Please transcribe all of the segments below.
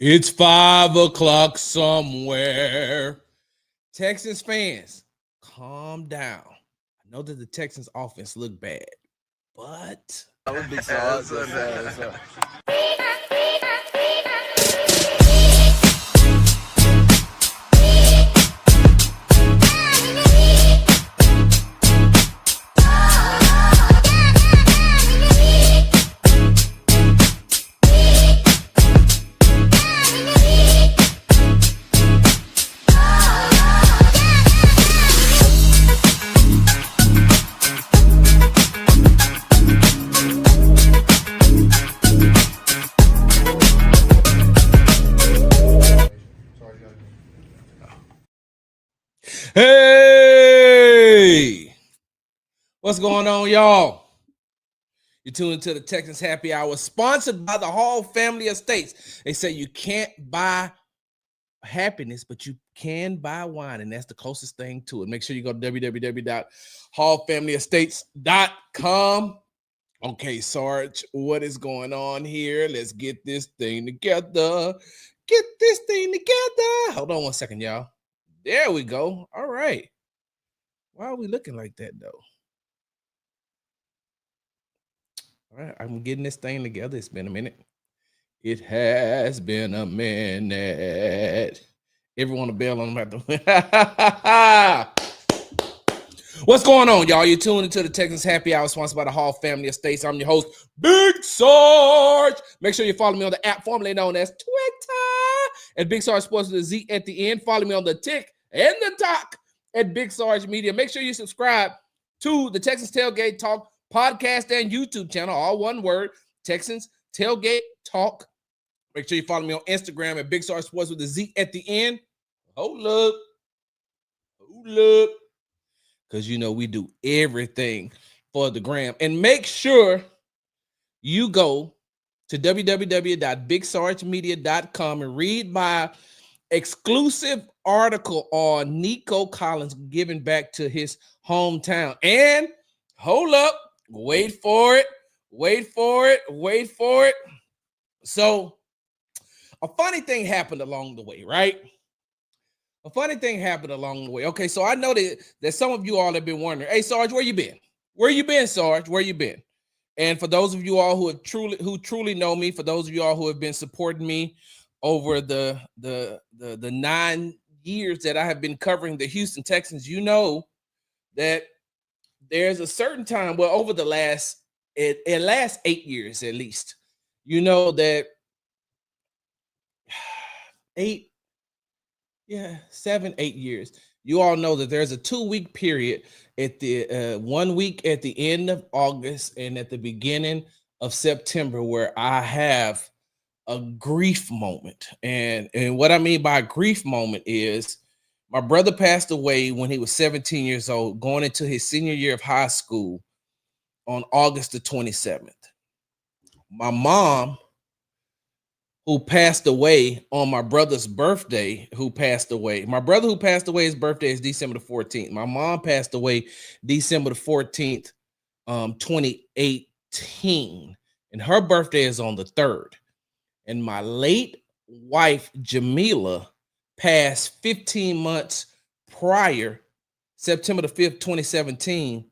It's 5 o'clock somewhere. Texans fans, calm down. I know that the Texans offense look bad, but That was Big Sarge. That's hey, what's going on, y'all? You're tuned into the Texans Happy Hour, sponsored by the Hall Family Estates. They say you can't buy happiness, but you can buy wine, and that's the closest thing to it. Make sure you go to www.hallfamilyestates.com. Okay, Sarge, what is going on here? Let's get this thing together. Get this thing together. Hold on one second, y'all. There we go. All right. Why are we looking like that, though? All right, I'm getting this thing together. It's been a minute. It has been a minute. Everyone a bell on about the What's going on, y'all? You're tuned into the Texans Happy Hour, sponsored by the Hall Family Estates. I'm your host, Big Sarge. Make sure you follow me on the app formerly known as Twitter at Big Sarge Sports with a Z at the end. Follow me on the Tick and the Talk at Big Sarge Media. Make sure you subscribe to the Texans Tailgate Talk podcast and YouTube channel, all one word, Texans Tailgate Talk. Make sure you follow me on Instagram at Big Sarge Sports with a Z at the end. Hold up. Because, you know, we do everything for the gram. And make sure you go to www.bigsargemedia.com and read my exclusive article on Nico Collins giving back to his hometown. And hold up, wait for it. So a funny thing happened along the way, right? Okay, so I know that some of you all have been wondering, hey, Sarge, where you been? Sarge? Where you been? And for those of you all who truly know me, for those of you all who have been supporting me over the 9 years that I have been covering the Houston Texans, you know that there's a certain time, well, over the last 8 years at least, you know that 7, 8 years. You all know that there's a 2-week period at the 1 week at the end of August and at the beginning of September where I have a grief moment. And what I mean by a grief moment is my brother passed away when he was 17 years old, going into his senior year of high school on August the 27th. My mom, who passed away on my brother's birthday, My brother who passed away, his birthday is December the 14th. My mom passed away December the 14th, 2018. And her birthday is on the 3rd. And my late wife, Jamila, passed 15 months prior, September the 5th, 2017,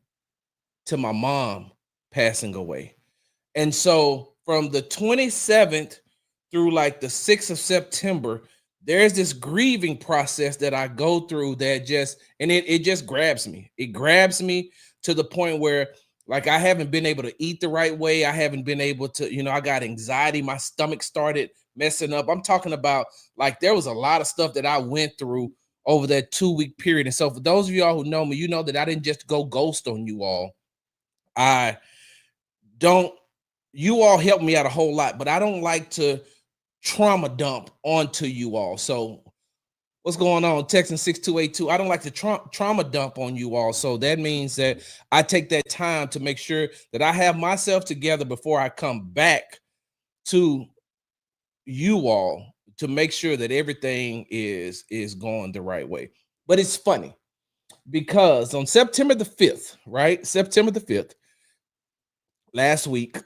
to my mom passing away. And so from the 27th through like the 6th of September, there's this grieving process that I go through that it just grabs me. It grabs me to the point where, like, I haven't been able to eat the right way. I haven't been able to, I got anxiety. My stomach started messing up. I'm talking about, like, there was a lot of stuff that I went through over that 2-week period. And so for those of y'all who know me, you know that I didn't just go ghost on you all. You all helped me out a whole lot, but I don't like to trauma dump onto you all. So what's going on, Texans 6282? I don't like to trauma dump on you all. So that means that I take that time to make sure that I have myself together before I come back to you all to make sure that everything is going the right way. But it's funny because on September the 5th, right? September the 5th, last week,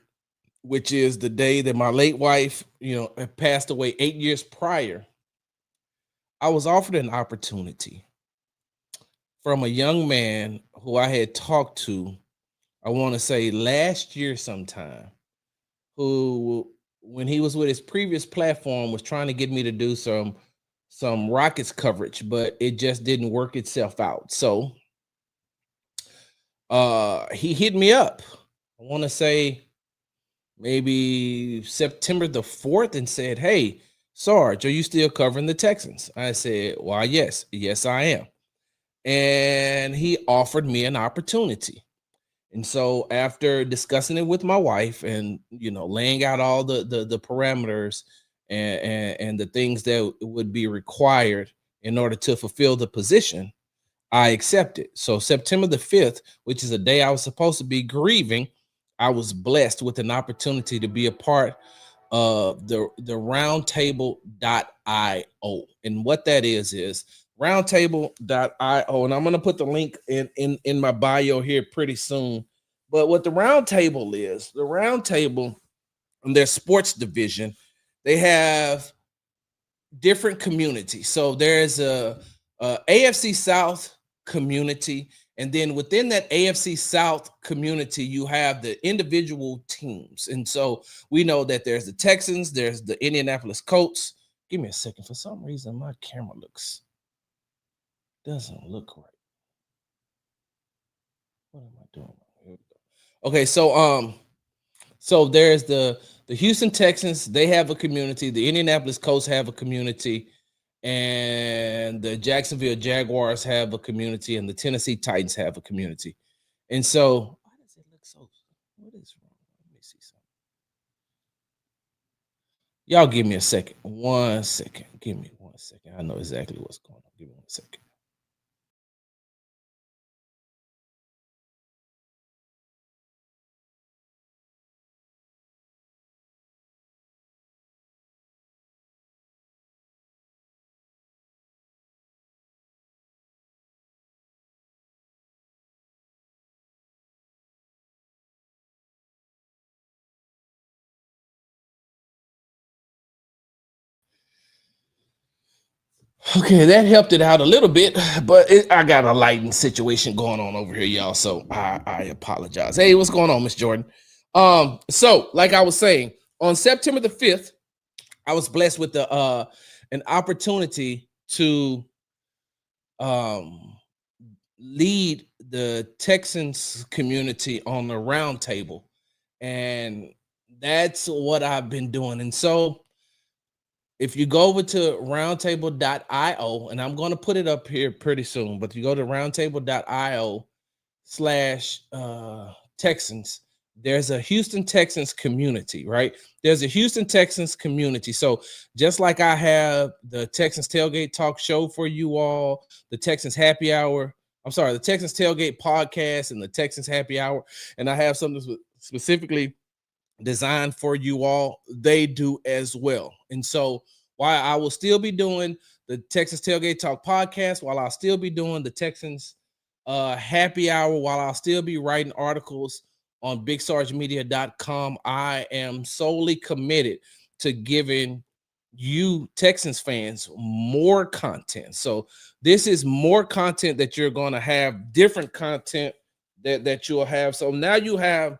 which is the day that my late wife, had passed away 8 years prior, I was offered an opportunity from a young man who I had talked to, I want to say last year sometime, who, when he was with his previous platform, was trying to get me to do some Rockets coverage, but it just didn't work itself out. So he hit me up. I want to say maybe September the 4th and said, "Hey, Sarge, are you still covering the Texans?" I said, "Why, yes, I am." And he offered me an opportunity. And so after discussing it with my wife and laying out all the parameters and the things that would be required in order to fulfill the position, I accepted. So September the 5th, which is a day I was supposed to be grieving, I was blessed with an opportunity to be a part of the roundtable.io. And what that is roundtable.io. And I'm going to put the link in my bio here pretty soon. But what the roundtable is, the roundtable in their sports division, they have different communities. So there's a AFC South community, and then within that AFC South community, you have the individual teams. And so we know that there's the Texans, there's the Indianapolis Colts. Give me a second. For some reason, my camera doesn't look right. What am I doing? Here we go. Okay, so there's the Houston Texans, they have a community, the Indianapolis Colts have a community, and the Jacksonville Jaguars have a community, and the Tennessee Titans have a community. And so, why does it look so? What is wrong? Let me see something. Y'all give me a second. 1 second. Give me 1 second. I know exactly what's going on. Give me 1 second. Okay, that helped it out a little bit, but I got a lighting situation going on over here, y'all. So I apologize. Hey, what's going on, Miss Jordan? So like I was saying, on September the 5th, I was blessed with the an opportunity to um lead the Texans community on the roundtable, and that's what I've been doing. And so if you go over to roundtable.io, and I'm going to put it up here pretty soon, but you go to roundtable.io slash Texans, there's a Houston Texans community, right? There's a Houston Texans community. So just like I have the Texans Tailgate Talk Show for you all, the Texans Happy Hour, the Texans Tailgate Podcast and the Texans Happy Hour, and I have something specifically designed for you all, they do as well. And so while I will still be doing the Texas Tailgate Talk podcast, while I'll still be doing the Texans happy hour, while I'll still be writing articles on bigsargemedia.com, I am solely committed to giving you Texans fans more content. So this is more content that you're going to have, different content that you'll have. So now you have,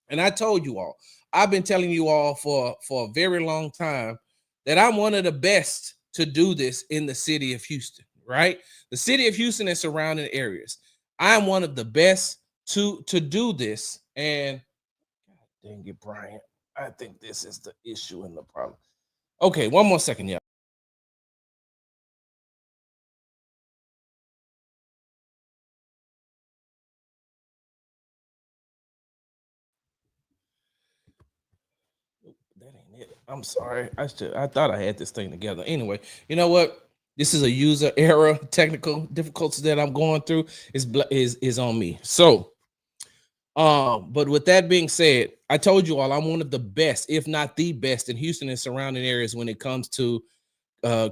and I told you all, I've been telling you all for a very long time that I'm one of the best to do this in the city of Houston, right? The city of Houston and surrounding areas. I'm one of the best to do this. And God dang it, Brian, I think this is the issue and the problem. Okay, one more second, y'all. That ain't it. I'm sorry. I thought I had this thing together. Anyway, you know what? This is a user error, technical difficulties that I'm going through is on me. So, but with that being said, I told you all I'm one of the best, if not the best, in Houston and surrounding areas when it comes to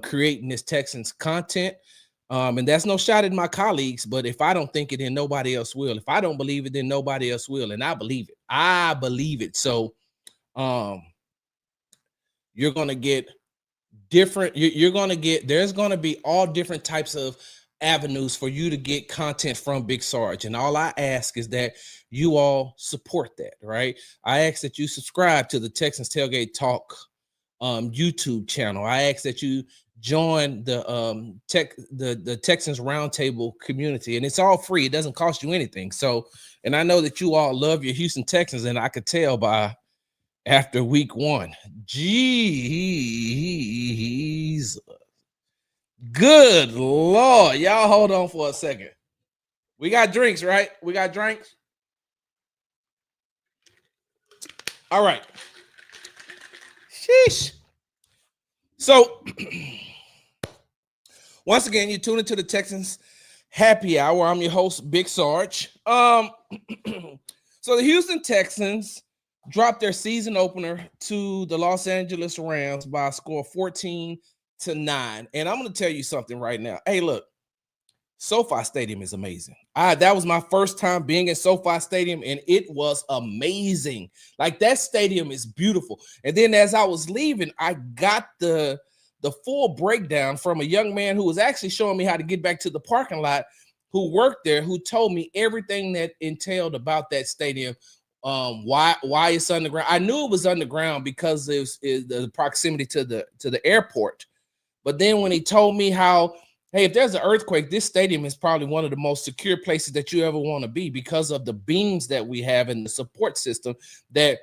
creating this Texans content. And that's no shot at my colleagues, but if I don't think it, then nobody else will. If I don't believe it, then nobody else will. And I believe it. I believe it. So You're going to get different. You're going to get, there's going to be all different types of avenues for you to get content from Big Sarge. And all I ask is that you all support that, right? I ask that you subscribe to the Texans Tailgate Talk YouTube channel. I ask that you join the Texans Roundtable community, and it's all free. It doesn't cost you anything. So, and I know that you all love your Houston Texans, and I could tell by after week 1. Jeez, good Lord, y'all hold on for a second. We got drinks, right? We got drinks. All right. Sheesh. So, once again, you tune into the Texans Happy Hour. I'm your host, Big Sarge. So the Houston Texans dropped their season opener to the Los Angeles Rams by a score of 14-9. And I'm going to tell you something right now. Hey, look, SoFi Stadium is amazing. That was my first time being in SoFi Stadium, and it was amazing. Like, that stadium is beautiful. And then as I was leaving, I got the full breakdown from a young man who was actually showing me how to get back to the parking lot, who worked there, who told me everything that entailed about that stadium. Why it's underground. I knew it was underground because it's the proximity to the airport. But then when he told me how, hey, if there's an earthquake, this stadium is probably one of the most secure places that you ever want to be because of the beams that we have in the support system, that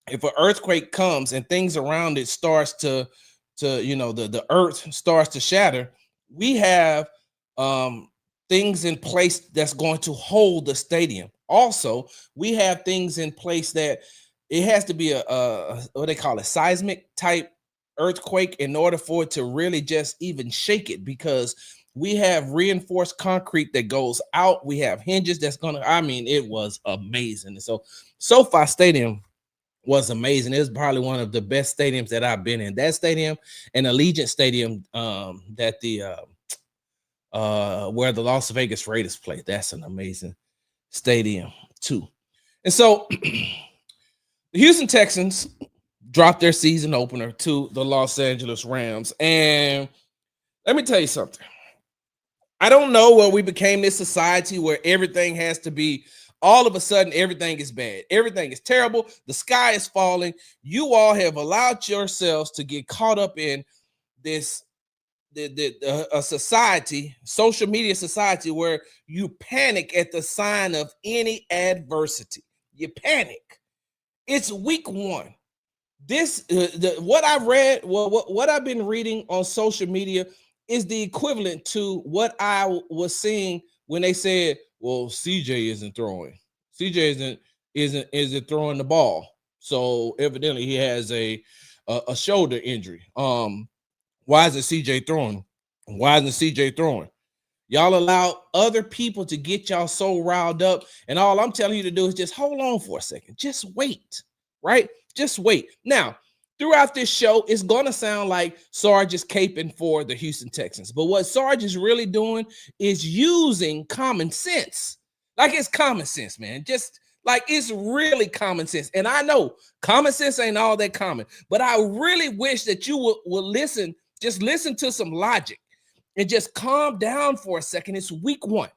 if an earthquake comes and things around it starts to the earth starts to shatter, we have things in place that's going to hold the stadium. Also, we have things in place that it has to be a what they call a seismic type earthquake in order for it to really just even shake it, because we have reinforced concrete that goes out. We have hinges that's it was amazing. And so SoFi Stadium was amazing. It was probably one of the best stadiums that I've been in. That stadium and Allegiant Stadium that where the Las Vegas Raiders play. That's an amazing stadium too. And so the Houston Texans dropped their season opener to the Los Angeles Rams. And let me tell you something. I don't know where we became this society where everything has to be, all of a sudden, everything is bad. Everything is terrible. The sky is falling. You all have allowed yourselves to get caught up in this a society, social media society, where you panic at the sign of any adversity. You panic. It's week 1. This what I read, what I've been reading on social media is the equivalent to what I was seeing when they said, well, CJ isn't throwing. CJ isn't throwing the ball. So evidently he has a shoulder injury. Why isn't CJ throwing? Why isn't CJ throwing? Y'all allow other people to get y'all so riled up, and all I'm telling you to do is just hold on for a second. Just wait, right? Just wait. Now, throughout this show, it's going to sound like Sarge is caping for the Houston Texans. But what Sarge is really doing is using common sense. Like, it's common sense, man. Just like, it's really common sense. And I know common sense ain't all that common, but I really wish that you would listen, just listen to some logic and just calm down for a second. It's week 1.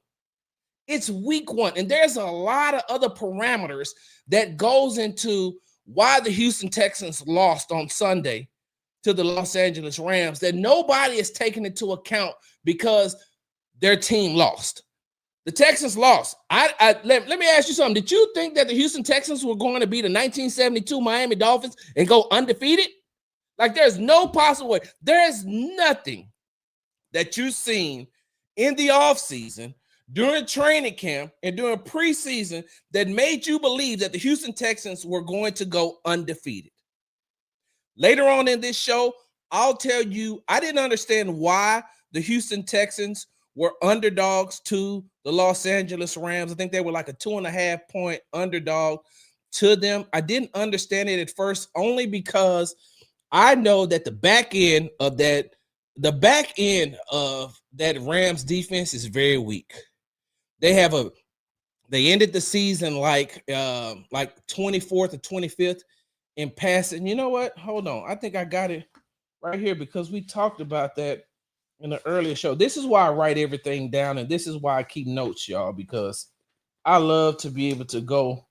It's week 1. And there's a lot of other parameters that goes into why the Houston Texans lost on Sunday to the Los Angeles Rams that nobody is taking into account because their team lost. The Texans lost. Let me ask you something. Did you think that the Houston Texans were going to be the 1972 Miami Dolphins and go undefeated? Like, there's no possible way. There's nothing that you've seen in the offseason, during training camp, and during preseason that made you believe that the Houston Texans were going to go undefeated. Later on in this show, I'll tell you, I didn't understand why the Houston Texans were underdogs to the Los Angeles Rams. I think they were like a 2.5 point underdog to them. I didn't understand it at first, only because I know that the back end of that Rams defense is very weak. They ended the season like 24th or 25th in passing. You know what? Hold on. I think I got it right here because we talked about that in the earlier show. This is why I write everything down, and this is why I keep notes, y'all, because I love to be able to go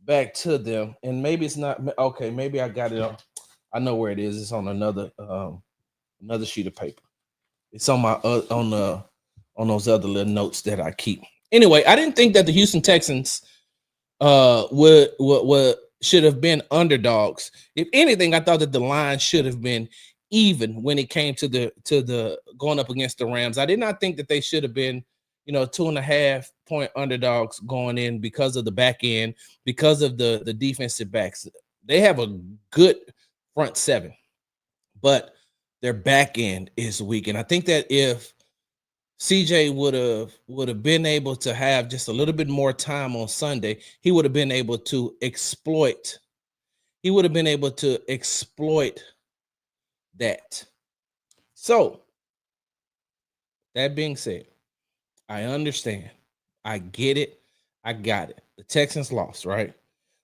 back to them. And maybe it's not okay. Maybe I got it on. I know where it is. It's on another sheet of paper. It's on my on those other little notes that I keep. Anyway, I didn't think that the Houston Texans would should have been underdogs. If anything, I thought that the line should have been even when it came to the going up against the Rams. I did not think that they should have been, 2.5 point underdogs going in because of the back end, because of the defensive backs. They have a good front seven, but their back end is weak. And I think that if CJ would have been able to have just a little bit more time on Sunday, he would have been able to exploit. He would have been able to exploit that. So, that being said, I understand. I get it. I got it. The Texans lost, right?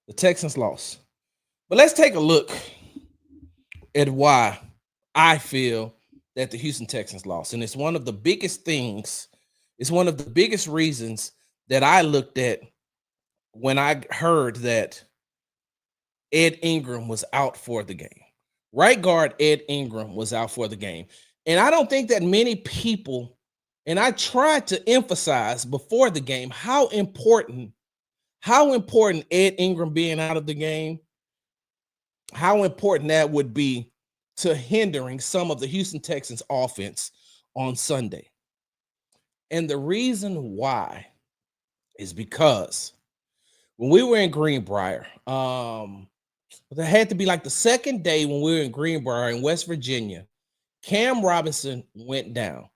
The Texans lost. But let's take a look at why I feel that the Houston Texans lost. And it's one of the biggest things, it's one of the biggest reasons that I looked at when I heard that Ed Ingram was out for the game. Right guard Ed Ingram was out for the game. And I don't think that many people, and I tried to emphasize before the game how important Ed Ingram being out of the game, how important that would be to hindering some of the Houston Texans offense on Sunday. And the reason why is because when we were in Greenbrier, there had to be like the second day when we were in Greenbrier in West Virginia, Cam Robinson went down.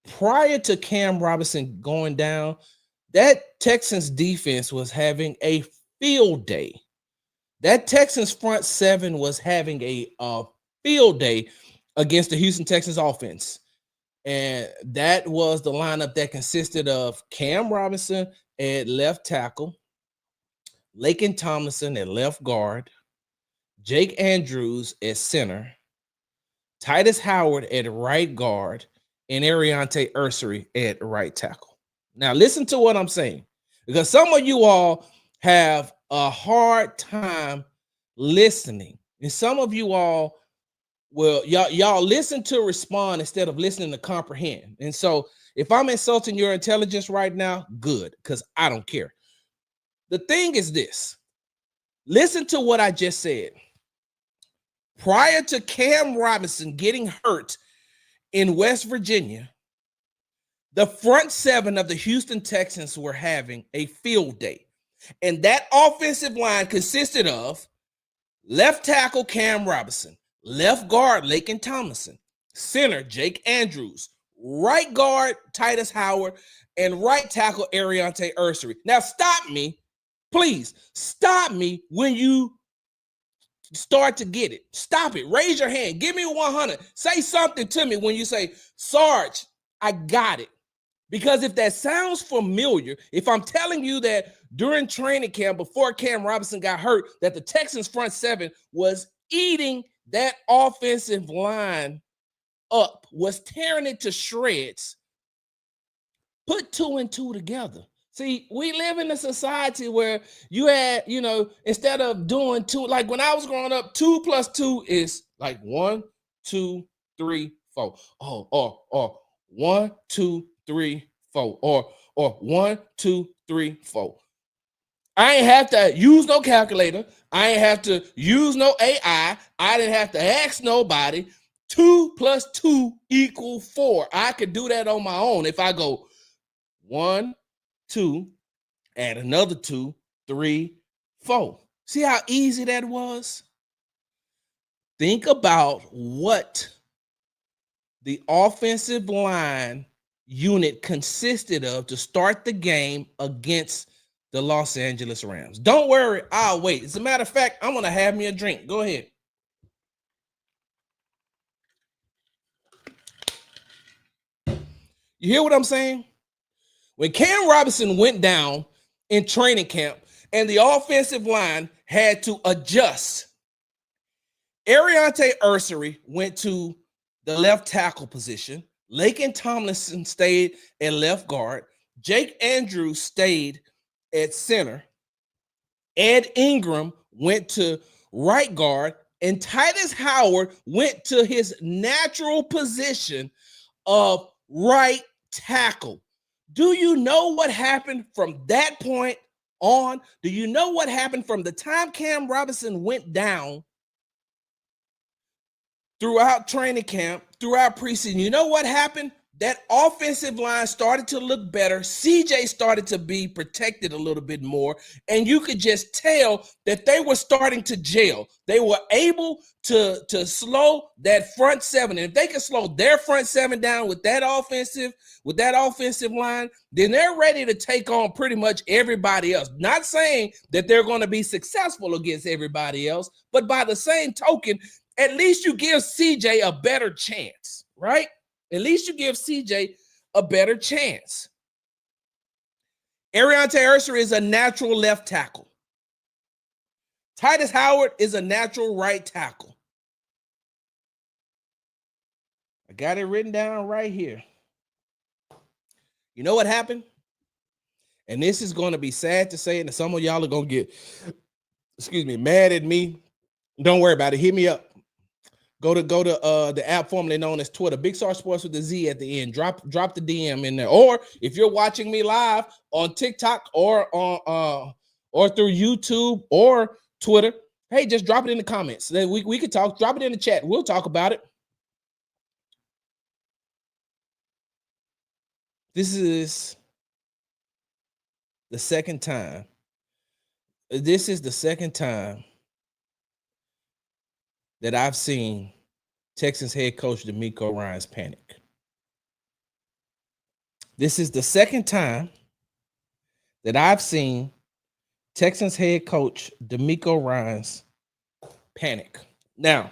Prior to Cam Robinson going down, that Texans defense was having a field day. That Texans front seven was having a field day against the Houston Texans offense. And that was the lineup that consisted of Cam Robinson at left tackle, Laken Tomlinson at left guard, Jake Andrews at center, Titus Howard at right guard, and Ariante Ursery at right tackle. Now, listen to what I'm saying, because some of you all have a hard time listening, and some of you all y'all listen to respond instead of listening to comprehend. And so, if I'm insulting your intelligence right now, good, because I don't care. The thing is this: listen to what I just said. Prior to Cam Robinson getting hurt in West Virginia, the front seven of the Houston Texans were having a field day. And that offensive line consisted of left tackle Cam Robinson, left guard Laken Tomlinson, center Jake Andrews, right guard Titus Howard, and right tackle Ariante Ursery. Now stop me, please stop me when you start to get it. Stop it. Raise your hand. Give me 100. Say something to me when you say, Sarge, I got it. Because if that sounds familiar, if I'm telling you that during training camp, before Cam Robinson got hurt, that the Texans front seven was eating that offensive line up, was tearing it to shreds, put two and two together. See, we live in a society where you had, instead of doing two, like when I was growing up, 2 + 2 is like 1, 2, 3, 4. Or 1, 2, 3, 4. Or 1, 2, 3, 4. I ain't have to use no calculator. I ain't have to use no AI. I didn't have to ask nobody. 2 + 2 = 4. I could do that on my own. If I go 1, 2, add another 2, 3, 4. See how easy that was? Think about what the offensive line unit consisted of to start the game against the Los Angeles Rams. Don't worry, I'll wait. As a matter of fact, I'm going to have me a drink. Go ahead. You hear what I'm saying? When Cam Robinson went down in training camp and the offensive line had to adjust Ariante Ursery went to the left tackle position. Laken Tomlinson stayed at left guard. Jake Andrews stayed at center. Ed Ingram went to right guard. And Titus Howard went to his natural position of right tackle. Do you know what happened from that point on? Do you know what happened from the time Cam Robinson went down throughout training camp, throughout preseason? You know what happened? That offensive line started to look better. CJ started to be protected a little bit more. And you could just tell that they were starting to gel. They were able to slow that front seven. And if they can slow their front seven down with that offensive line, then they're ready to take on pretty much everybody else. Not saying that they're going to be successful against everybody else, but by the same token, at least you give CJ a better chance, right? At least you give CJ a better chance. Ariante Ursery is a natural left tackle. Titus Howard is a natural right tackle. I got it written down right here. You know what happened? And this is going to be sad to say, and some of y'all are going to get, mad at me. Don't worry about it. Hit me up. Go to the app formerly known as Twitter, Big Sarge Sports with the Z at the end. Drop the DM in there. Or if you're watching me live on TikTok or on or through YouTube or Twitter, hey, just drop it in the comments. Then we could talk. Drop it in the chat. We'll talk about it. This is the second time. This is the second time that I've seen Texans head coach DeMeco Ryans panic. This is the second time that I've seen Texans head coach DeMeco Ryans panic. Now,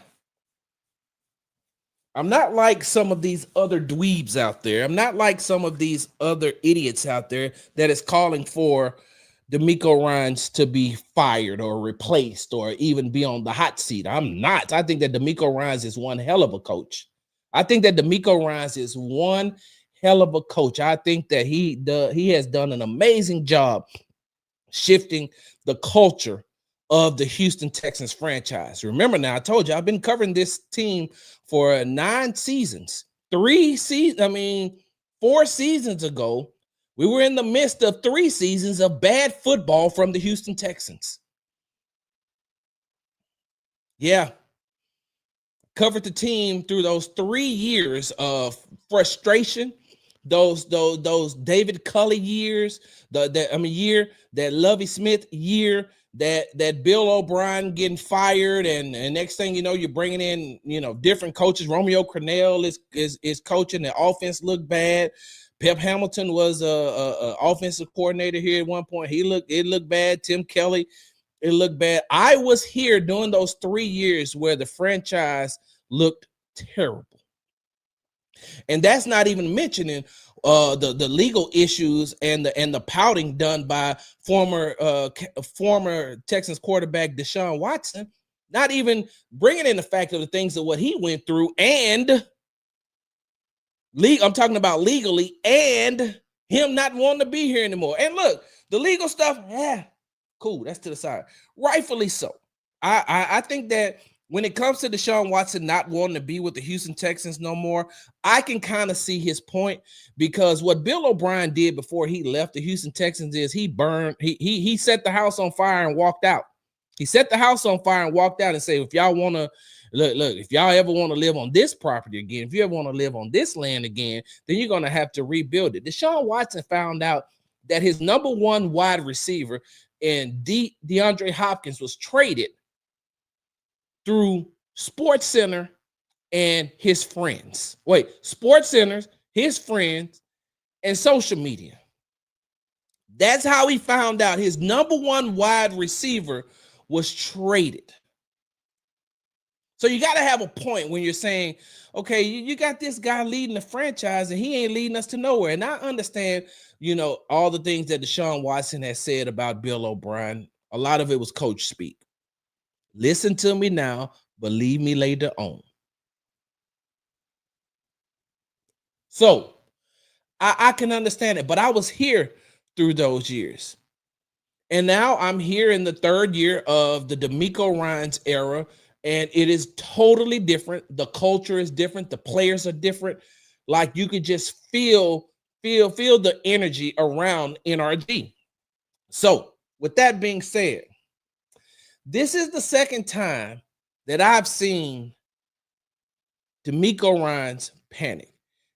I'm not like some of these other dweebs out there. I'm not like some of these other idiots out there that is calling for DeMeco Ryans to be fired or replaced or even be on the hot seat. I'm not. I think that DeMeco Ryans is one hell of a coach. I think that DeMeco Ryans is one hell of a coach. I think that he has done an amazing job shifting the culture of the Houston Texans franchise. Remember now, I told you I've been covering this team for 9 seasons. 4 seasons ago, we were in the midst of 3 seasons of bad football from the Houston Texans. Yeah. Covered the team through those 3 years of frustration, those David Culley years, that Lovie Smith year, that Bill O'Brien getting fired, and next thing you know, you're bringing in different coaches. Romeo Crennel is coaching. The offense looked bad. Pep Hamilton was a offensive coordinator here at one point. It looked bad. Tim Kelly, it looked bad. I was here during those 3 years where the franchise looked terrible, and that's not even mentioning the legal issues and the pouting done by former Texans quarterback Deshaun Watson. Not even bringing in the fact of the things of what he went through, and I'm talking about legally, and him not wanting to be here anymore. And look, the legal stuff, cool, that's to the side. Rightfully so. I think that when it comes to Deshaun Watson not wanting to be with the Houston Texans no more, I can kind of see his point, because what Bill O'Brien did before he left the Houston Texans is he set the house on fire and walked out. He set the house on fire and walked out and said, if y'all want to, look, if y'all ever want to live on this property again, if you ever want to live on this land again, then you're going to have to rebuild it. Deshaun Watson found out that his number 1 wide receiver in DeAndre Hopkins was traded through SportsCenter and his friends. SportsCenter, his friends, and social media. That's how he found out his number 1 wide receiver was traded. So you got to have a point when you're saying, okay, you got this guy leading the franchise and he ain't leading us to nowhere. And I understand, all the things that Deshaun Watson has said about Bill O'Brien. A lot of it was coach speak. Listen to me now. Believe me later on. So I can understand it, but I was here through those years. And now I'm here in the third year of the D'Amico Ryans era, and it is totally different. The culture is different. The players are different. Like you could just feel the energy around NRG. So, with that being said, this is the second time that I've seen D'Amico Ryans panic.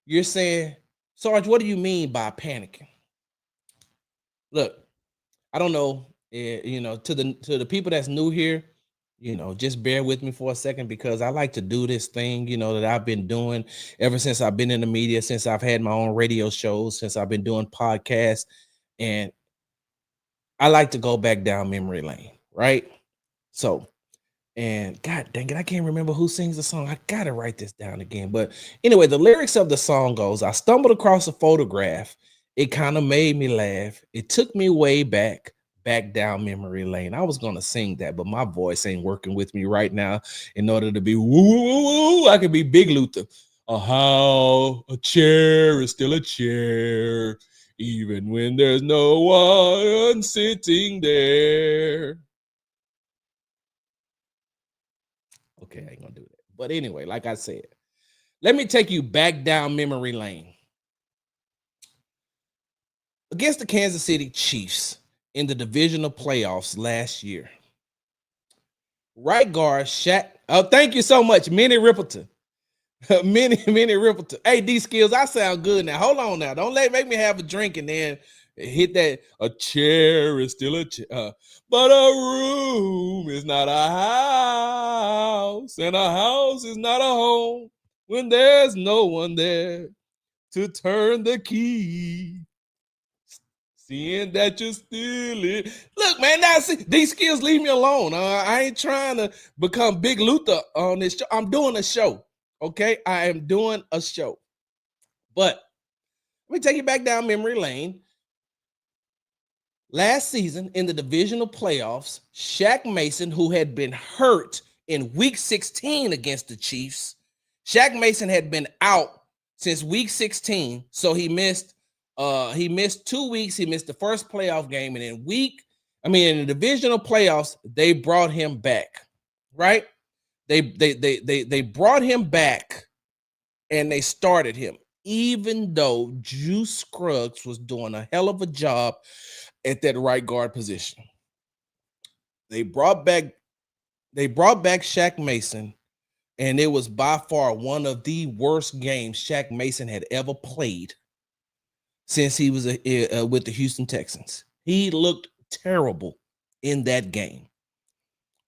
You're saying, Sarge, what do you mean by panicking? Look, I don't know, to the people that's new here, just bear with me for a second because I like to do this thing, that I've been doing ever since I've been in the media, since I've had my own radio shows, since I've been doing podcasts, and I like to go back down memory lane, right? So, and God dang it, I can't remember who sings the song. I gotta write this down again. But anyway, the lyrics of the song goes, I stumbled across a photograph. It kind of made me laugh. It took me way back down memory lane. I was gonna sing that, but my voice ain't working with me right now. In order to be woo, woo, woo, I could be Big Luther. How a chair is still a chair, even when there's no one sitting there. Okay, I ain't gonna do that. But anyway, like I said, let me take you back down memory lane. Against the Kansas City Chiefs in the divisional playoffs last year. Right guard Shaq. Oh, thank you so much, Minnie Rippleton. Minnie Rippleton. Hey, D Skills, I sound good now. Hold on now. Don't make me have a drink and then hit that. A chair is still a chair, but a room is not a house, and a house is not a home when there's no one there to turn the key. Seeing that you're still in. Look, man, now see, these skills leave me alone. I ain't trying to become Big Luther on this show. I'm doing a show. Okay, I am doing a show. But let me take you back down memory lane. Last season in the divisional playoffs, Shaq Mason, who had been hurt in week 16 against the Chiefs, Shaq Mason had been out since week 16, so he missed 2 weeks. He missed the first playoff game, and in the divisional playoffs, they brought him back, right? They brought him back and they started him, even though Juice Scruggs was doing a hell of a job at that right guard position. They brought back Shaq Mason, and it was by far one of the worst games Shaq Mason had ever played since he was with the Houston Texans. He looked terrible in that game,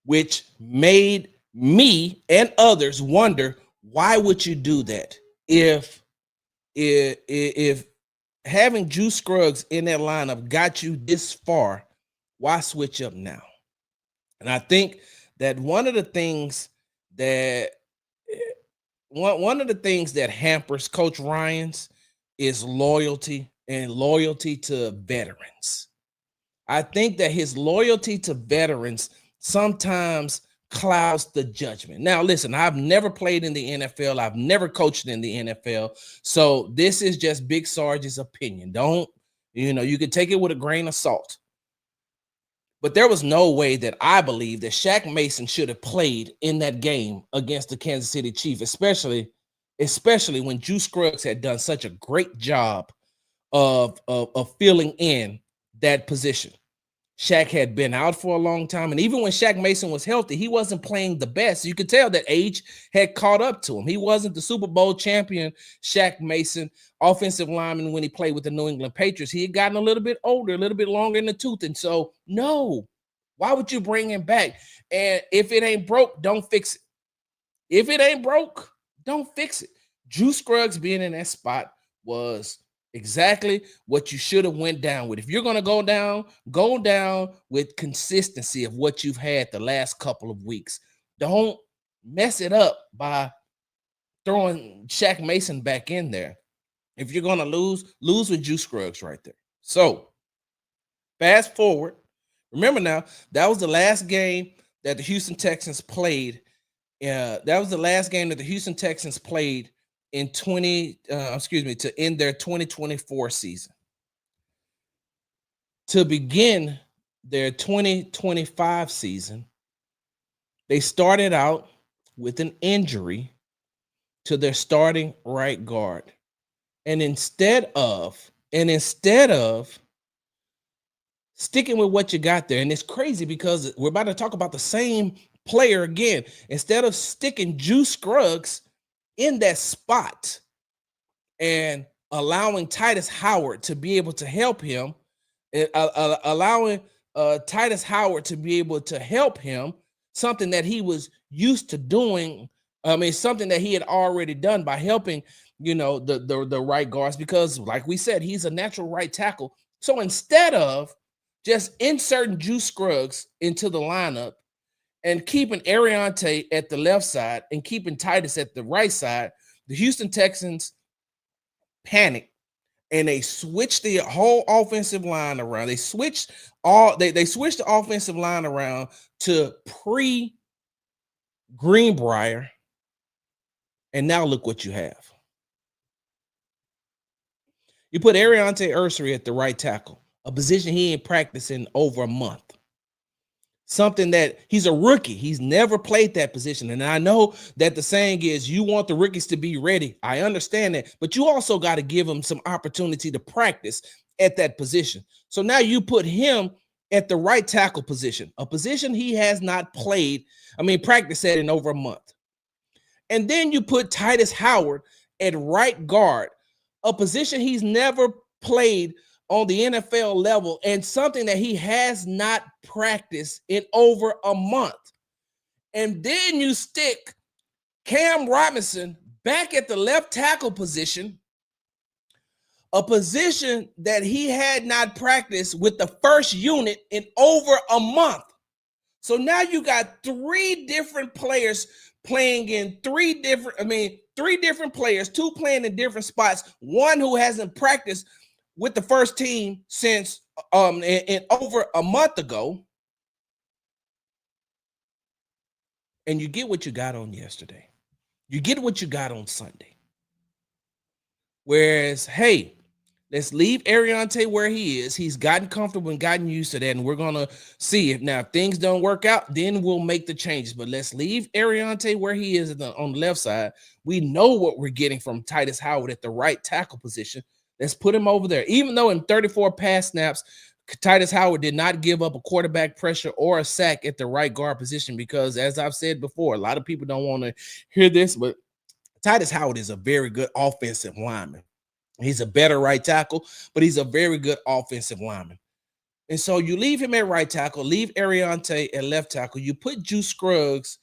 which made me and others wonder, why would you do that? If having Juice Scruggs in that lineup got you this far, why switch up now? And I think that one of the things that hampers Coach Ryans is loyalty to veterans. I think that his loyalty to veterans sometimes clouds the judgment. Now, listen, I've never played in the NFL. I've never coached in the NFL. So this is just Big Sarge's opinion. Don't, you can take it with a grain of salt. But there was no way that I believe that Shaq Mason should have played in that game against the Kansas City Chiefs, especially when Juice Scruggs had done such a great job of filling in that position. Shaq had been out for a long time, and even when Shaq Mason was healthy, he wasn't playing the best. You could tell that age had caught up to him. He wasn't the Super Bowl champion Shaq Mason, offensive lineman, when he played with the New England Patriots. He had gotten a little bit older, a little bit longer in the tooth, and so, no. Why would you bring him back? And if it ain't broke, don't fix it. If it ain't broke, don't fix it. Juice Scruggs being in that spot was exactly what you should have went down with. If you're going to go down with consistency of what you've had the last couple of weeks. Don't mess it up by throwing Shaq Mason back in there. If you're going to lose with Juice Scruggs right there. So, fast forward. Remember now, that was the last game that the Houston Texans played That was the last game that the Houston Texans played in to end their 2024 season. To begin their 2025 season, they started out with an injury to their starting right guard. And instead of sticking with what you got there, and it's crazy because we're about to talk about the same player again. Instead of sticking Juice Scruggs in that spot and allowing Titus Howard to be able to help him, allowing Titus Howard to be able to help him, something that he was used to doing. I mean, something that he had already done by helping, the right guards, because like we said, he's a natural right tackle. So instead of just inserting Juice Scruggs into the lineup and keeping Ariante at the left side and keeping Titus at the right side, the Houston Texans panicked and they switched the whole offensive line around. They switched the offensive line around to pre-Greenbrier. And now look what you have. You put Ariante Ursery at the right tackle, a position he ain't practiced in over a month. Something that he's a rookie. He's never played that position. And I know that the saying is you want the rookies to be ready. I understand that. But you also got to give them some opportunity to practice at that position. So now you put him at the right tackle position, a position he has not practiced at in over a month. And then you put Titus Howard at right guard, a position he's never played on the NFL level and something that he has not practiced in over a month. And then you stick Cam Robinson back at the left tackle position, a position that he had not practiced with the first unit in over a month. So now you got three different players playing in three different players, two playing in different spots, one who hasn't practiced with the first team since in over a month ago. And you get what you got on yesterday. You get what you got on Sunday. Whereas, hey, let's leave Ariante where he is. He's gotten comfortable and gotten used to that. And we're going to see if things don't work out, then we'll make the changes. But let's leave Ariante where he is on the left side. We know what we're getting from Titus Howard at the right tackle position. Let's put him over there. Even though in 34 pass snaps, Titus Howard did not give up a quarterback pressure or a sack at the right guard position because, as I've said before, a lot of people don't want to hear this, but Titus Howard is a very good offensive lineman. He's a better right tackle, but he's a very good offensive lineman. And so you leave him at right tackle, leave Ariante at left tackle, you put Juice Scruggs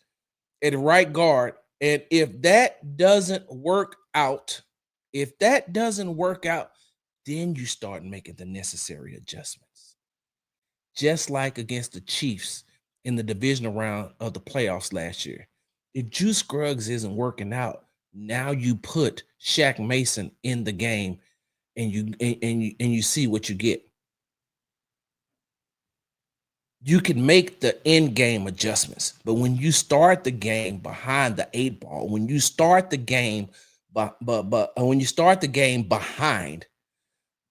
at right guard, and if that doesn't work out, then you start making the necessary adjustments. Just like against the Chiefs in the divisional round of the playoffs last year. If Juice Scruggs isn't working out, now you put Shaq Mason in the game and you see what you get. You can make the end game adjustments, but when you start the game behind the 8 ball, when you start the game behind,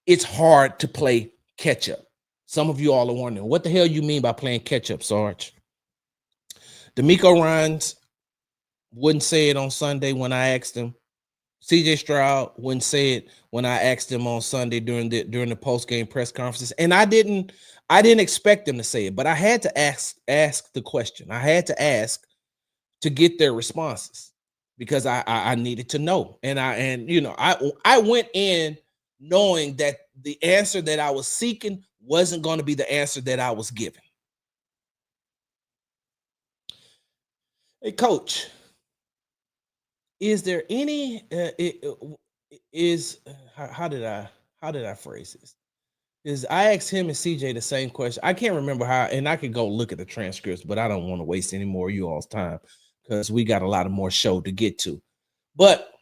it's hard to play catch up. Some of you all are wondering, what the hell you mean by playing catch up, Sarge? D'Amico Ryans wouldn't say it on Sunday when I asked him. CJ Stroud wouldn't say it when I asked him on Sunday during the post-game press conferences. And I didn't expect them to say it, but I had to ask the question. I had to ask to get their responses because I needed to know. And I went in knowing that the answer that I was seeking wasn't going to be the answer that I was given. Hey, Coach, is there any how did I phrase this? I asked him and CJ the same question. I can't remember how, and I could go look at the transcripts, but I don't want to waste any more of you all's time because we got a lot of more show to get to. But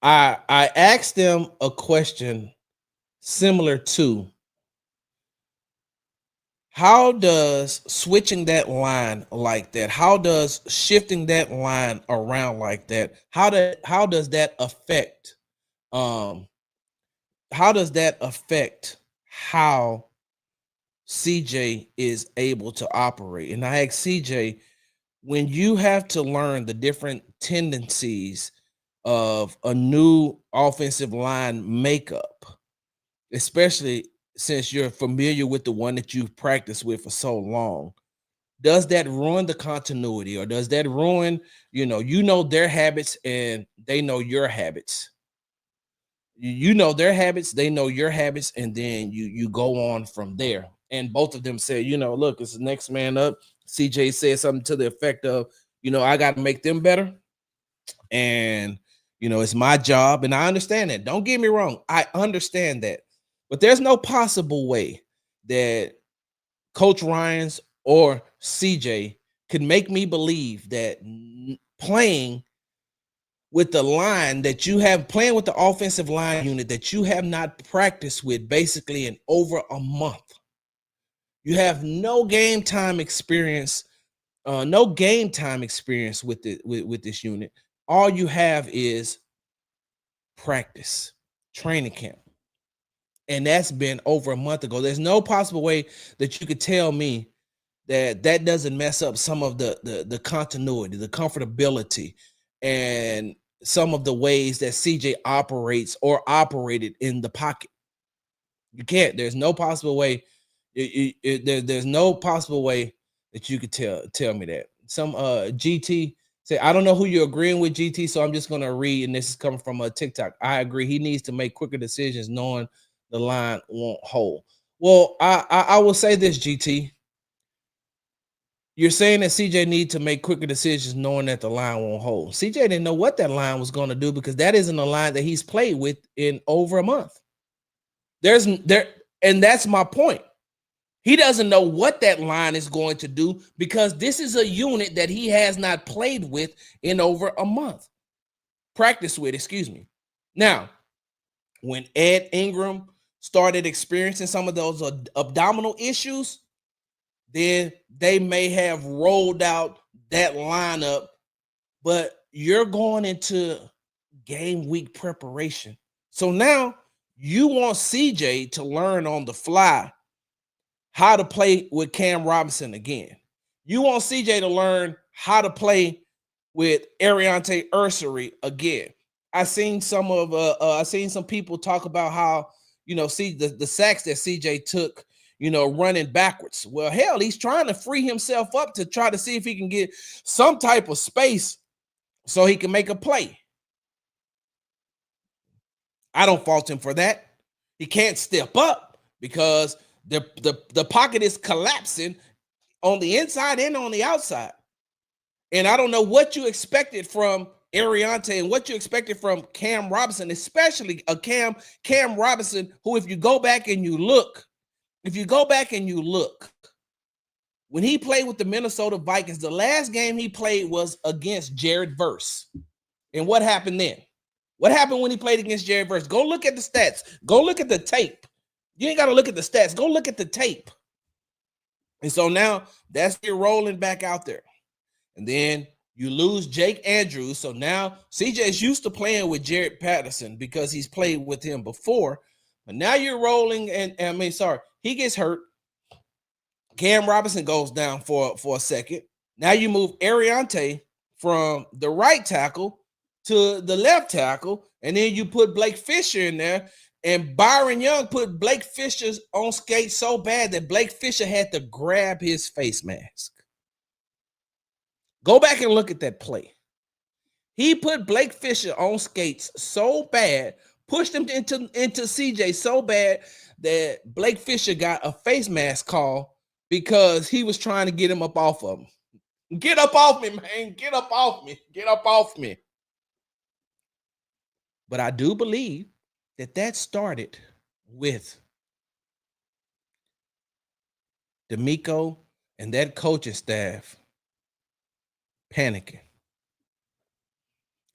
I asked them a question similar to, How does switching that line like that, how does shifting that line around like that, how does that affect um how does that affect how CJ is able to operate? And I ask CJ, when you have to learn the different tendencies of a new offensive line makeup, especially since you're familiar with the one that you've practiced with for so long, does that ruin the continuity, or does that ruin, their habits and they know your habits? You know their habits, they know your habits, and then you go on from there. And both of them say, look, it's the next man up. CJ said something to the effect of, I got to make them better, and it's my job. And I understand that. Don't get me wrong, I understand that, but there's no possible way that Coach Ryans or CJ could make me believe that playing with the line that you have, playing with the offensive line unit that you have not practiced with basically in over a month. You have no game time experience, with it with this unit. All you have is practice, training camp. And that's been over a month ago. There's no possible way that you could tell me that doesn't mess up some of the continuity, the comfortability, and some of the ways that CJ operates or operated in the pocket. You can't. There's no possible way. There's no possible way that you could tell me that. Some GT say, I don't know who you're agreeing with, GT, so I'm just gonna read, and this is coming from a TikTok. I agree. He needs to make quicker decisions, knowing the line won't hold. Well, I will say this, GT. You're saying that CJ need to make quicker decisions knowing that the line won't hold. CJ didn't know what that line was going to do, because that isn't a line that he's played with in over a month. And that's my point. He doesn't know what that line is going to do, because this is a unit that he has not played with in over a month. Practice with, excuse me. Now, when Ed Ingram started experiencing some of those abdominal issues, then they may have rolled out that lineup, but you're going into game week preparation. So now you want CJ to learn on the fly how to play with Cam Robinson again. You want CJ to learn how to play with Ariante Ursery again. I seen some people talk about how, see the sacks that CJ took, running backwards. Well, hell, he's trying to free himself up to try to see if he can get some type of space so he can make a play. I don't fault him for that. He can't step up because the pocket is collapsing on the inside and on the outside. And I don't know what you expected from Ariante and what you expected from Cam Robinson, especially a Cam Robinson, who, if you go back and you look, when he played with the Minnesota Vikings, the last game he played was against Jared Verse. And what happened then? What happened when he played against Jared Verse? Go look at the stats. Go look at the tape. You ain't got to look at the stats. Go look at the tape. And so now that's you're rolling back out there. And then you lose Jake Andrews. So now CJ's used to playing with Jared Patterson because he's played with him before. But now you're rolling, he gets hurt. Cam Robinson goes down for a second. Now you move Ariante from the right tackle to the left tackle, and then you put Blake Fisher in there, and Byron Young put Blake Fisher on skates so bad that Blake Fisher had to grab his face mask. Go back and look at that play. He put Blake Fisher on skates so bad, pushed him into CJ so bad that Blake Fisher got a face mask call because he was trying to get him up off of him. Get up off me, man. Get up off me. Get up off me. But I do believe that started with D'Amico and that coaching staff panicking.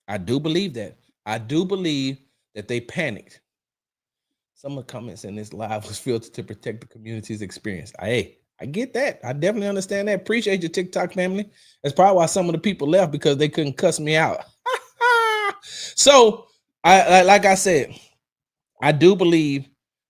I do believe that. I do believe that they panicked. Some of the comments in this live was filtered to protect the community's experience. I I get that. I definitely understand that. Appreciate your TikTok family. That's probably why some of the people left, because they couldn't cuss me out. So like I said, I do believe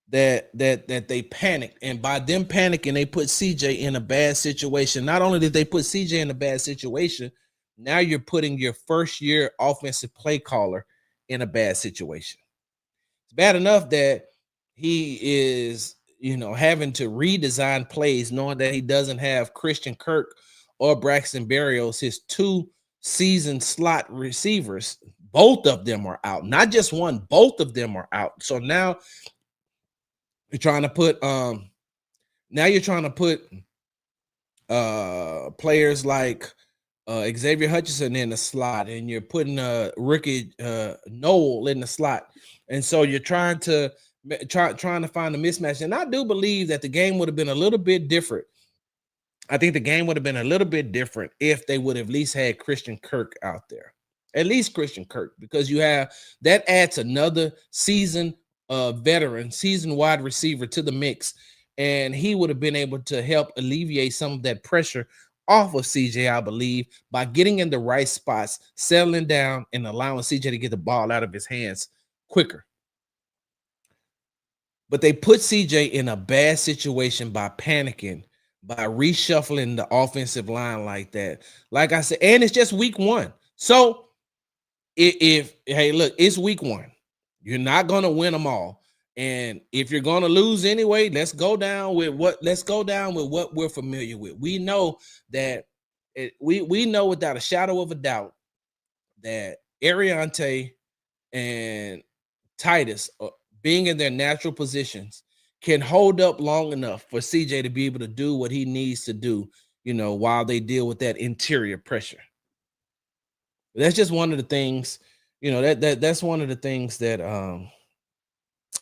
that they panicked, and by them panicking, they put CJ in a bad situation. Not only did they put CJ in a bad situation, now you're putting your first year offensive play caller in a bad situation. It's bad enough that he is, having to redesign plays, knowing that he doesn't have Christian Kirk or Braxton Berrios, his two seasoned slot receivers. Both of them are out, not just one, both of them are out. So now you're trying to put players like Xavier Hutchinson in the slot, and you're putting Ricky Noel in the slot, and so you're trying to find a mismatch. And I do believe that the game would have been a little bit different. I think the game would have been a little bit different if they would have at least had Christian Kirk out there, at least Christian Kirk, because that adds another seasoned veteran, seasoned wide receiver to the mix, and he would have been able to help alleviate some of that pressure off of CJ, I believe, by getting in the right spots, settling down, and allowing CJ to get the ball out of his hands quicker. But they put CJ in a bad situation by panicking, by reshuffling the offensive line like that. Like I said, and it's just week one. So hey, look, it's week one. You're not going to win them all. And if you're going to lose anyway, let's go down with what we're familiar with. We know that we know without a shadow of a doubt that Ariante and Titus, being in their natural positions, can hold up long enough for CJ to be able to do what he needs to do, while they deal with that interior pressure. That's just one of the things, that's one of the things that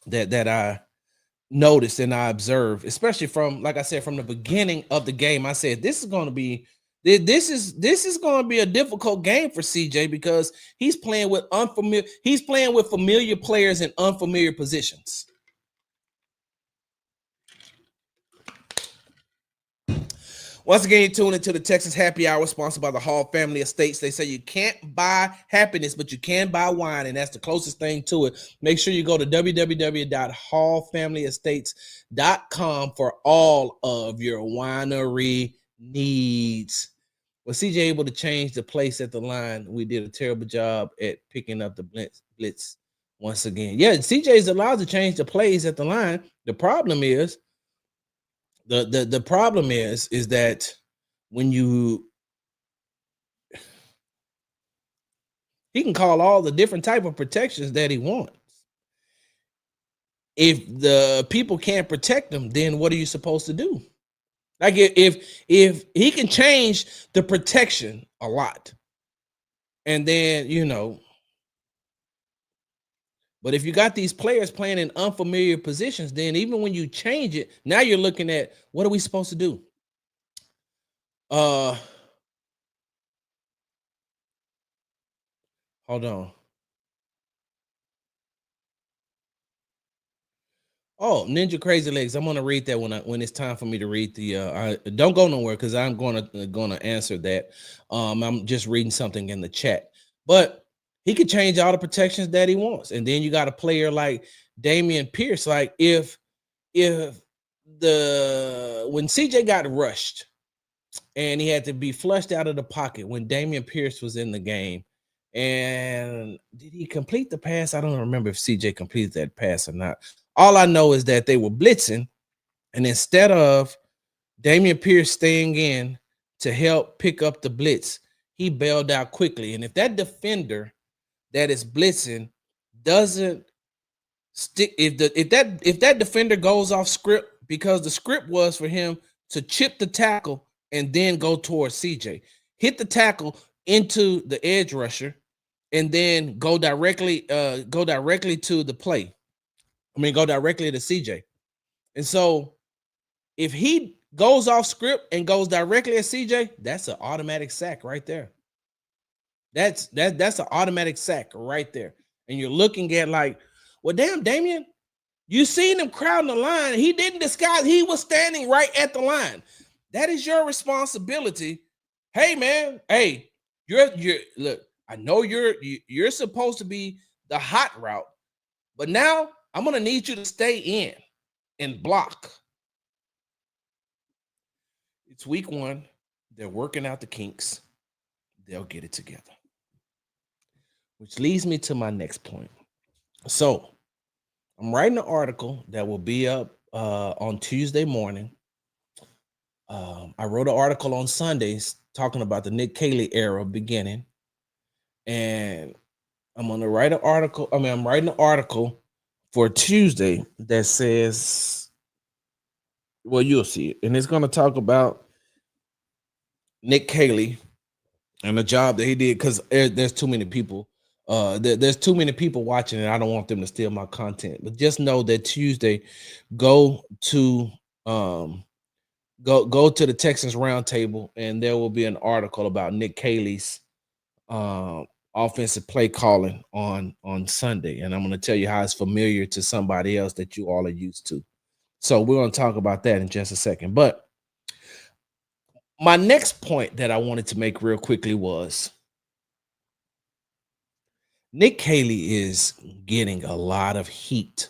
that I noticed and I observed, especially from, like I said, from the beginning of the game. I said this is going to be a difficult game for CJ, because he's playing with familiar players in unfamiliar positions. Once again, you're tuning into the Texans Happy Hour, sponsored by the Hall Family Estates. They say you can't buy happiness, but you can buy wine, and that's the closest thing to it. Make sure you go to www.hallfamilyestates.com for all of your winery needs. Was CJ able to change the place at the line? We did a terrible job at picking up the blitz once again. Yeah, CJ is allowed to change the plays at the line. The problem is, the problem is that when he can call all the different type of protections that he wants. If the people can't protect them, then what are you supposed to do? Like if he can change the protection a lot, and then but if you got these players playing in unfamiliar positions, then even when you change it, now you're looking at, what are we supposed to do? Hold on. Oh, Ninja Crazy Legs. I'm gonna read that when it's time for me to read the. Don't go nowhere, because I'm gonna answer that. I'm just reading something in the chat, but he could change all the protections that he wants, and then you got a player like Dameon Pierce. Like when CJ got rushed and he had to be flushed out of the pocket when Dameon Pierce was in the game. And did he complete the pass? I don't remember if CJ completed that pass or not. All I know is that they were blitzing, and instead of Dameon Pierce staying in to help pick up the blitz, he bailed out quickly. And if that defender that is blitzing doesn't stick, if that defender goes off script, because the script was for him to chip the tackle and then go towards CJ, hit the tackle into the edge rusher, and then go directly to the play. Go directly to CJ. And so if he goes off script and goes directly at CJ, that's an automatic sack right there. That's an automatic sack right there. And you're looking at like, well, damn, Dameon, you seen him crowding the line. He didn't disguise. He was standing right at the line. That is your responsibility. Hey, man. Hey, you're look. I know you're supposed to be the hot route, but now I'm gonna need you to stay in and block. It's week 1. They're working out the kinks. They'll get it together. Which leads me to my next point. So I'm writing an article that will be up on Tuesday morning. I wrote an article on Sundays talking about the Nick Caley era beginning, and I'm gonna write an article. I'm writing an article for Tuesday that says, well, you'll see it, and it's gonna talk about Nick Caley and the job that he did, because there's too many people. There's too many people watching, and I don't want them to steal my content. But just know that Tuesday, go to go to the Texans Roundtable, and there will be an article about Nick Caley's offensive play calling on Sunday, and I'm going to tell you how it's familiar to somebody else that you all are used to. So we're going to talk about that in just a second. But my next point that I wanted to make real quickly was Nick Caley is getting a lot of heat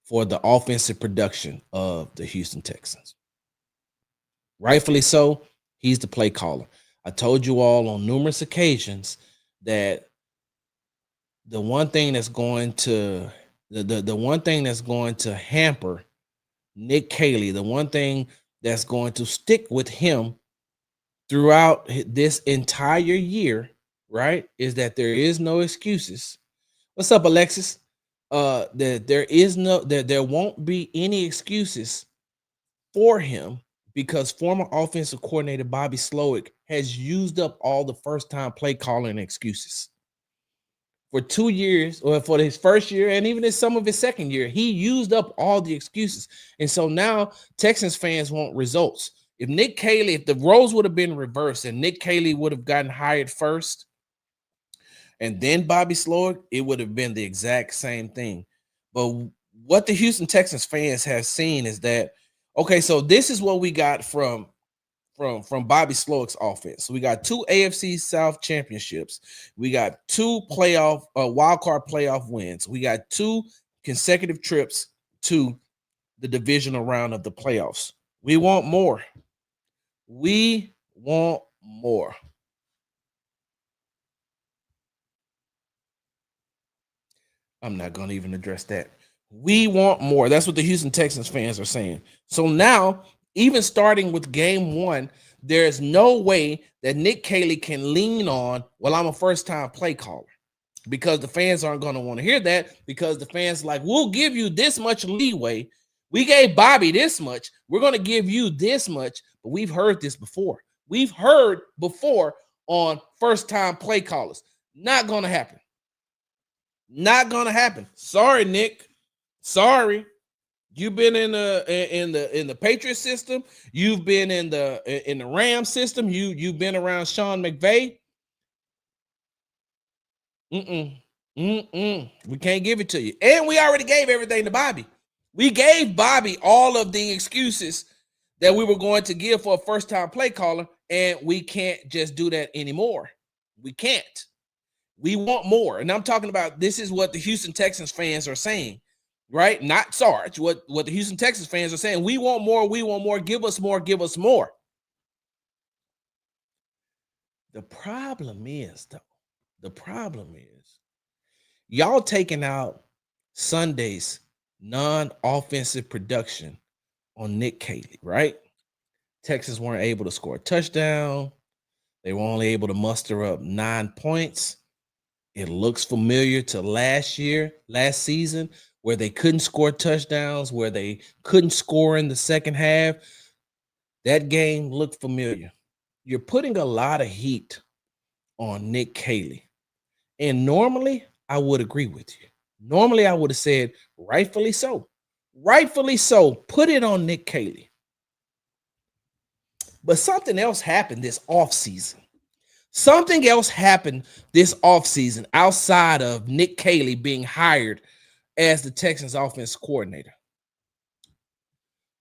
for the offensive production of the Houston Texans. Rightfully so, he's the play caller. I told you all on numerous occasions that the one thing that's going to hamper Nick Caley, the one thing that's going to stick with him throughout this entire year, right, is that there is no excuses. What's up, Alexis? There won't be any excuses for him, because former offensive coordinator Bobby Slowick has used up all the first-time play calling excuses. For 2 years, or for his first year, and even in some of his second year, he used up all the excuses. And so now Texans fans want results. If the roles would have been reversed and Nick Caley would have gotten hired first and then Bobby Slowick, it would have been the exact same thing. But what the Houston Texans fans have seen is that, okay, so this is what we got from Bobby Slowick's offense. So we got 2 AFC South championships. We got 2 wild card playoff wins. We got 2 consecutive trips to the divisional round of the playoffs. We want more. We want more. I'm not going to even address that. We want more. That's what the Houston Texans fans are saying. So now, even starting with game 1, there's no way that Nick Caley can lean on, well, I'm a first-time play caller, because the fans aren't going to want to hear that, because the fans are like, we'll give you this much leeway. We gave Bobby this much. We're going to give you this much. But we've heard this before. We've heard before on first-time play callers. Not going to happen. Not going to happen. Sorry, Nick. Sorry. You've been in the Patriot system. You've been in the Ram system. You've been around Sean McVay. We can't give it to you. And we already gave everything to Bobby. We gave Bobby all of the excuses that we were going to give for a first-time play caller, and we can't just do that anymore. We can't. We want more. And I'm talking about, this is what the Houston Texans fans are saying, right? Not Sarge. What the Houston Texans fans are saying, we want more, we want more, give us more, give us more. The problem is, y'all taking out Sunday's non-offensive production on Nick Caley, right? Texas weren't able to score a touchdown. They were only able to muster up 9 points. It looks familiar to last season, where they couldn't score touchdowns, where they couldn't score in the second half. That game looked familiar. You're putting a lot of heat on Nick Caley. And normally, I would agree with you. Normally, I would have said, rightfully so. Rightfully so. Put it on Nick Caley. But something else happened this offseason. Something else happened this offseason outside of Nick Caley being hired as the Texans offense coordinator.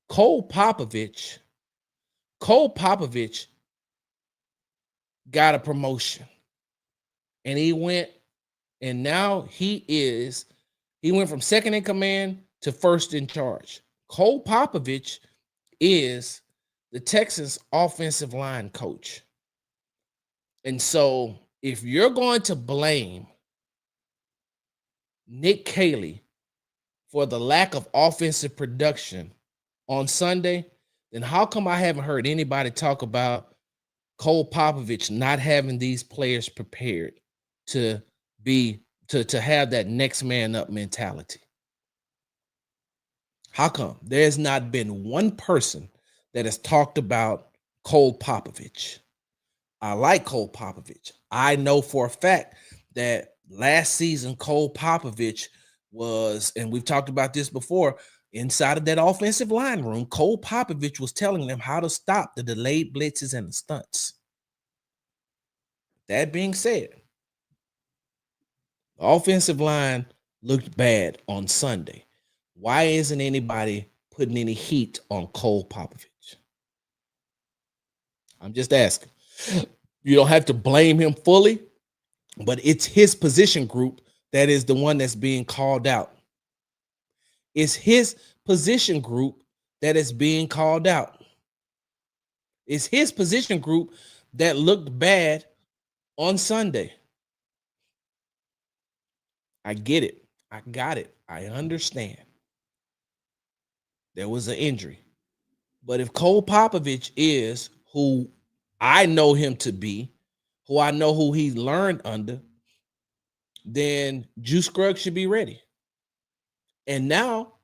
Cole Popovich Cole Popovich got a promotion, and he went, and now he went from second in command to first in charge. Cole Popovich is the Texans offensive line coach. And so if you're going to blame Nick Caley for the lack of offensive production on Sunday, then how come I haven't heard anybody talk about Cole Popovich not having these players prepared to have that next man up mentality? How come there's not been one person that has talked about Cole Popovich? I like Cole Popovich. I know for a fact that last season Cole Popovich was, and we've talked about this before, inside of that offensive line room, Cole Popovich was telling them how to stop the delayed blitzes and the stunts. That being said, the offensive line looked bad on Sunday. Why isn't anybody putting any heat on Cole Popovich? I'm just asking. You don't have to blame him fully, but it's his position group that is the one that's being called out. It's his position group that is being called out. It's his position group that looked bad on Sunday. I get it. I got it. I understand. There was an injury. But if Cole Popovich is who I know him to be, who I know who he learned under, then Juice Scruggs should be ready. And now,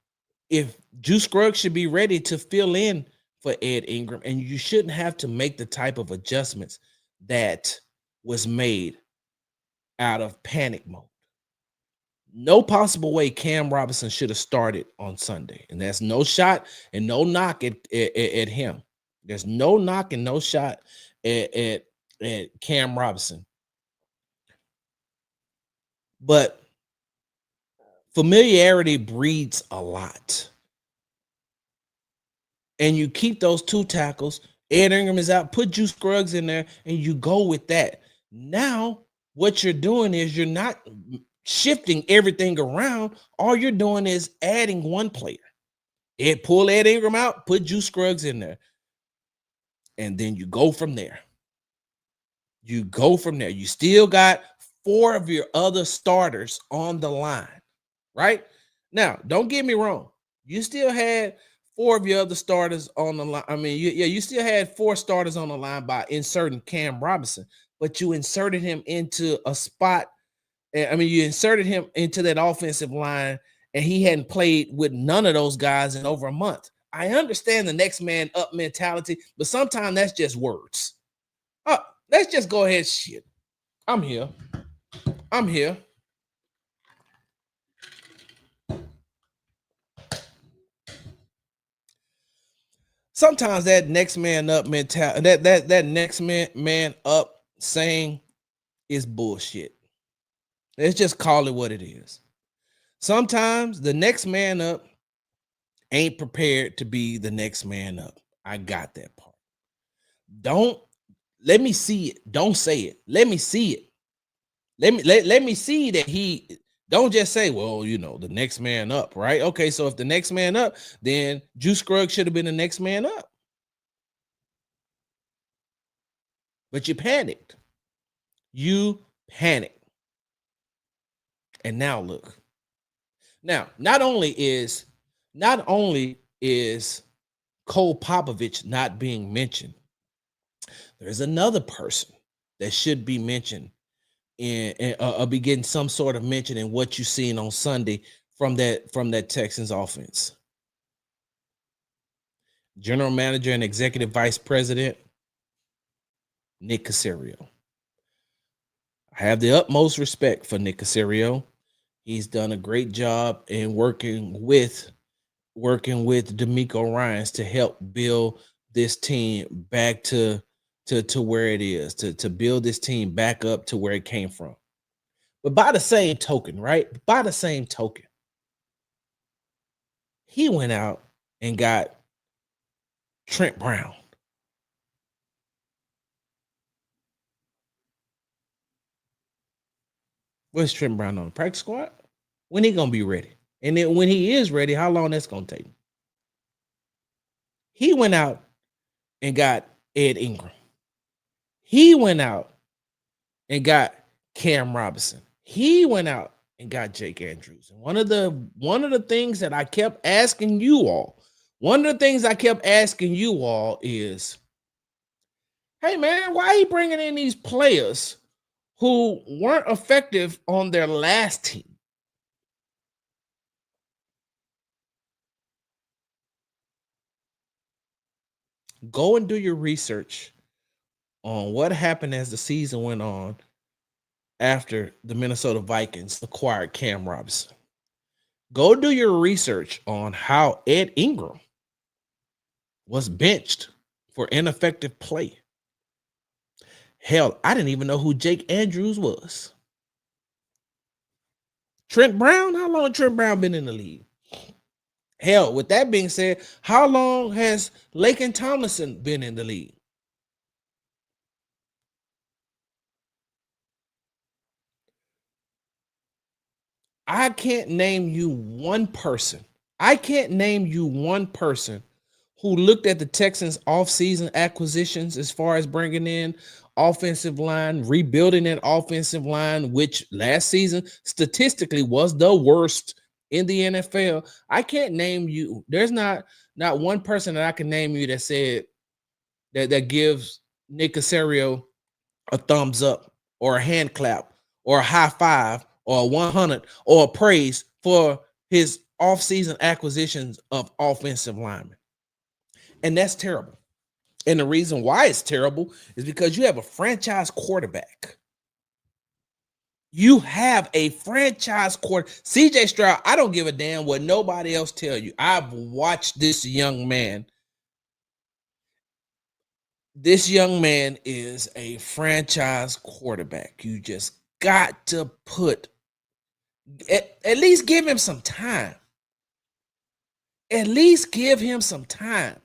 if Juice Scruggs should be ready to fill in for Ed Ingram, and you shouldn't have to make the type of adjustments that was made out of panic mode. No possible way Cam Robinson should have started on Sunday. And that's no shot and no knock at him. There's no knock and no shot at Cam Robinson. But familiarity breeds a lot. And you keep those two tackles. Ed Ingram is out. Put Juice Scruggs in there, and you go with that. Now, what you're doing is you're not shifting everything around. All you're doing is adding one player. Pull Ed Ingram out, put Juice Scruggs in there. And then you go from there. You go from there. You still got 4 of your other starters on the line, right? Now, don't get me wrong. You still had 4 of your other starters on the line. I mean, you still had 4 starters on the line by inserting Cam Robinson, but you inserted him into a spot. I mean, you inserted him into that offensive line, and he hadn't played with none of those guys in over a month. I understand the next man up mentality, but sometimes that's just words. Let's just go ahead. Shit. I'm here. Sometimes that next man up mentality, that next man up saying is bullshit. Let's just call it what it is. Sometimes the next man up ain't prepared to be the next man up. I got that part. Don't let me see it. Don't say it. Let me see it. Let me see that he don't just say, well, you know, the next man up, right? Okay, so if the next man up, then Juice Scruggs should have been the next man up. But you panicked. You panicked. And now look. Now, not only is Cole Popovich not being mentioned, there's another person that should be mentioned and be getting some sort of mention in what you've seen on Sunday from that Texans offense. General Manager and Executive Vice President Nick Caserio. I have the utmost respect for Nick Caserio. He's done a great job in working with DeMeco Ryans to help build this team back to where it is, to build this team back up to where it came from. But by the same token, right? By the same token, he went out and got Trent Brown. Where's Trent Brown on the practice squad? When he gonna be ready? And then when he is ready, how long that's gonna take? He went out and got Ed Ingram. He went out and got Cam Robinson. He went out and got Jake Andrews. And one of the things that I kept asking you all, is, hey man, why are you bringing in these players who weren't effective on their last team? Go and do your research on what happened as the season went on after the Minnesota Vikings acquired Cam Robinson. Go do your research on how Ed Ingram was benched for ineffective play. Hell, I didn't even know who Jake Andrews was. Trent Brown, how long Trent Brown been in the league? Hell, with that being said, how long has Laken Tomlinson been in the league? I can't name you one person. Who looked at the Texans offseason acquisitions as far as bringing in offensive line, rebuilding that offensive line, which last season statistically was the worst in the NFL. I can't name you. There's not one person that I can name you that said that gives Nick Caserio a thumbs up or a hand clap or a high five or a 100 or a praise for his offseason acquisitions of offensive linemen. And that's terrible. And the reason why it's terrible is because you have a franchise quarterback. You have a franchise quarterback. CJ Stroud, I don't give a damn what nobody else tell you. I've watched this young man. This young man is a franchise quarterback. You just got to at least give him some time. At least give him some time.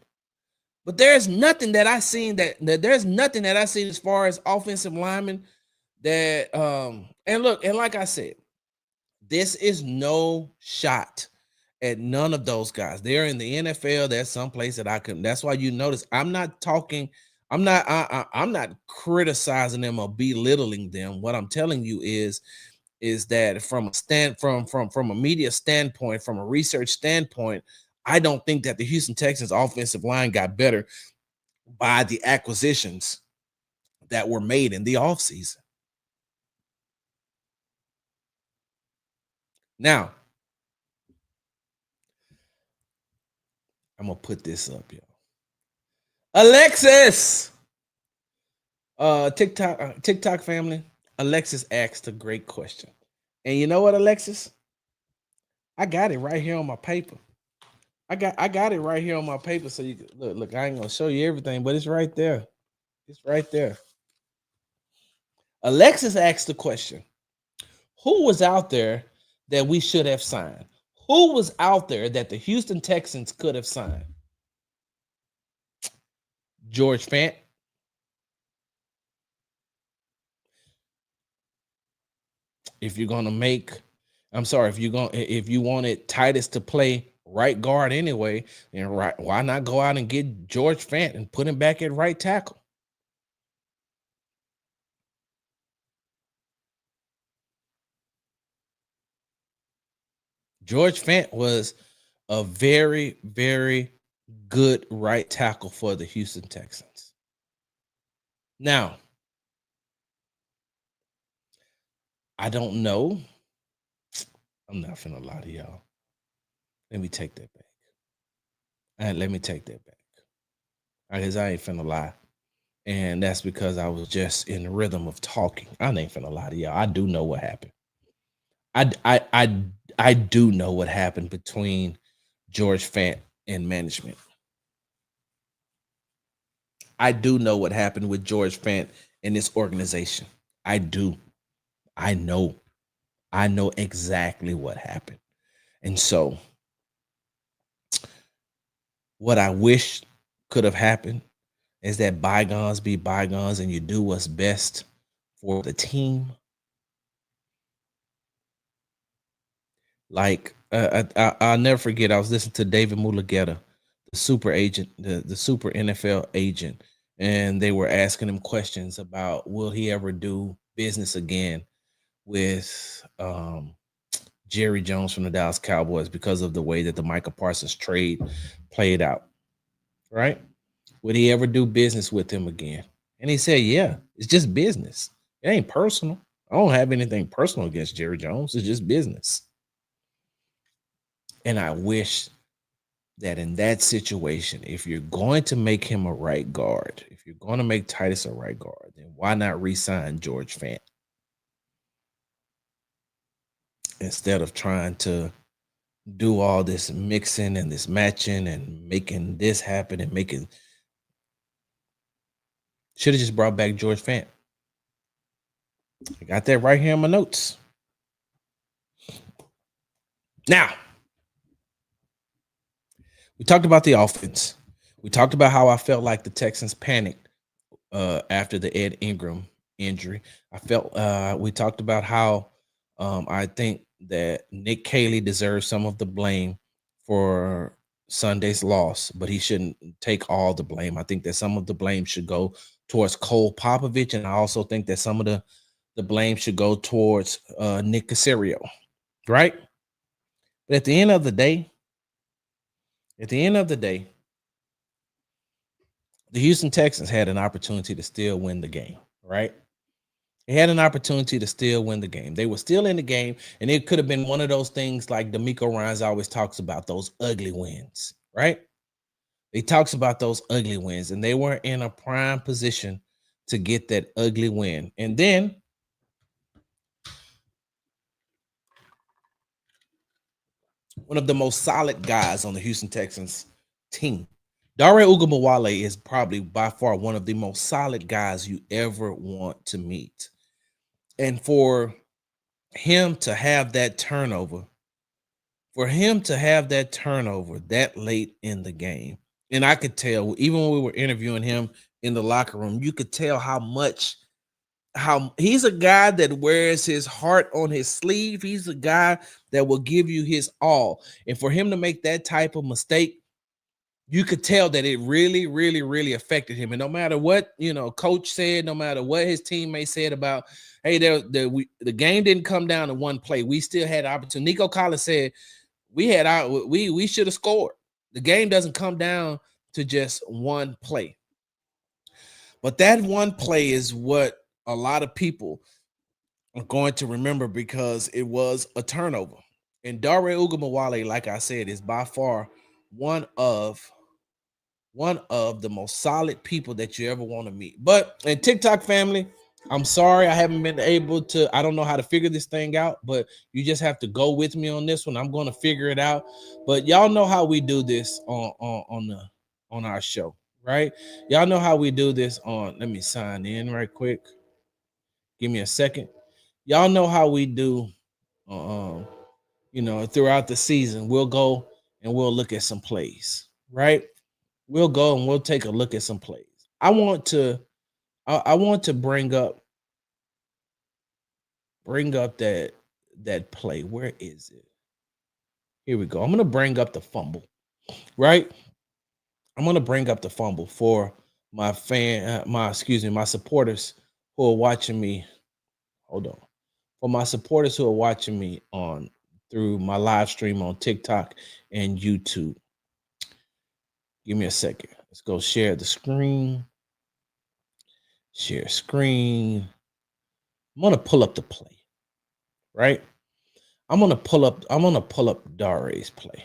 But there's nothing that I seen as far as offensive linemen that and look, and like I said, this is no shot at none of those guys. They're in the NFL. There's some place that I couldn't. That's why you notice I'm not criticizing them or belittling them. What I'm telling you is that from a media standpoint, from a research standpoint, I don't think that the Houston Texans offensive line got better by the acquisitions that were made in the offseason. Now, I'm gonna put this up, y'all. Alexis, TikTok family. Alexis asked a great question, and you know what, Alexis? I got it right here on my paper. I got it right here on my paper, so you can look. I ain't gonna show you everything, but it's right there. It's right there. Alexis asked the question: who was out there that we should have signed? Who was out there that the Houston Texans could have signed? George Fant. If you're gonna make, if you wanted Titus to play right guard anyway, then why not go out and get George Fant and put him back at right tackle? George Fant was a very, very good right tackle for the Houston Texans. Now, I don't know. I'm not finna lie to y'all. Let me take that back. Because I ain't finna lie. And that's because I was just in the rhythm of talking. I ain't finna lie to y'all. I do know what happened. I do know what happened between George Fant and management. I do know what happened with George Fant and this organization. I do. I know. I know exactly what happened. And so what I wish could have happened is that bygones be bygones and you do what's best for the team. Like I'll never forget. I was listening to David Mulugeta, the super agent, the super NFL agent, and they were asking him questions about will he ever do business again with Jerry Jones from the Dallas Cowboys because of the way that the Micah Parsons trade played out. Right? Would he ever do business with him again? And he said, "Yeah, it's just business. It ain't personal. I don't have anything personal against Jerry Jones. It's just business." And I wish that in that situation, if you're going to make him a right guard, if you're going to make Titus a right guard, then why not re-sign George Fant instead of trying to do all this mixing and this matching and making this happen and making should have just brought back George Fant. I got that right here in my notes. Now, we talked about the offense. We talked about how I felt like the Texans panicked after the Ed Ingram injury. I felt we talked about how I think that Nick Caley deserves some of the blame for Sunday's loss, but he shouldn't take all the blame. I think that some of the blame should go towards Cole Popovich, and I also think that some of the blame should go towards Nick Caserio, right? But at the end of the day, the Houston Texans had an opportunity to still win the game, right? They had an opportunity to still win the game. They were still in the game, and it could have been one of those things like D'Amico Ryans always talks about, those ugly wins, right? He talks about those ugly wins, and they were in a prime position to get that ugly win. And then one of the most solid guys on the Houston Texans team, Dare Ugumawale, is probably by far one of the most solid guys you ever want to meet. And for him to have that turnover, that late in the game, and I could tell, even when we were interviewing him in the locker room, you could tell how he's a guy that wears his heart on his sleeve. He's a guy that will give you his all. And for him to make that type of mistake, you could tell that it really, really, really affected him. And no matter what, coach said, no matter what his teammates said about, hey, the game didn't come down to one play. We still had opportunity. Nico Collins said we should have scored. The game doesn't come down to just one play. But that one play is what a lot of people are going to remember because it was a turnover. And Dare Ugumawale, like I said, is by far one of the most solid people that you ever want to meet. But in TikTok family, I'm sorry I haven't been able to. I don't know how to figure this thing out, but you just have to go with me on this one. I'm going to figure it out. But y'all know how we do this on our show, right? Y'all know how we do this on. Let me sign in right quick. Give me a second. Y'all know how we do. Throughout the season, we'll go and we'll look at some plays, right? We'll go and we'll take a look at some plays. I want to bring up that play. Where is it? Here we go. I'm going to bring up the fumble, right? I'm going to bring up the fumble for my supporters who are watching me. Hold on. For my supporters who are watching me through my live stream on TikTok and YouTube. Give me a second. Let's go share the screen. Share screen. I'm going to pull up the play, right? I'm going to pull up Dare's play.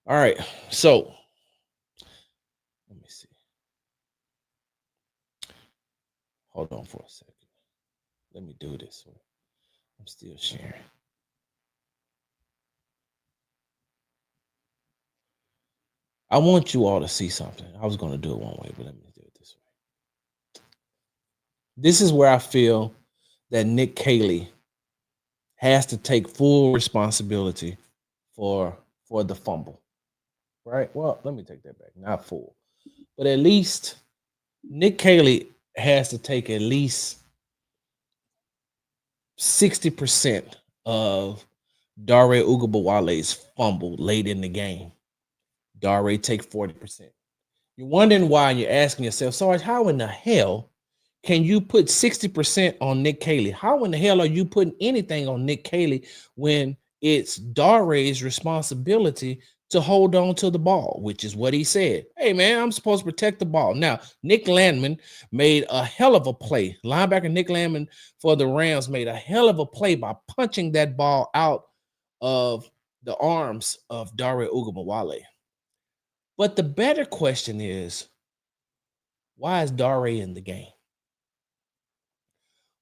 All right. So, let me see. Hold on for a second. Let me do this one. I'm still sharing. I want you all to see something. I was going to do it one way, but let me do it this way. This is where I feel that Nick Caley has to take full responsibility for the fumble. Right? Well, let me take that back. Not full. But at least Nick Caley has to take at least 60% of Dare Ugabawale's fumble late in the game. Dare take 40%. You're wondering why, and you're asking yourself, Sarge, how in the hell can you put 60% on Nick Caley? How in the hell are you putting anything on Nick Caley when it's Dare's responsibility to hold on to the ball, which is what he said. Hey, man, I'm supposed to protect the ball. Now, Nick Landman made a hell of a play. Linebacker Nick Landman for the Rams made a hell of a play by punching that ball out of the arms of Dare Ugabawale. But the better question is, why is Dare in the game?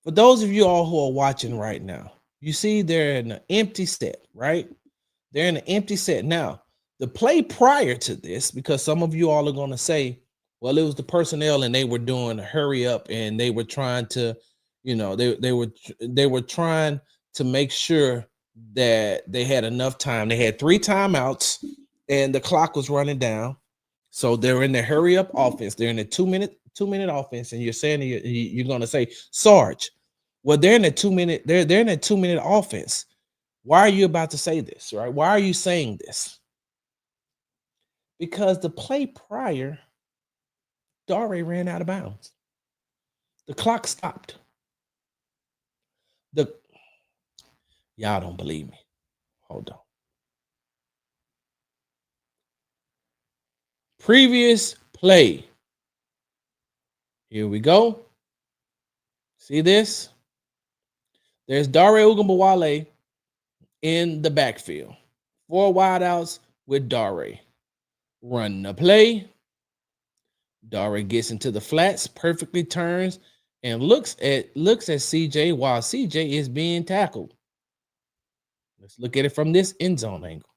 For those of you all who are watching right now, you see they're in an empty set, right? They're in an empty set. Now, the play prior to this, because some of you all are going to say, well, it was the personnel and they were doing a hurry up and they were trying to, they were trying to make sure that they had enough time. They had 3 timeouts and the clock was running down. So they're in the hurry up offense. They're in the 2-minute offense, and you're saying you're going to say, Sarge, well, they're in a 2-minute, they're in a 2-minute offense. Why are you about to say this, right? Why are you saying this? Because the play prior, Dare ran out of bounds. The clock stopped. Y'all don't believe me. Hold on. Previous play. Here we go. See this? There's Dare Ugabawale in the backfield. 4 wideouts with Dare. Run the play. Dare gets into the flats, perfectly turns, and looks at CJ while CJ is being tackled. Let's look at it from this end zone angle.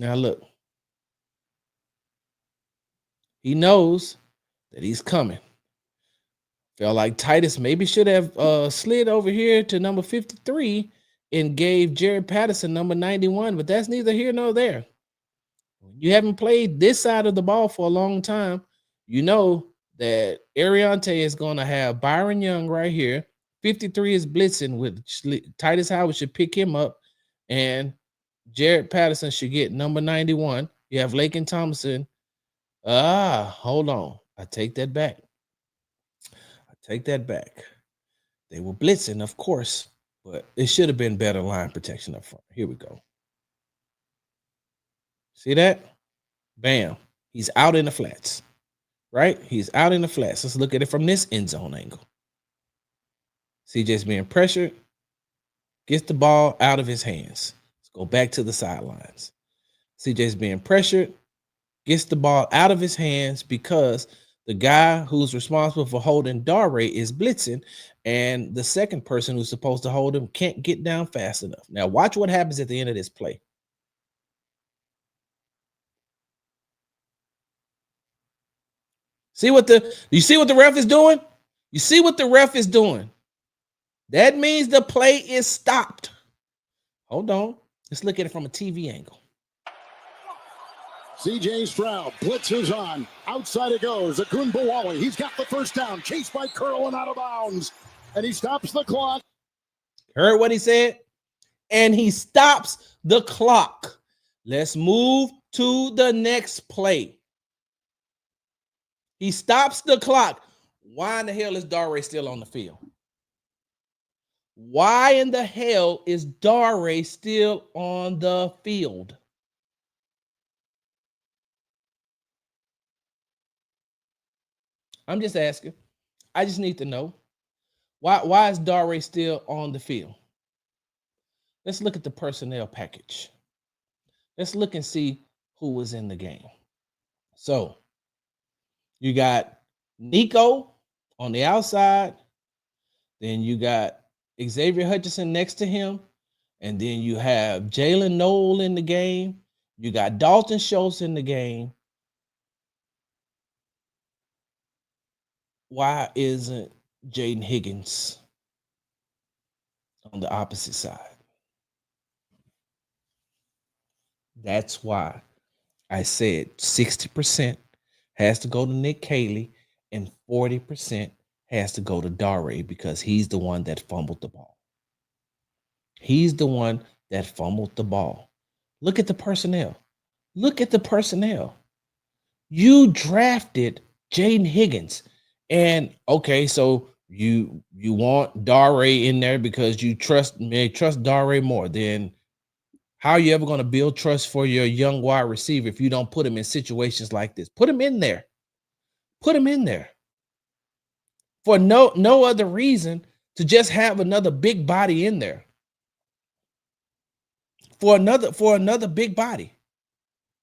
Now look. He knows that he's coming. Felt like Titus maybe should have slid over here to number 53 and gave Jared Patterson number 91, but that's neither here nor there. You haven't played this side of the ball for a long time. You know that Ariante is going to have Byron Young right here. 53 is blitzing with Titus Howard should pick him up, and Jared Patterson should get number 91. You have Lakin Thompson. Hold on. I take that back. They were blitzing, of course, but it should have been better line protection up front. Here we go. See that? Bam. He's out in the flats, right? He's out in the flats. Let's look at it from this end zone angle. CJ's being pressured, gets the ball out of his hands. Let's go back to the sidelines. CJ's being pressured, gets the ball out of his hands because the guy who's responsible for holding Dare is blitzing, and the second person who's supposed to hold him can't get down fast enough. Now, watch what happens at the end of this play. You see what the ref is doing? You see what the ref is doing? That means the play is stopped. Hold on. Let's look at it from a TV angle. C.J. Stroud blitzes on. Outside it goes. Ugabawale. He's got the first down. Chased by Curl and out of bounds. And he stops the clock. Heard what he said? And he stops the clock. Let's move to the next play. He stops the clock. Why in the hell is Dare still on the field? Why in the hell is Dare still on the field? I'm just asking. I just need to know. Why is Dare still on the field? Let's look at the personnel package. Let's look and see who was in the game. So, you got Nico on the outside. Then you got Xavier Hutchinson next to him. And then you have Jalen Noel in the game. You got Dalton Schultz in the game. Why isn't Jaden Higgins on the opposite side? That's why I said 60% has to go to Nick Caley and 40% has to go to Dare because he's the one that fumbled the ball. He's the one that fumbled the ball. Look at the personnel. Look at the personnel. You drafted Jaden Higgins. And okay, so you want Dare in there because you trust Dare more. Then how are you ever going to build trust for your young wide receiver if you don't put him in situations like this? Put him in there. Put him in there. For no other reason to just have another big body in there. For another big body.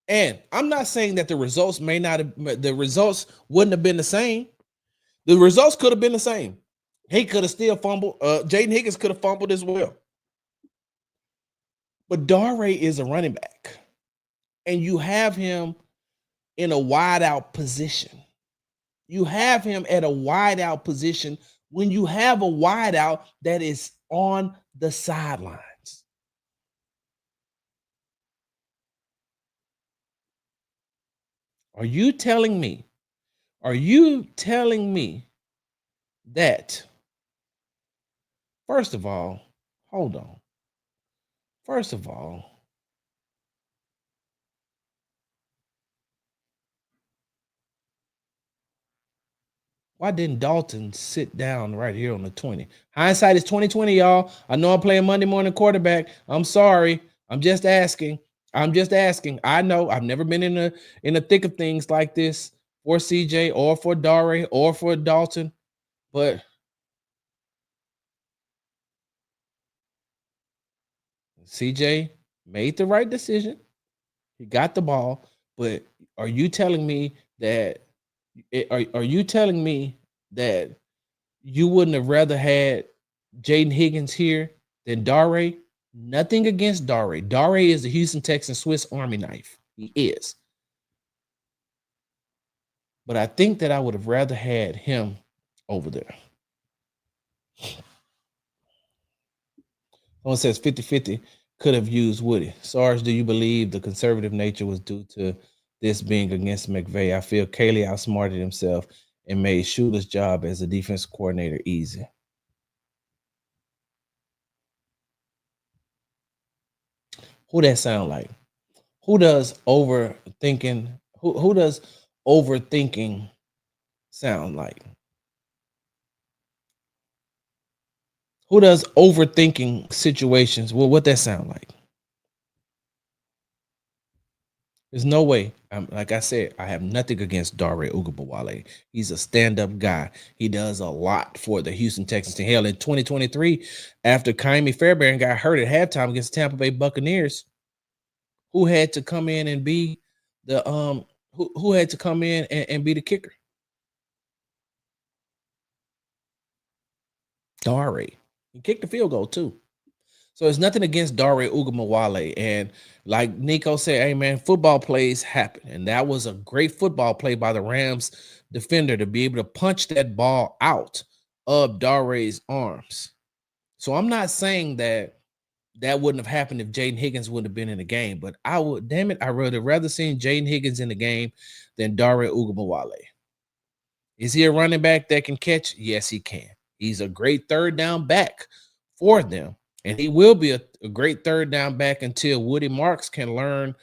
And I'm not saying that the results wouldn't have been the same. The results could have been the same. He could have still fumbled. Jaden Higgins could have fumbled as well. But Dare is a running back. And you have him in a wide out position. You have him at a wide out position when you have a wide out that is on the sidelines. Are you telling me that, first of all, hold on. First of all, why didn't Dalton sit down right here on the 20? Hindsight is 2020, y'all. I know I'm playing Monday morning quarterback. I'm sorry. I'm just asking. I know I've never been in the thick of things like this for CJ or for Dare or for Dalton, but CJ made the right decision. He got the ball, but are you telling me that you wouldn't have rather had Jaden Higgins here than Dare? Nothing against Dare. Dare is the Houston Texans Swiss Army knife. He is. But I think that I would have rather had him over there. Someone says 50-50 could have used Woody. Sarge, do you believe the conservative nature was due to this being against McVay? I feel Kaylee outsmarted himself and made Shula's job as a defense coordinator easy. Who that sound like? Who does overthinking? Who does overthinking sound like? Who does overthinking situations? Well, what that sound like? There's no way. Like I said, I have nothing against Dare Ugabawale. He's a stand-up guy. He does a lot for the Houston Texans. Hell, in 2023, after Kaimi Fairbairn got hurt at halftime against the Tampa Bay Buccaneers, who had to come in and be the who had to come in and be the kicker? Dare. He kicked the field goal too. So it's nothing against Dare Ugabawale. And like Nico said, hey man, football plays happen. And that was a great football play by the Rams defender to be able to punch that ball out of Dare's arms. So I'm not saying that wouldn't have happened if Jaden Higgins wouldn't have been in the game, but I would rather seen Jaden Higgins in the game than Dare Ugabawale. Is he a running back that can catch? Yes, he can. He's a great third down back for them. And he will be a great third down back until Woody Marks can learn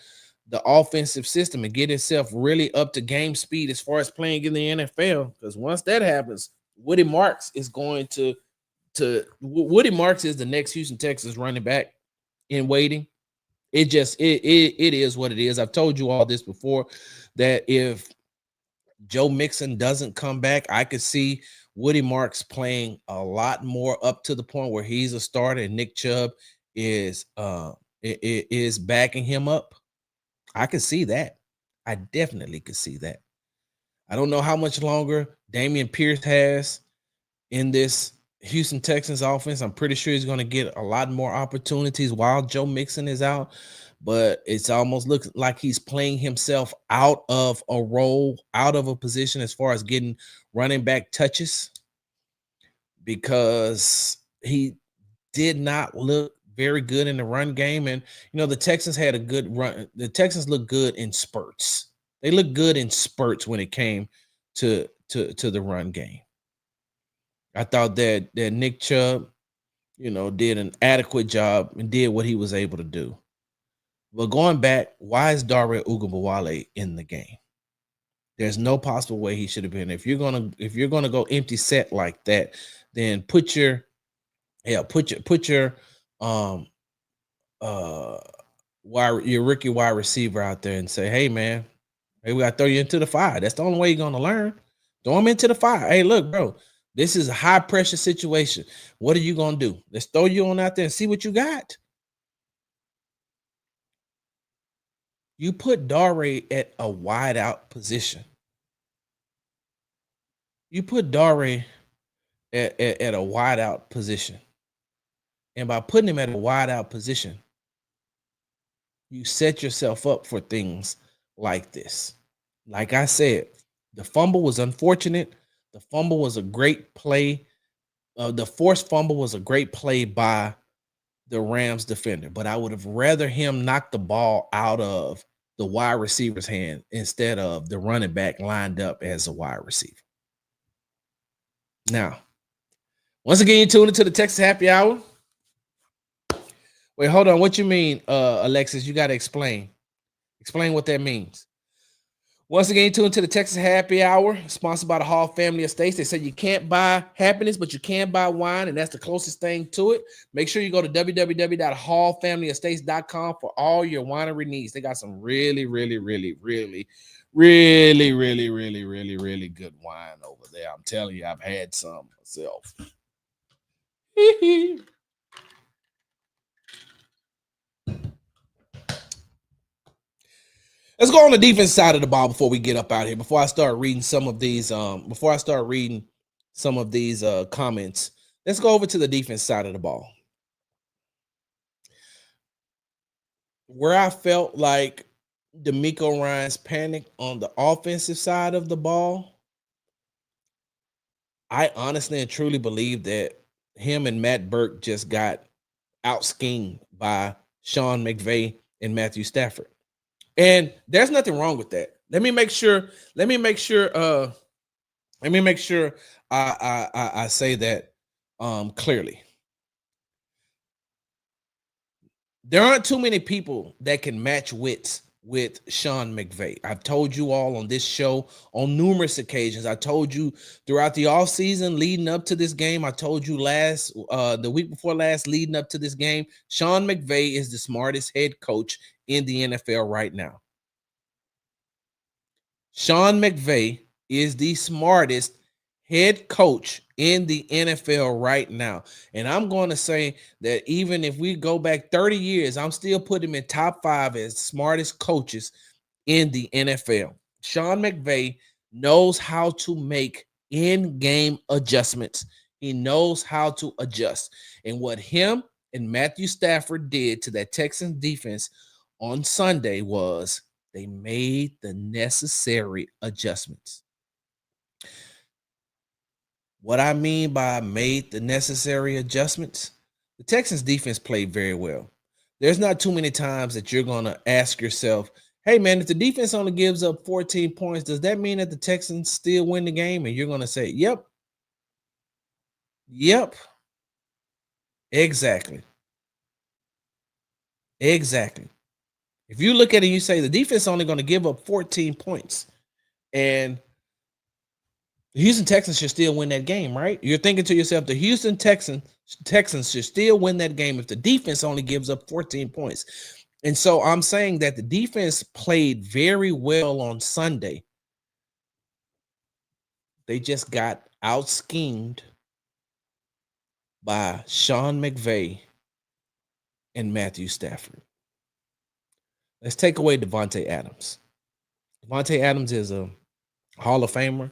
the offensive system and get himself really up to game speed as far as playing in the NFL. Because once that happens, Woody Marks is going to Woody Marks is the next Houston Texans running back in waiting. It is what it is. I've told you all this before, that if Joe Mixon doesn't come back, I could see Woody Marks playing a lot more up to the point where he's a starter and Nick Chubb is backing him up. I could see that. I definitely could see that. I don't know how much longer Dameon Pierce has in this Houston Texans offense. I'm pretty sure he's going to get a lot more opportunities while Joe Mixon is out, but it's almost looks like he's playing himself out of a role, out of a position as far as getting running back touches, because he did not look very good in the run game. And, the Texans had a good run. The Texans look good in spurts. They look good in spurts when it came to the run game. I thought that Nick Chubb, did an adequate job and did what he was able to do. But going back, why is Dare Ogunbowale in the game? There's no possible way he should have been. If you're gonna go empty set like that, then put your um your rookie wide receiver out there and say, hey man, hey, we gotta throw you into the fire. That's the only way you're gonna learn. Throw him into the fire. Hey, look, bro, this is a high pressure situation. What are you gonna do? Let's throw you on out there and see what you got. You put Dare at a wide out position. You put Dare at a wide out position. And by putting him at a wide out position, you set yourself up for things like this. Like I said, the fumble was unfortunate. The fumble was a great play. The forced fumble was a great play by the Rams defender, but I would have rather him knock the ball out of the wide receiver's hand instead of the running back lined up as a wide receiver. Now, once again, you tune into the Texas Happy Hour. Wait, hold on. What you mean, Alexis? You got to explain. Explain what that means. Once again, you tune into the Texas Happy Hour, sponsored by the Hall Family Estates. They said you can't buy happiness, but you can buy wine, and that's the closest thing to it. Make sure you go to www.hallfamilyestates.com for all your winery needs. They got some really, really, really, really, really, really, really, really, really good wine over there. I'm telling you, I've had some myself. Let's go on the defense side of the ball before we get up out here. Before I start reading some of these, comments, let's go over to the defense side of the ball. Where I felt like DeMeco Ryans panicked on the offensive side of the ball, I honestly and truly believe that him and Matt Burke just got out-schemed by Sean McVay and Matthew Stafford. And there's nothing wrong with that. Let me make sure I say that clearly. There aren't too many people that can match wits with Sean McVay. I've told you all on this show on numerous occasions. I told you throughout the offseason leading up to this game. I told you the week before last leading up to this game. Sean McVay is the smartest head coach in the NFL right now. Sean McVay is the smartest head coach in the NFL right now. And I'm going to say that even if we go back 30 years, I'm still putting him in top 5 as smartest coaches in the NFL. Sean McVay knows how to make in-game adjustments. He knows how to adjust. And what him and Matthew Stafford did to that Texans defense on Sunday was they made the necessary adjustments. What I mean by made the necessary adjustments, the Texans defense played very well. There's not too many times that you're going to ask yourself, hey, man, if the defense only gives up 14 points, does that mean that the Texans still win the game? And you're going to say, yep. Exactly. If you look at it, you say the defense only going to give up 14 points. And the Houston Texans should still win that game, right? You're thinking to yourself, the Houston Texans should still win that game if the defense only gives up 14 points. And so I'm saying that the defense played very well on Sunday. They just got out-schemed by Sean McVay and Matthew Stafford. Let's take away Devontae Adams. Devontae Adams is a Hall of Famer.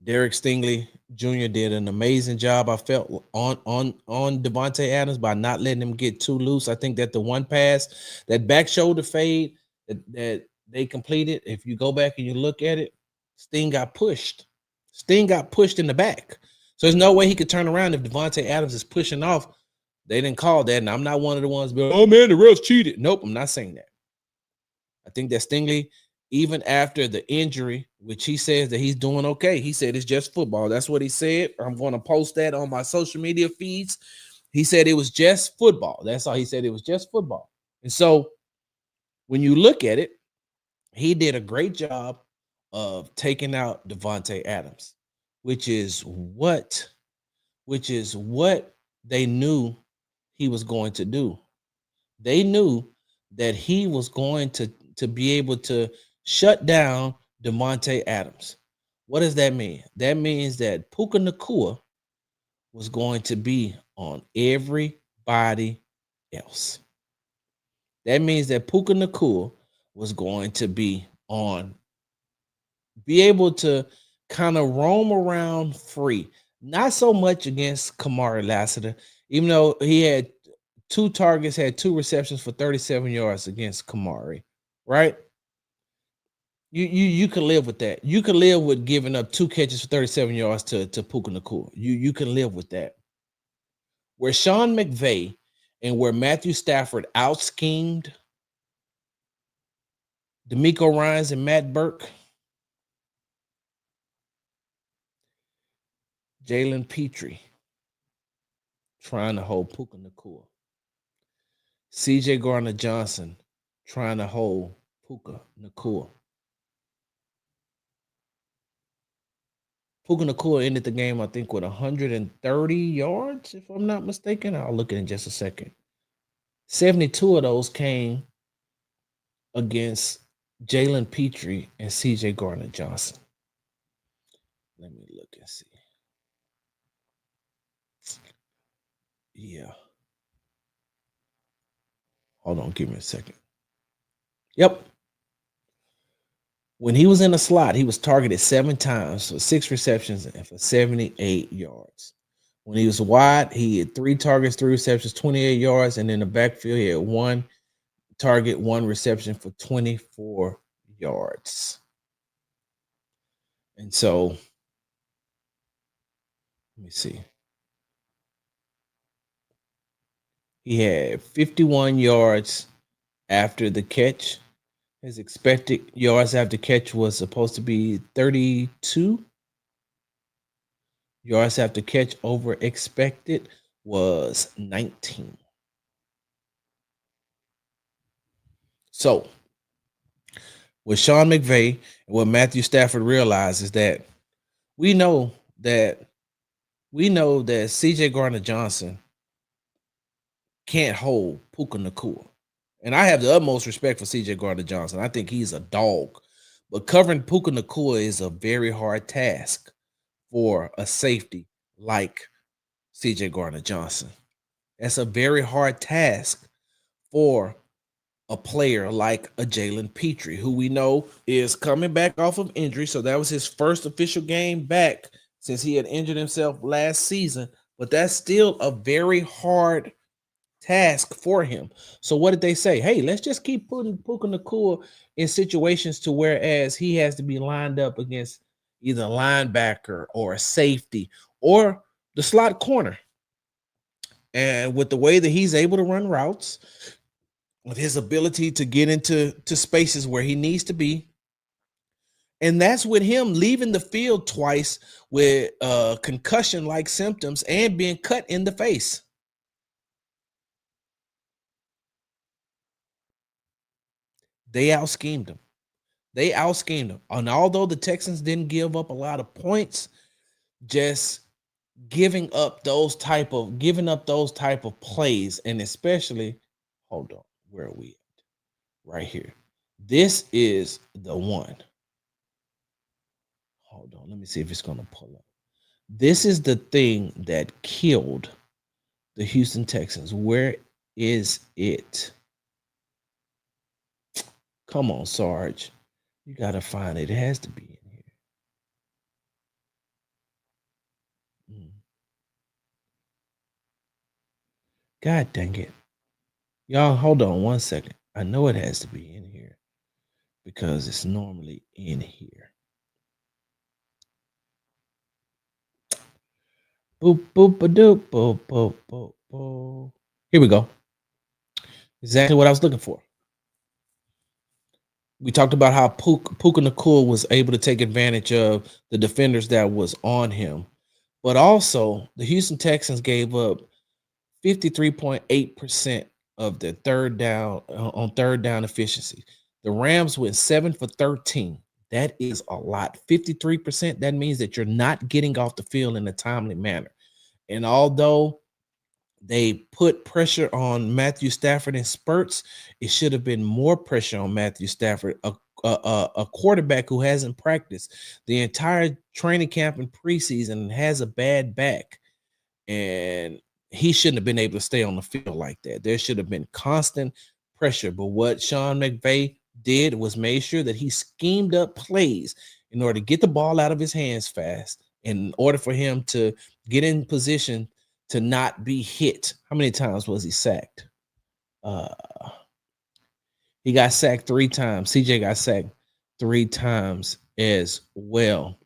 Derek Stingley Jr. did an amazing job, I felt, on Devontae Adams by not letting him get too loose. I think that the one pass, that back shoulder fade that they completed, if you go back and you look at it, Sting got pushed. Sting got pushed in the back. So there's no way he could turn around if Devontae Adams is pushing off. They didn't call that, and I'm not one of the ones being, oh, man, the refs cheated. Nope, I'm not saying that. I think that Stingley, even after the injury, which he says that he's doing okay, he said it's just football. That's what he said. I'm going to post that on my social media feeds. He said it was just football. That's all he said. It was just football. And so when you look at it, he did a great job of taking out Devontae Adams, which is what they knew he was going to do. They knew that he was going to be able to shut down Devontae Adams. What does that mean? That means that Puka Nacua was going to be on everybody else. That means that Puka Nacua was going to be able to kind of roam around free. Not so much against Kamari Lassiter, even though he had 2 targets, had 2 receptions for 37 yards against Kamari, right? You can live with that. You can live with giving up 2 catches for 37 yards to Puka Nacua. You can live with that. Where Sean McVay and where Matthew Stafford out-schemed D'Amico Ryans and Matt Burke, Jalen Petrie trying to hold Puka Nacua. CJ Gardner-Johnson trying to hold Puka Nacua. Puka Nacua ended the game, I think, with 130 yards, if I'm not mistaken. I'll look at it in just a second. 72 of those came against Jalen Petrie and CJ Gardner-Johnson. Let me look and see. Yeah. Hold on, give me a second. Yep. When he was in the slot, he was targeted 7 times for 6 receptions and for 78 yards. When he was wide, he had 3 targets, 3 receptions, 28 yards, and in the backfield, he had 1 target, 1 reception for 24 yards. And so, let me see. He had 51 yards after the catch. His expected yards after catch was supposed to be 32. Yards after catch over expected was 19. So, what Sean McVay and what Matthew Stafford realized is that we know that CJ Gardner-Johnson can't hold Puka Nacua. And I have the utmost respect for CJ Gardner-Johnson. I think he's a dog. But covering Puka Nacua is a very hard task for a safety like CJ Gardner-Johnson. That's a very hard task for a player like a Jalen Petrie, who we know is coming back off of injury. So that was his first official game back since he had injured himself last season. But that's still a very hard task for him. So what did they say? Hey, let's just keep putting Puka Nacua in situations to whereas he has to be lined up against either a linebacker or a safety or the slot corner. And with the way that he's able to run routes, with his ability to get into spaces where he needs to be, and that's with him leaving the field twice with concussion-like symptoms and being cut in the face. They out-schemed him. And although the Texans didn't give up a lot of points, just giving up those type of plays, and especially, hold on, where are we at? Right here. This is the one. Hold on, let me see if it's going to pull up. This is the thing that killed the Houston Texans. Where is it? Come on, Sarge. You got to find it. It has to be in here. God dang it. Y'all, hold on 1 second. I know it has to be in here because it's normally in here. Boop, boop, a doop, boop, boop, boop, boop. Here we go. Exactly what I was looking for. We talked about how Puka Nacua was able to take advantage of the defenders that was on him. But also, the Houston Texans gave up 53.8% of the third down on third down efficiency. The Rams went 7 for 13. That is a lot. 53%. That means that you're not getting off the field in a timely manner. And although they put pressure on Matthew Stafford in spurts, it should have been more pressure on Matthew Stafford, a quarterback who hasn't practiced the entire training camp and preseason and has a bad back. And he shouldn't have been able to stay on the field like that. There should have been constant pressure. But what Sean McVay did was made sure that he schemed up plays in order to get the ball out of his hands fast, in order for him to get in position to not be hit. How many times was he sacked? He got sacked 3 times. CJ got sacked 3 times as well.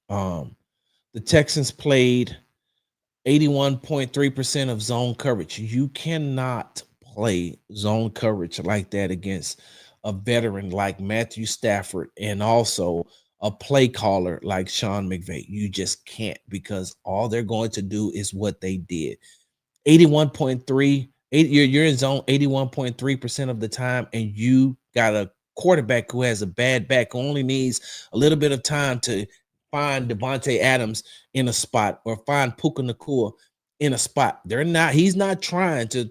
The Texans played 81.3% of zone coverage. You cannot play zone coverage like that against a veteran like Matthew Stafford and also a play caller like Sean McVay. You just can't, because all they're going to do is what they did. 81.3, you're in zone 81.3% of the time, and you got a quarterback who has a bad back, who only needs a little bit of time to find Devontae Adams in a spot or find Puka Nacua in a spot. He's not trying to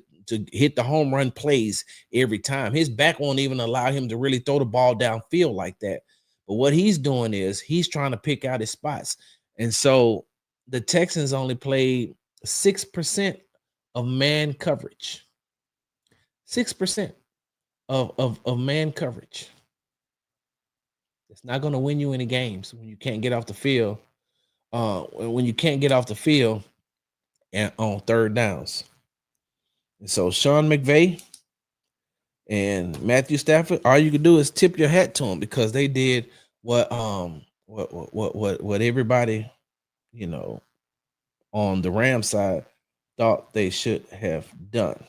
hit the home run plays every time. His back won't even allow him to really throw the ball downfield like that. But what he's doing is he's trying to pick out his spots. And so the Texans only played 6% of man coverage. 6% of man coverage. It's not going to win you any games when you can't get off the field. When you can't get off the field and on third downs. And so Sean McVay and Matthew Stafford, all you can do is tip your hat to them, because they did what everybody, on the Rams side thought they should have done.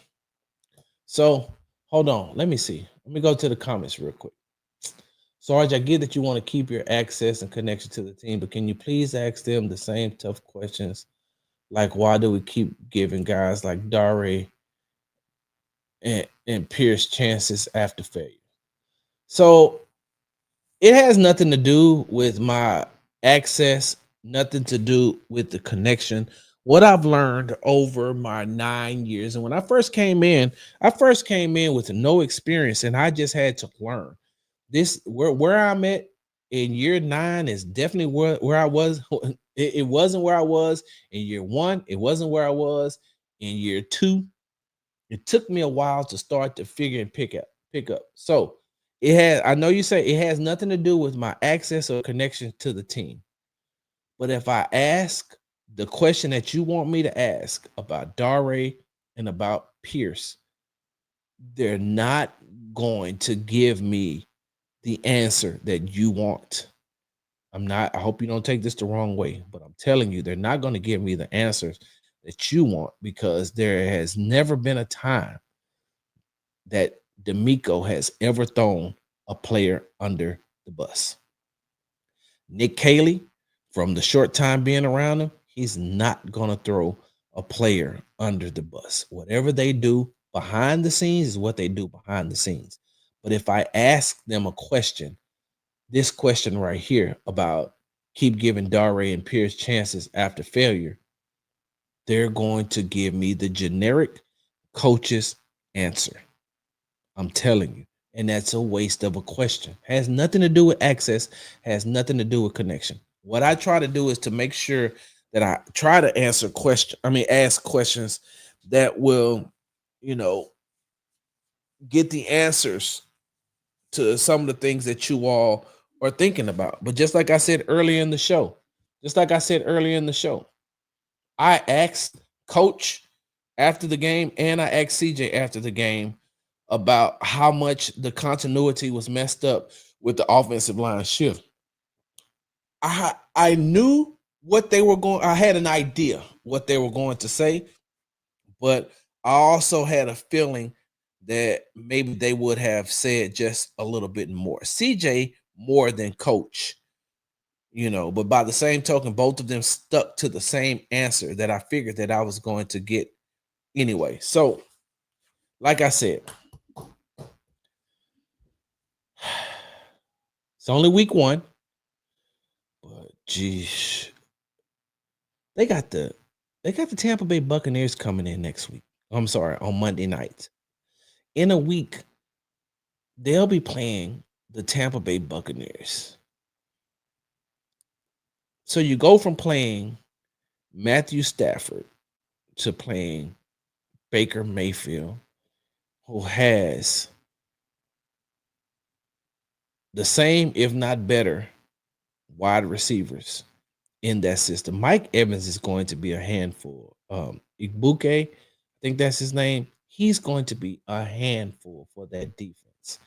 So hold on, let me see. Let me go to the comments real quick. Sarge, I get that you want to keep your access and connection to the team, but can you please ask them the same tough questions? Like, why do we keep giving guys like Dare and Pierce chances after failure? So it has nothing to do with my access, nothing to do with the connection. What I've learned over my 9 years, and when I first came in with no experience, and I just had to learn. This where I'm at in year 9 is definitely where I was. It wasn't where I was in year 1. It wasn't where I was in year 2. It took me a while to start to figure and pick up. So I know you say it has nothing to do with my access or connection to the team. But if I ask the question that you want me to ask about Dare and about Pierce, they're not going to give me the answer that you want. I hope you don't take this the wrong way, but I'm telling you, they're not going to give me the answers that you want, because there has never been a time that D'Amico has ever thrown a player under the bus. Nick Caley, from the short time being around him, he's not going to throw a player under the bus. Whatever they do behind the scenes is what they do behind the scenes. But if I ask them a question, this question right here about keep giving Dare and Pierce chances after failure, they're going to give me the generic coach's answer. I'm telling you. And that's a waste of a question. Has nothing to do with access, has nothing to do with connection. What I try to do is to make sure that I try to ask questions that will, get the answers to some of the things that you all are thinking about. But just like I said earlier in the show, I asked Coach after the game and I asked CJ after the game about how much the continuity was messed up with the offensive line shift. I knew what they were going. I had an idea what they were going to say, but I also had a feeling that maybe they would have said just a little bit more. CJ more than Coach, but by the same token, both of them stuck to the same answer that I figured that I was going to get Anyway, so like I said, it's only week 1, but geez, they got the Tampa Bay Buccaneers coming in next week. I'm sorry, on Monday night. In a week, they'll be playing the Tampa Bay Buccaneers. So you go from playing Matthew Stafford to playing Baker Mayfield, who has the same, if not better, wide receivers in that system. Mike Evans is going to be a handful. Igbuke, I think that's his name. He's going to be a handful for that defense.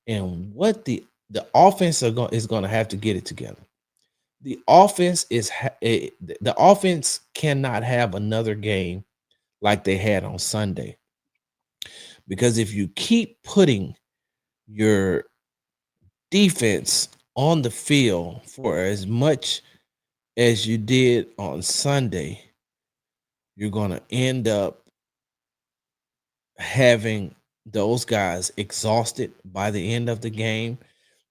And what the offense is going to have to get it together. The offense the offense cannot have another game like they had on Sunday. Because if you keep putting your defense on the field for as much as you did on Sunday, you're going to end up having those guys exhausted by the end of the game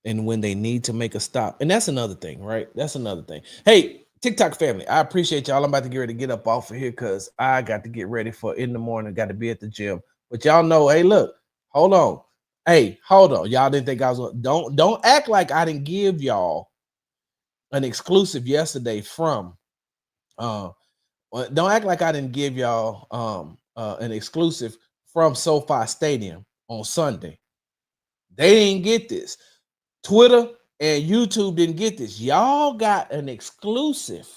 and when they need to make a stop. And that's another thing, right? That's another thing. Hey, TikTok family, I appreciate y'all. I'm about to get ready to get up off of here because I got to get ready for in the morning, got to be at the gym. But y'all know, hey, look, hold on. Hey, hold on. Y'all didn't think I was don't act like I didn't give y'all an exclusive yesterday from don't act like I didn't give y'all an exclusive from SoFi Stadium on Sunday. They didn't get this. Twitter and YouTube didn't get this. Y'all got an exclusive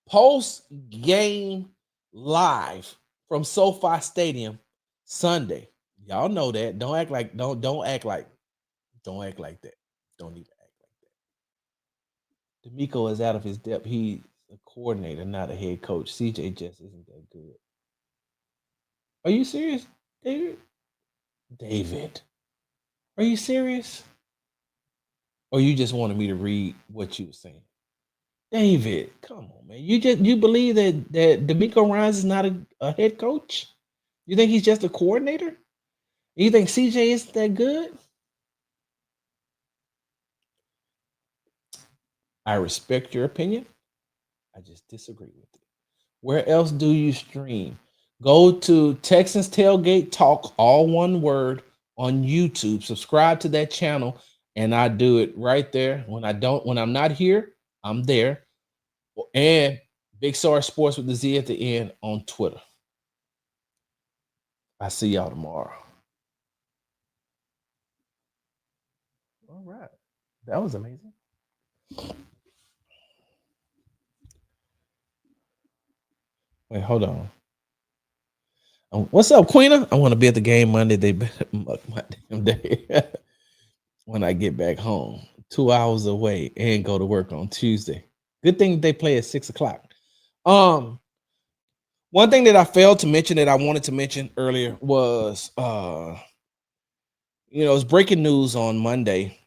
post-game live from SoFi Stadium Sunday. Y'all know that. Don't act like that. Don't even act like that. D'Amico is out of his depth. He's a coordinator, not a head coach. CJ just isn't that good. Are you serious, David? David, are you serious? Or you just wanted me to read what you were saying? David, come on, man. You believe that D'Amico Ryans is not a head coach? You think he's just a coordinator? You think CJ isn't that good? I respect your opinion. I just disagree with it. Where else do you stream? Go to Texans Tailgate Talk, all one word, on YouTube. Subscribe to that channel, and I do it right there. When I'm not here, I'm there. And Big Sarge Sports with the Z at the end on Twitter. I see y'all tomorrow. All right. That was amazing. Wait, hold on. What's up, Queena? I want to be at the game Monday. They better muck my damn day when I get back home. 2 hours away and go to work on Tuesday. Good thing they play at 6:00. One thing that I failed to mention that I wanted to mention earlier was it's breaking news on Monday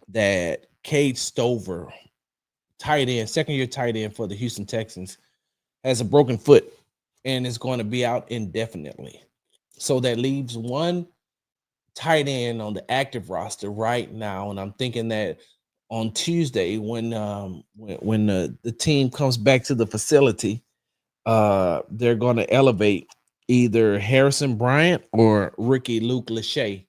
that Cade Stover, second-year tight end for the Houston Texans, has a broken foot and is going to be out indefinitely. So that leaves one tight end on the active roster right now, and I'm thinking that on Tuesday when the team comes back to the facility, they're going to elevate either Harrison Bryant or Ricky Luke Lachey.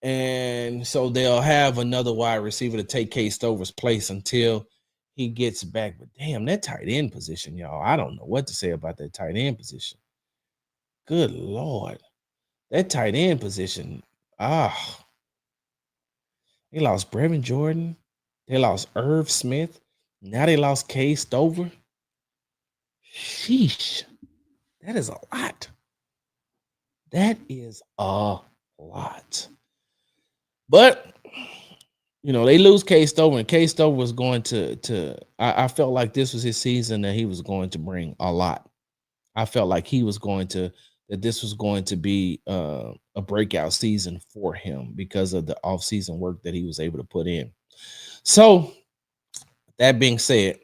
And so they'll have another wide receiver to take Cade Stover's place until he gets back. But damn, that tight end position, y'all. I don't know what to say about that tight end position. Good Lord. That tight end position. They lost Brevin Jordan. They lost Irv Smith. Now they lost Cade Stover. Sheesh. That is a lot. That is a lot. But they lose Cade Stover, and Cade Stover was going to I felt like this was his season that he was going to bring a lot. I felt like this was going to be a breakout season for him because of the offseason work that he was able to put in. So that being said,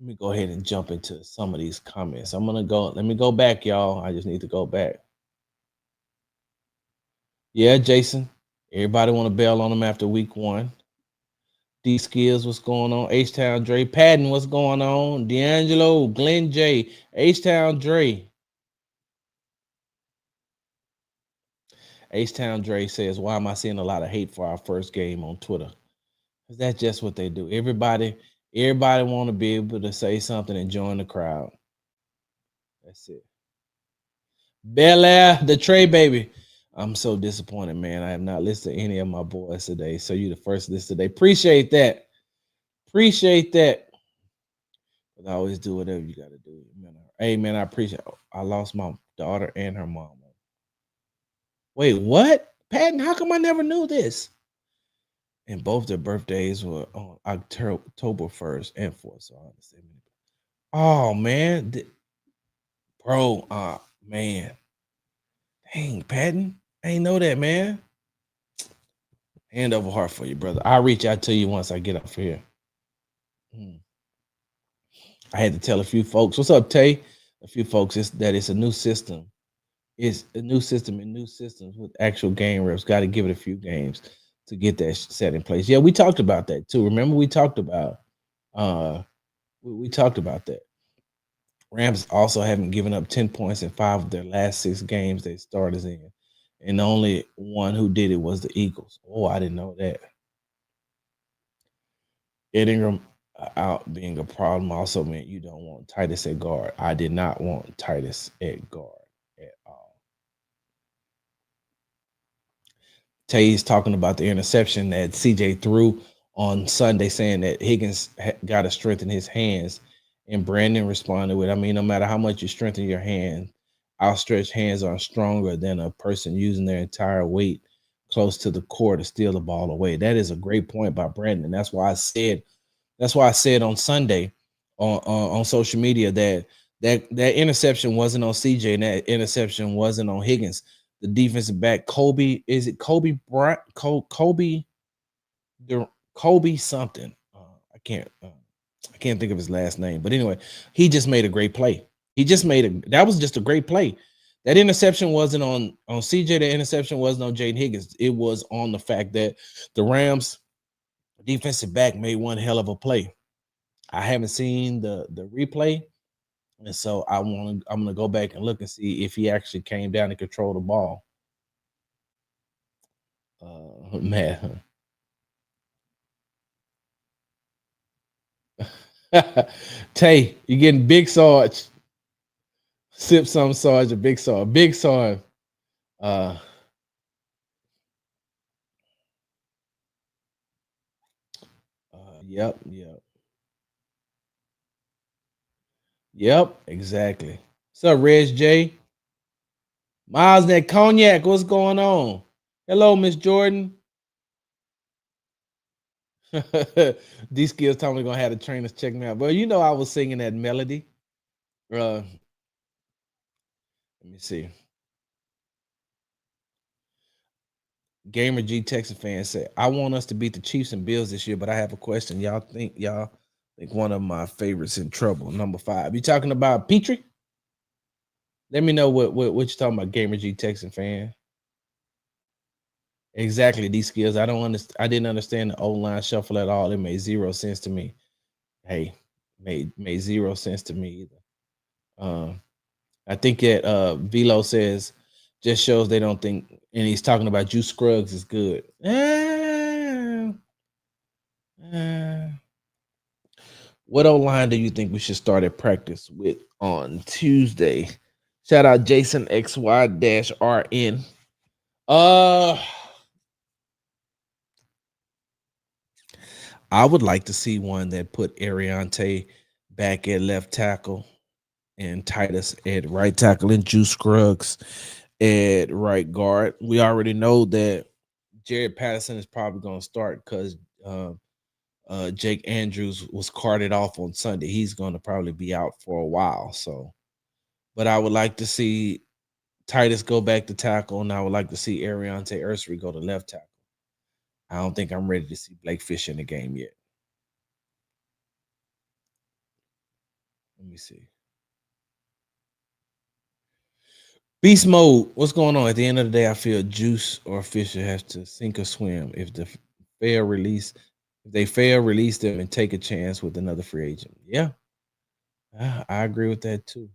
Let me go ahead and jump into some of these comments. I'm gonna go. Let me go back, y'all. I just need to go back. Yeah, Jason. Everybody want to bail on them after week 1. D Skills, what's going on? H Town Dre, Patton, what's going on? D'Angelo, Glenn J, H Town Dre. H Town Dre says, "Why am I seeing a lot of hate for our first game on Twitter? Because that's just what they do. Everybody want to be able to say something and join the crowd. That's it. Bel Air, the Trey baby. I'm so disappointed, man. I have not listened to any of my boys today. So you the first list today. Appreciate that. Appreciate that. But I always do whatever you got to do. Man, hey, man, I appreciate it. I lost my daughter and her mom. Wait, what? Patton, how come I never knew this? And both their birthdays were on October 1st and 4th. So I understand. Oh, man. Bro, man. Dang, Patton. I ain't know that, man. Hand over heart for you, brother. I'll reach out to you once I get off here. I had to tell a few folks. What's up, Tay? A few folks that it's a new system. It's a new system and new systems with actual game reps. Got to give it a few games to get that set in place. Yeah, we talked about that too. Remember, we talked about we talked about that. Rams also haven't given up 10 points in 5 of their last 6 games they started in. And the only one who did it was the Eagles. Oh, I didn't know that. Ed Ingram out being a problem also meant you don't want Titus at guard. I did not want Titus at guard at all. Tay's talking about the interception that CJ threw on Sunday, saying that Higgins got to strengthen his hands. And Brandon responded with, I mean, no matter how much you strengthen your hand, outstretched hands are stronger than a person using their entire weight close to the core to steal the ball away. That is a great point by Brandon. That's why I said on Sunday on social media that interception wasn't on CJ and that interception wasn't on Higgins. The defensive back Kobe, is it Kobe Bryant? Kobe something. I can't think of his last name, but anyway, he just made a great play. That was just a great play. That interception wasn't on CJ. The interception wasn't on Jaden Higgins. It was on the fact that the Rams defensive back made one hell of a play. I haven't seen the replay, and so I'm gonna go back and look and see if he actually came down and controlled the ball. Man. Tay, you getting Big Sarge. Sip some Sarge or Big Sarge. Big Sarge. Yep. Yep, exactly. What's up, Reg J? Miles, that cognac, what's going on? Hello, Miss Jordan. These skills told me gonna have the trainers check me out. But you know I was singing that melody. Let me see. Gamer G Texas fan said, I want us to beat the Chiefs and Bills this year, but I have a question. Y'all think one of my favorites in trouble, number 5. You talking about Petrie? Let me know what you're talking about, Gamer G Texan fan. Exactly, these skills. I didn't understand the O-line shuffle at all. It made 0 sense to me. Hey, made 0 sense to me either. I think that Velo says just shows they don't think, and he's talking about Juice Scruggs is good. What O-line do you think we should start at practice with on Tuesday? Shout out Jason XY-RN. I would like to see one that put Ariante back at left tackle and Titus at right tackle and Juice Scruggs at right guard. We already know that Jared Patterson is probably going to start because Jake Andrews was carted off on Sunday. He's going to probably be out for a while. So, but I would like to see Titus go back to tackle, and I would like to see Ariante Ursery go to left tackle. I don't think I'm ready to see Blake Fish in the game yet. Let me see. Beast mode. What's going on? At the end of the day, I feel Juice or Fisher has to sink or swim. If they fail, release them and take a chance with another free agent. Yeah, I agree with that too.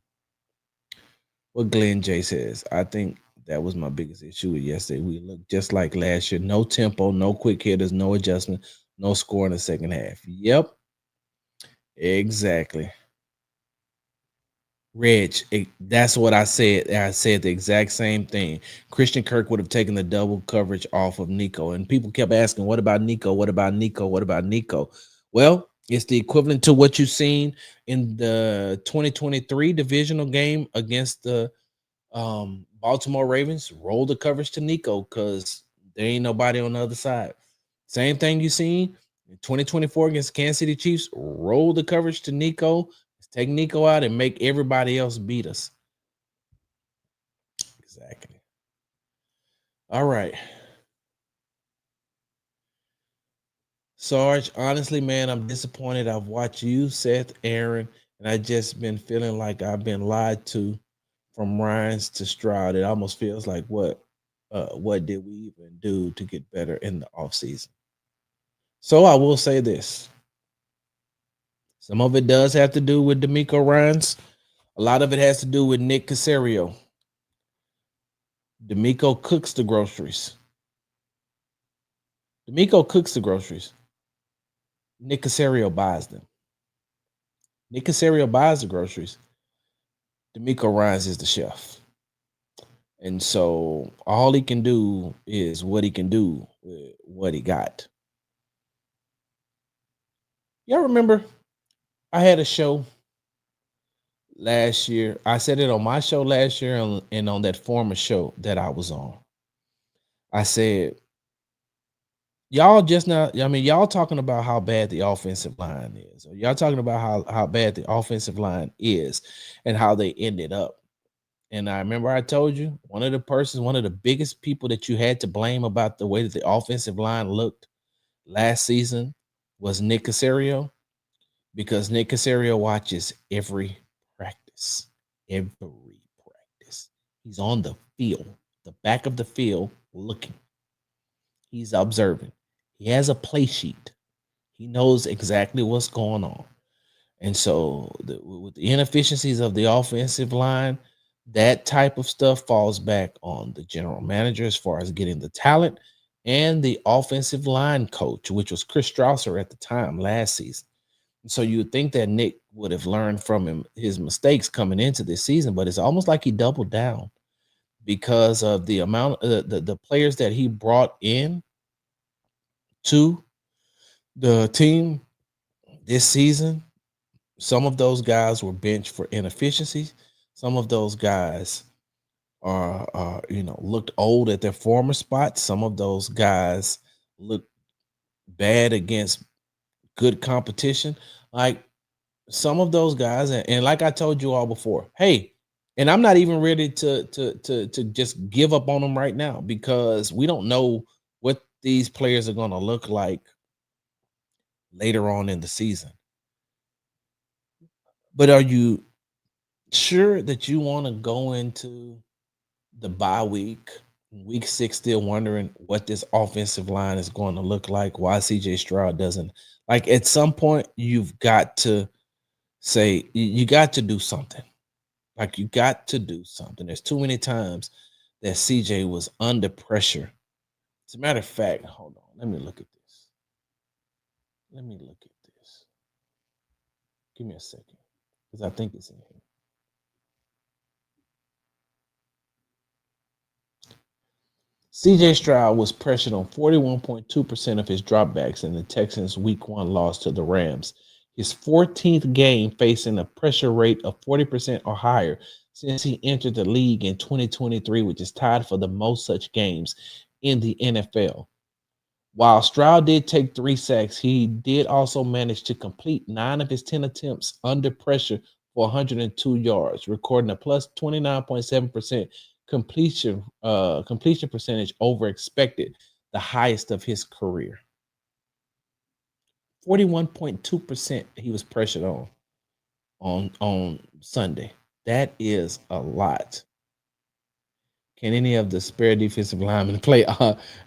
What Glenn J says, I think that was my biggest issue with yesterday. We looked just like last year. No tempo, no quick hitters, no adjustment, no score in the second half. Yep, exactly. Reg, that's what I said. I said the exact same thing. Christian Kirk would have taken the double coverage off of Nico. And people kept asking, what about Nico? What about Nico? What about Nico? Well, it's the equivalent to what you've seen in the 2023 divisional game against the Baltimore Ravens. Roll the coverage to Nico because there ain't nobody on the other side. Same thing you seen in 2024 against Kansas City Chiefs. Roll the coverage to Nico. Take Nico out and make everybody else beat us. Exactly. All right. Sarge, honestly, man, I'm disappointed. I've watched you, Seth, Aaron, and I just been feeling like I've been lied to from Ryans to Stroud. It almost feels like what did we even do to get better in the offseason? So I will say this. Some of it does have to do with D'Amico Ryans. A lot of it has to do with Nick Caserio. D'Amico cooks the groceries. D'Amico cooks the groceries. Nick Caserio buys them. Nick Caserio buys the groceries. D'Amico Ryans is the chef. And so all he can do is what he can do with what he got. Y'all remember I had a show last year. I said it on my show last year and on that former show that I was on. I said, y'all just now, I mean, y'all talking about how bad the offensive line is. Or y'all talking about how bad the offensive line is and how they ended up. And I remember I told you one of the biggest people that you had to blame about the way that the offensive line looked last season was Nick Caserio, because Nick Caserio watches every practice. Every practice. He's on the field, the back of the field, looking. He's observing. He has a play sheet. He knows exactly what's going on. And so with the inefficiencies of the offensive line, that type of stuff falls back on the general manager as far as getting the talent and the offensive line coach, which was Chris Strausser at the time last season. So you would think that Nick would have learned from his mistakes coming into this season, but it's almost like he doubled down because of the amount of the players that he brought in to the team this season. Some of those guys were benched for inefficiencies. Some of those guys are looked old at their former spots. Some of those guys looked bad against good competition. Like some of those guys, and like I told you all before, hey, and I'm not even ready to just give up on them right now because we don't know what these players are going to look like later on in the season. But are you sure that you want to go into the bye week 6, still wondering what this offensive line is going to look like? Why CJ Stroud doesn't like at some point you've got to say you got to do something. Like you got to do something. There's too many times that CJ was under pressure. As a matter of fact, hold on. Let me look at this. Give me a second because I think it's in here. CJ Stroud was pressured on 41.2% of his dropbacks in the Texans' Week 1 loss to the Rams, his 14th game facing a pressure rate of 40% or higher since he entered the league in 2023, which is tied for the most such games in the NFL. While Stroud did take 3 sacks, he did also manage to complete 9 of his 10 attempts under pressure for 102 yards, recording a plus 29.7% completion percentage over expected, the highest of his career. 41.2% he was pressured on. on Sunday. That is a lot. Can any of the spare defensive linemen play?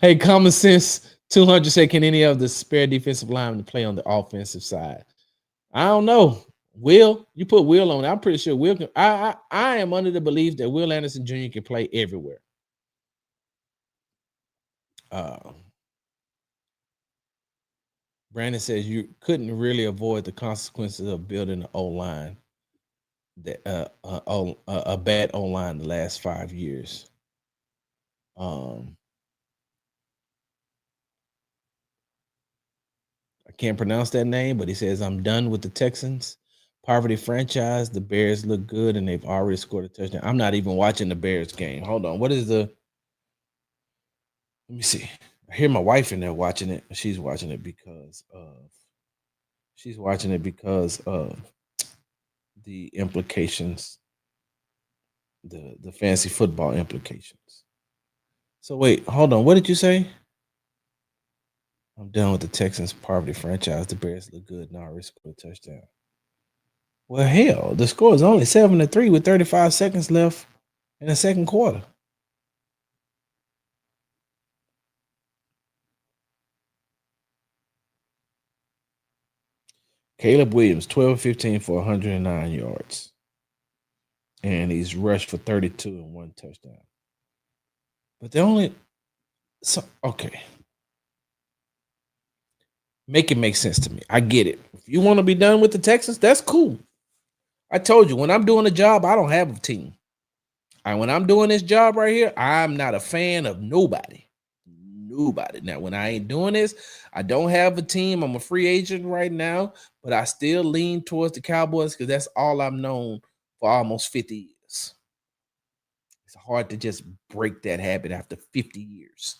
Hey, common sense 200 say, can any of the spare defensive linemen play on the offensive side? I don't know. Will, you put Will on it. I'm pretty sure Will can. I am under the belief that Will Anderson Jr. can play everywhere. Brandon says you couldn't really avoid the consequences of building an O line, that a bad O line the last 5 years. I can't pronounce that name, but he says, I'm done with the Texans. Poverty franchise. The Bears look good and they've already scored a touchdown. I'm not even watching the Bears game. Hold on. What is the. Let me see. I hear my wife in there watching it. She's watching it because of. She's watching it because of the implications, the fantasy football implications. So wait, hold on. What did you say? I'm done with the Texans poverty franchise. The Bears look good and already scored a touchdown. Well, hell, the score is only 7-3 with 35 seconds left in the second quarter. Caleb Williams, 12-15 for 109 yards. And he's rushed for 32 and 1 touchdown. But they only. So, okay. Make it make sense to me. I get it. If you want to be done with the Texans, that's cool. I told you, when I'm doing a job, I don't have a team. When I'm doing this job right here, I'm not a fan of nobody. Nobody. Now, when I ain't doing this, I don't have a team. I'm a free agent right now, but I still lean towards the Cowboys because that's all I've known for almost 50 years. It's hard to just break that habit after 50 years.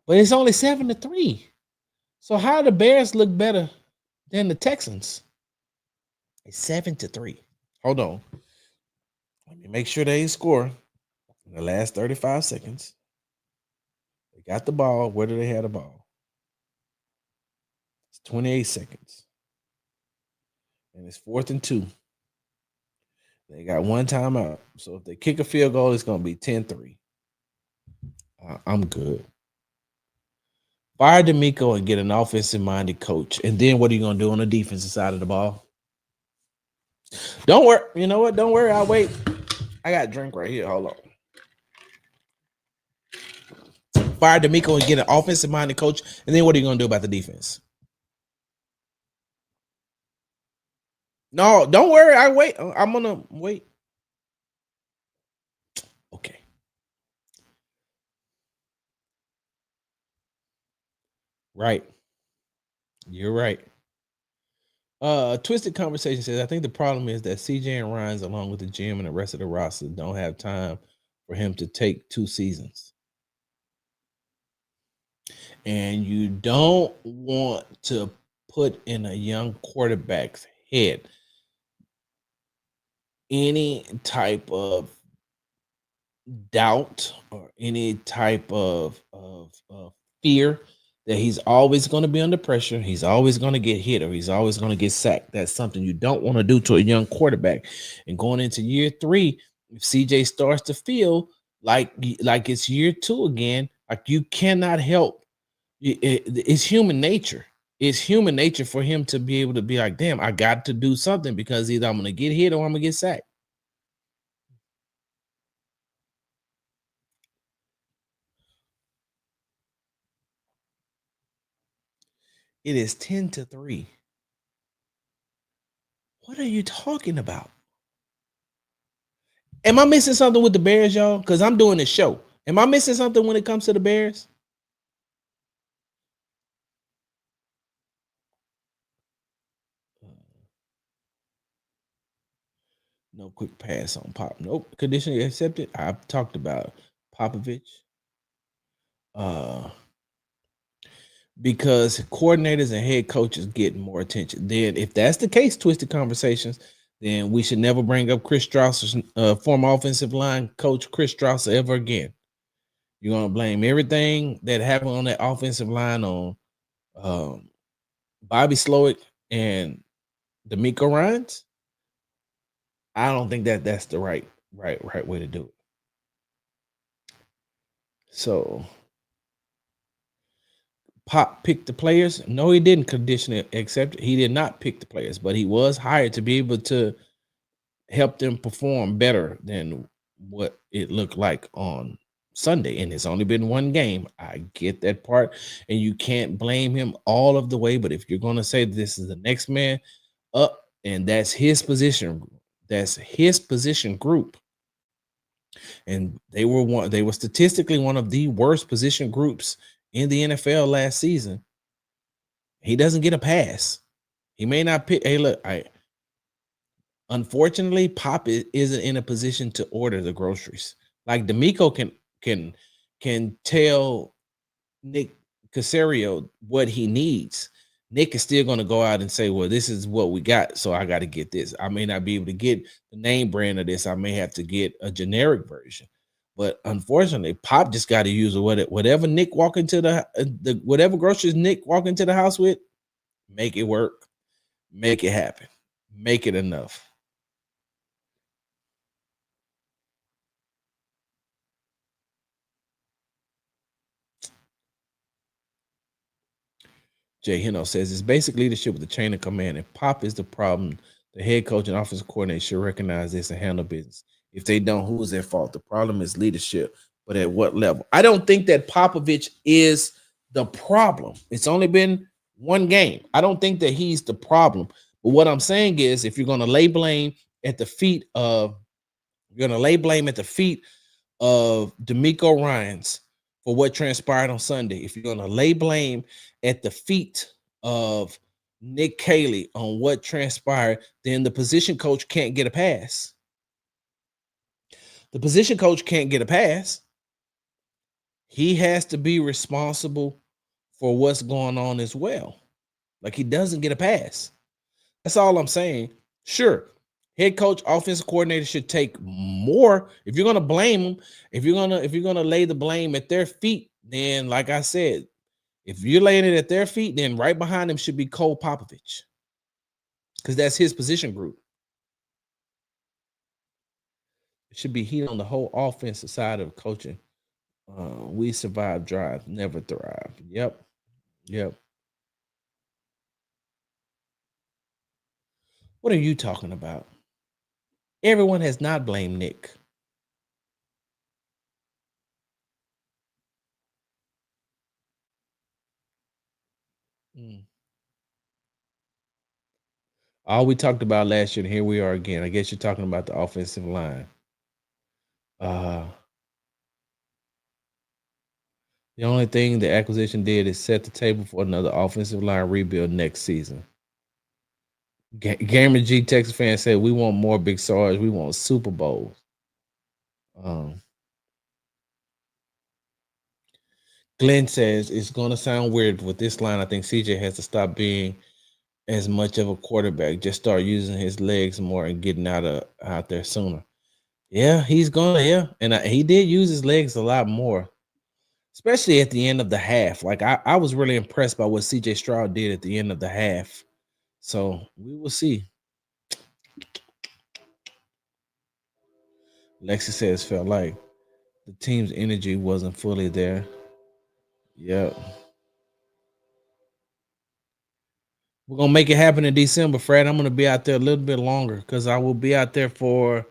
But it's only 7-3. So how the Bears look better than the Texans? It's 7-3. Hold on. Let me make sure they score in the last 35 seconds. They got the ball. Where do they have the ball? It's 28 seconds. And it's 4th and 2. They got one timeout. So if they kick a field goal, it's going to be 10-3. I'm good. Fire D'Amico and get an offensive-minded coach. And then what are you going to do on the defensive side of the ball? Don't worry. You know what? Don't worry. I'll wait. I got a drink right here. Hold on. Fire D'Amico and get an offensive-minded coach. And then what are you going to do about the defense? No, don't worry. I wait. I'm going to wait. Okay. Right. You're right. Twisted Conversation says, I think the problem is that CJ and Ryan's, along with the GM and the rest of the roster, don't have time for him to take 2 seasons. And you don't want to put in a young quarterback's head any type of doubt or any type of fear that he's always going to be under pressure, he's always going to get hit, or he's always going to get sacked. That's something you don't want to do to a young quarterback. And going into year 3, if CJ starts to feel like it's year 2 again, like you cannot help. It's human nature. It's human nature for him to be able to be like, damn, I got to do something because either I'm going to get hit or I'm going to get sacked. It is 10-3. What are you talking about? Am I missing something with the Bears, y'all? Because I'm doing this show. Am I missing something when it comes to the Bears? No quick pass on Pop. Nope. Conditionally accepted. I've talked about Popovich. Because coordinators and head coaches get more attention. Then, if that's the case, Twisted Conversations, then we should never bring up Chris Strausser's former offensive line coach, Chris Strausser, ever again. You're going to blame everything that happened on that offensive line on Bobby Slowick and D'Amico Ryans? I don't think that's the right way to do it. So Pop picked the players. No, he didn't condition it, except he did not pick the players, but he was hired to be able to help them perform better than what it looked like on Sunday. And it's only been one game. I get that part, and you can't blame him all of the way. But if you're going to say this is the next man up, and that's his position, group, and they were statistically one of the worst position groups in the NFL last season. He doesn't get a pass. He may not pick. Hey, look, unfortunately, Pop isn't in a position to order the groceries. Like D'Amico can tell Nick Caserio what he needs. Nick is still going to go out and say, well, this is what we got, so I got to get this. I may not be able to get the name brand of this. I may have to get a generic version. But unfortunately, Pop just got to use whatever Nick walk into the whatever groceries Nick walk into the house with, make it work, make it happen, make it enough. Jay Hino says it's basic leadership with the chain of command. If Pop is the problem, the head coach and offensive coordinator should recognize this and handle business. If they don't, who is their fault? The problem is leadership, but at what level? I don't think that Popovich is the problem. It's only been one game. I don't think that he's the problem. But what I'm saying is, if you're going to lay blame at the feet of, D'Amico Ryans for what transpired on Sunday, if you're going to lay blame at the feet of Nick Caley on what transpired, then the position coach can't get a pass. The position coach can't get a pass. He has to be responsible for what's going on as well. Like, he doesn't get a pass. That's all I'm saying. Sure, head coach, offensive coordinator should take more. If you're gonna blame them, if you're gonna lay the blame at their feet, then like I said, if you're laying it at their feet, then right behind them should be Cole Popovich, because that's his position group. It should be heat on the whole offensive side of coaching. We survive drive, never thrive. Yep. What are you talking about? Everyone has not blamed Nick. All we talked about last year, and here we are again. I guess you're talking about the offensive line. The only thing the acquisition did is set the table for another offensive line rebuild next season. Gamer G Texas fan said, "We want more Big Sarge. We want Super Bowls." Glenn says it's going to sound weird with this line. I think CJ has to stop being as much of a quarterback. Just start using his legs more and getting out there sooner. Yeah, he's gonna. Yeah, and he did use his legs a lot more, especially at the end of the half. Like, I was really impressed by what CJ Stroud did at the end of the half. So we will see. Lexi says felt like the team's energy wasn't fully there. Yep. We're gonna make it happen in December, Fred. I'm gonna be out there a little bit longer because I will be out there for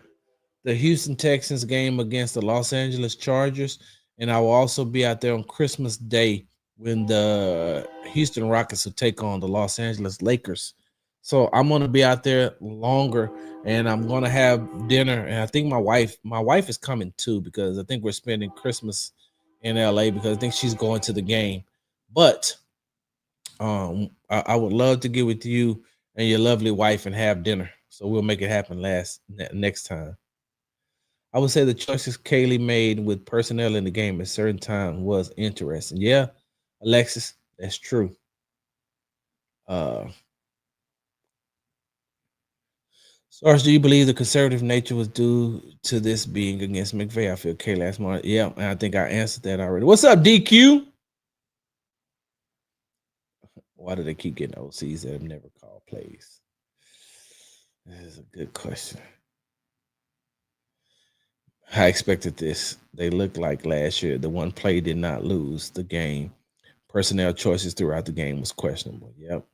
the Houston Texans game against the Los Angeles Chargers, and I will also be out there on Christmas Day when the Houston Rockets will take on the Los Angeles Lakers. So I'm gonna be out there longer, and I'm gonna have dinner. And I think my wife is coming too, because I think we're spending Christmas in LA because I think she's going to the game. But I would love to get with you and your lovely wife and have dinner. So we'll make it happen next time. I would say the choices Kaylee made with personnel in the game at certain time was interesting. Yeah, Alexis, that's true. Sarge, do you believe the conservative nature was due to this being against McVay? I feel Kaylee last month. Yeah, and I think I answered that already. What's up, DQ? Why do they keep getting OCs that have never called plays? This is a good question. I expected this. They looked like last year. The one play did not lose the game. Personnel choices throughout the game was questionable. Yep.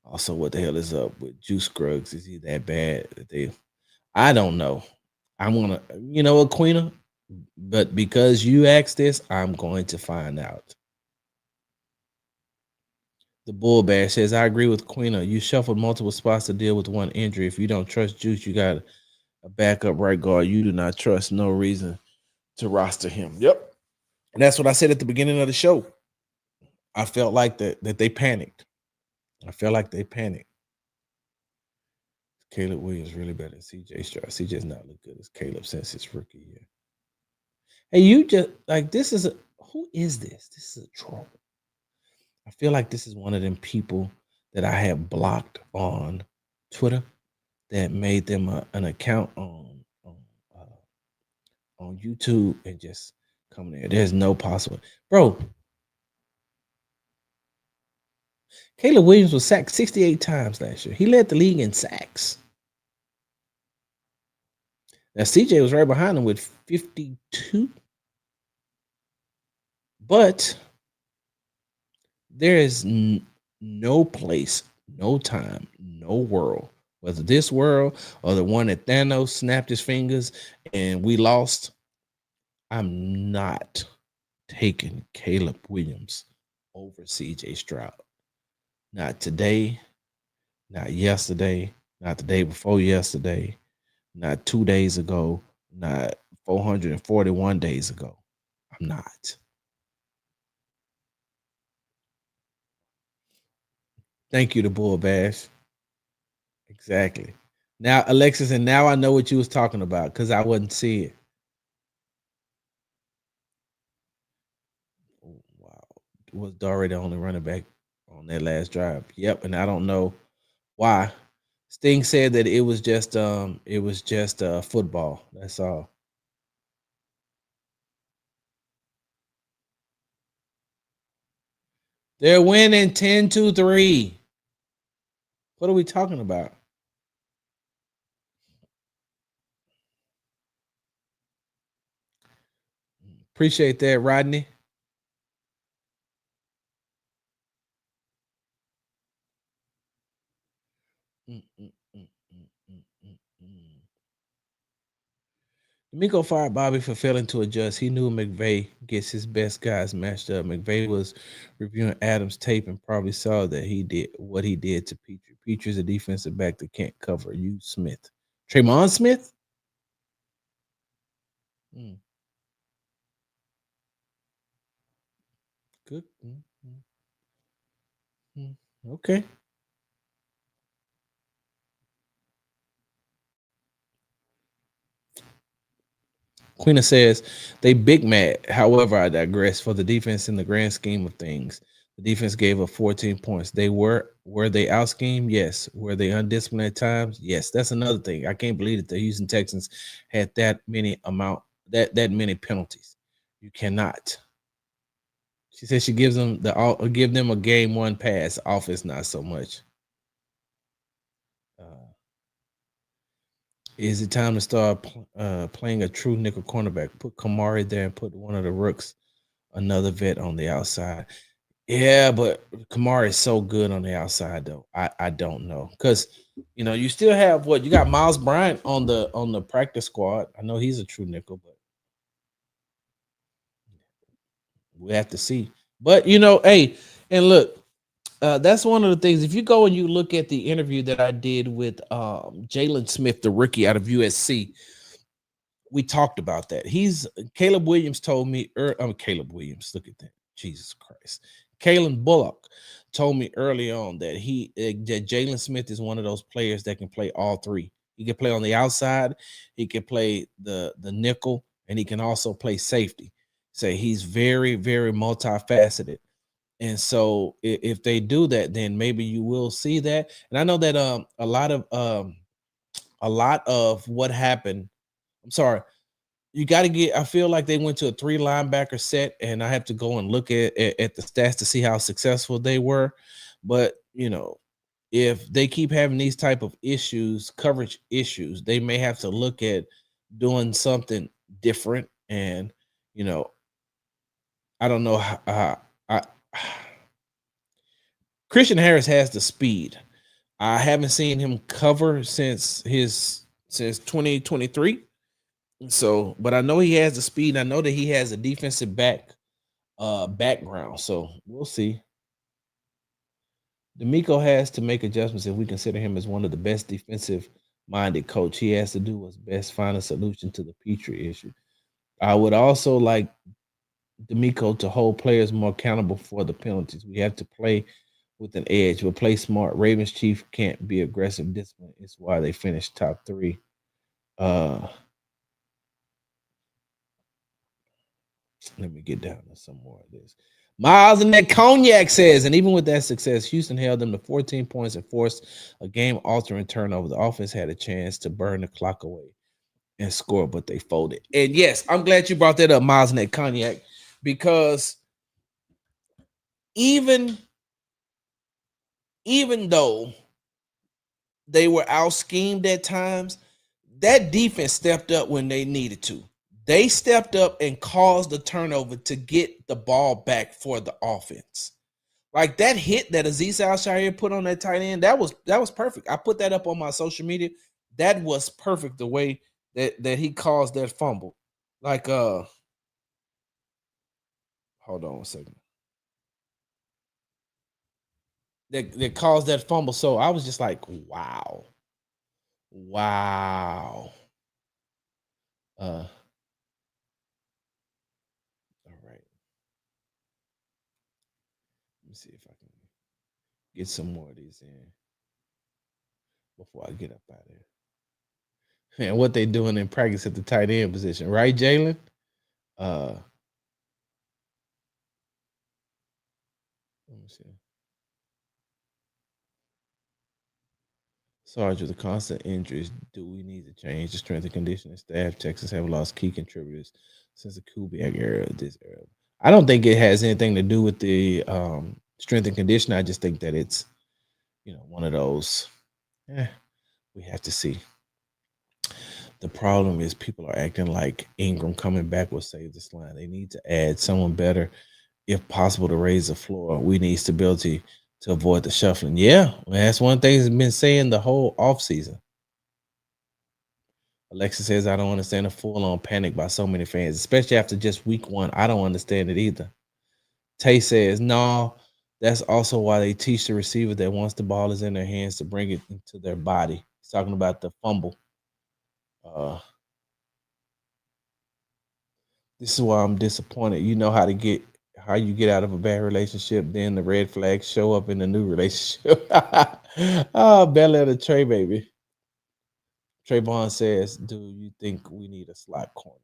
Also, what the hell is up with Juice Scruggs? Is he that bad that they? I don't know. I want to, you know what, Queena? But because you asked this, I'm going to find out. The Bull Bash says, I agree with Queena. You shuffled multiple spots to deal with one injury. If you don't trust Juice, you got a backup right guard. You do not trust. No reason to roster him. Yep. And that's what I said at the beginning of the show. I felt like that they panicked. I felt like they panicked. Caleb Williams really better than CJ Stroud. CJ's not look good as Caleb since his rookie year. Hey, you just like this is a who is this? This is a troll. I feel like this is one of them people that I have blocked on Twitter that made them an account on YouTube and just come there. There's no possible, bro. Caleb Williams was sacked 68 times last year. He led the league in sacks. Now CJ was right behind him with 52, but there is no place, no time, no world, whether this world or the one that Thanos snapped his fingers and we lost. I'm not taking Caleb Williams over CJ Stroud. Not today, not yesterday, not the day before yesterday, not 2 days ago, not 441 days ago. I'm not. Thank you, the Bull Bash. Exactly. Now, Alexis, and now I know what you was talking about because I wasn't see it. Oh, wow. Was Dory the only running back on that last drive? Yep, and I don't know why. Sting said that it was just football. That's all. They're winning 10-3. What are we talking about? Appreciate that, Rodney. Mm, mm, mm, mm, mm, mm, mm. D'Amico fired Bobby for failing to adjust. He knew McVay gets his best guys matched up. McVay was reviewing Adams' tape and probably saw that he did what he did to Petrie. Petrie's a defensive back that can't cover. You Smith. Tremon Smith? Mm. Good. Okay. Queena says they big mad. However, I digress. For the defense in the grand scheme of things, the defense gave up 14 points. They were they out schemed? Yes. Were they undisciplined at times? Yes. That's another thing. I can't believe that the Houston Texans had that many penalties. You cannot. She says she gives them give them a game one pass. Offense not so much. Is it time to start playing a true nickel cornerback? Put Kamari there and put one of the rooks, another vet on the outside. Yeah, but Kamari is so good on the outside though. I don't know because you still have what you got Miles Bryant on the practice squad. I know he's a true nickel, but we have to see. But hey, and look, that's one of the things. If you go and you look at the interview that I did with Jalen Smith, the rookie out of USC, we talked about that. Caleb Williams told me. Caleb Williams. Look at that, Jesus Christ. Kalen Bullock told me early on that that Jalen Smith is one of those players that can play all three. He can play on the outside, he can play the nickel, and he can also play safety. So he's very, very multifaceted. And so if they do that, then maybe you will see that. And I know that a lot of what happened. I'm sorry. You got to get. I feel like they went to a 3 linebacker set, and I have to go and look at the stats to see how successful they were. But if they keep having these type of issues, coverage issues, they may have to look at doing something different. And you know, I don't know how. I Christian Harris has the speed. I haven't seen him cover since 2023. So, but I know he has the speed. I know that he has a defensive background. So we'll see. D'Amico has to make adjustments if we consider him as one of the best defensive minded coach. He has to do what's best, find a solution to the Petrie issue. I would also like D'Amico to hold players more accountable for the penalties. We have to play with an edge, but play smart. Ravens chief can't be aggressive. Discipline is why they finished top 3. Let me get down to some more of this. Miles and that cognac says, and even with that success, Houston held them to 14 points and forced a game-altering turnover. The offense had a chance to burn the clock away and score, but they folded. And yes, I'm glad you brought that up, Miles and that cognac, because even though they were out schemed at times, that defense stepped up when they needed to. They stepped up and caused the turnover to get the ball back for the offense. Like that hit that Azeez Al-Shaair put on that tight end, that was perfect. I put that up on my social media. That was perfect the way that he caused that fumble. Like hold on a second. That caused that fumble. So I was just like, wow. Wow. All right. Let me see if I can get some more of these in before I get up out of here. And what they doing in practice at the tight end position, right, Jalen? Let me see. Sarge, with the constant injuries, do we need to change the strength and conditioning staff? Texas have lost key contributors since the Kubiak era. This era, I don't think it has anything to do with the strength and conditioning. I just think that it's one of those. We have to see. The problem is people are acting like Ingram coming back will save this line. They need to add someone better, if possible, to raise the floor. We need stability to avoid the shuffling. Yeah, that's one thing that's been saying the whole offseason. Alexa says, I don't understand the full-on panic by so many fans, especially after just week 1. I don't understand it either. Tay says, no, that's also why they teach the receiver that once the ball is in their hands to bring it into their body. He's talking about the fumble. This is why I'm disappointed. You know how you get out of a bad relationship, then the red flags show up in the new relationship. Oh, Bella the Trey baby. Trayvon says, do you think we need a slot corner?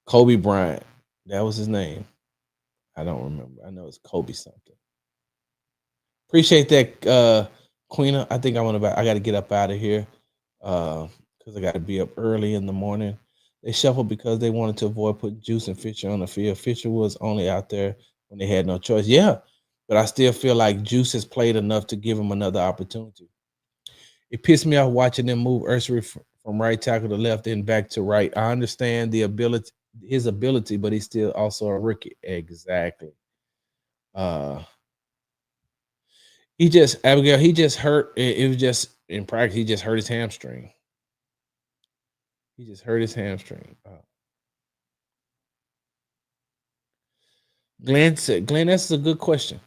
Kobe Bryant. That was his name. I don't remember. I know it's Kobe something. Appreciate that, Queena. I think I got to get up out of here because I got to be up early in the morning. They shuffled because they wanted to avoid putting Juice and Fisher on the field. Fisher was only out there when they had no choice. Yeah, but I still feel like Juice has played enough to give him another opportunity. It pissed me off watching them move Ursary from right tackle to left and back to right. I understand his ability, but he's still also a rookie. Exactly. He just hurt. It was just in practice. He just hurt his hamstring. Glenn said, Glenn, that's a good question.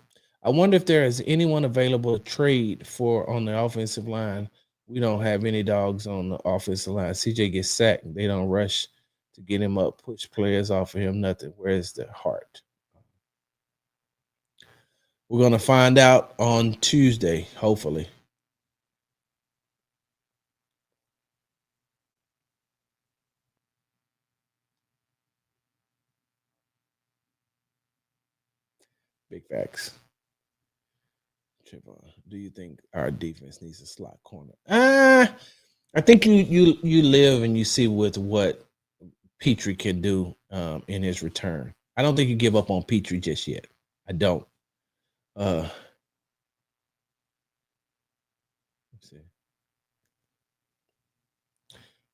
I wonder if there is anyone available to trade for on the offensive line. We don't have any dogs on the offensive line. CJ gets sacked. They don't rush to get him up, push players off of him, nothing. Where's the heart? We're going to find out on Tuesday, hopefully. Big facts. Do you think our defense needs a slot corner? I think you live and you see with what Petrie can do in his return. I don't think you give up on Petrie just yet. I don't. Let's see.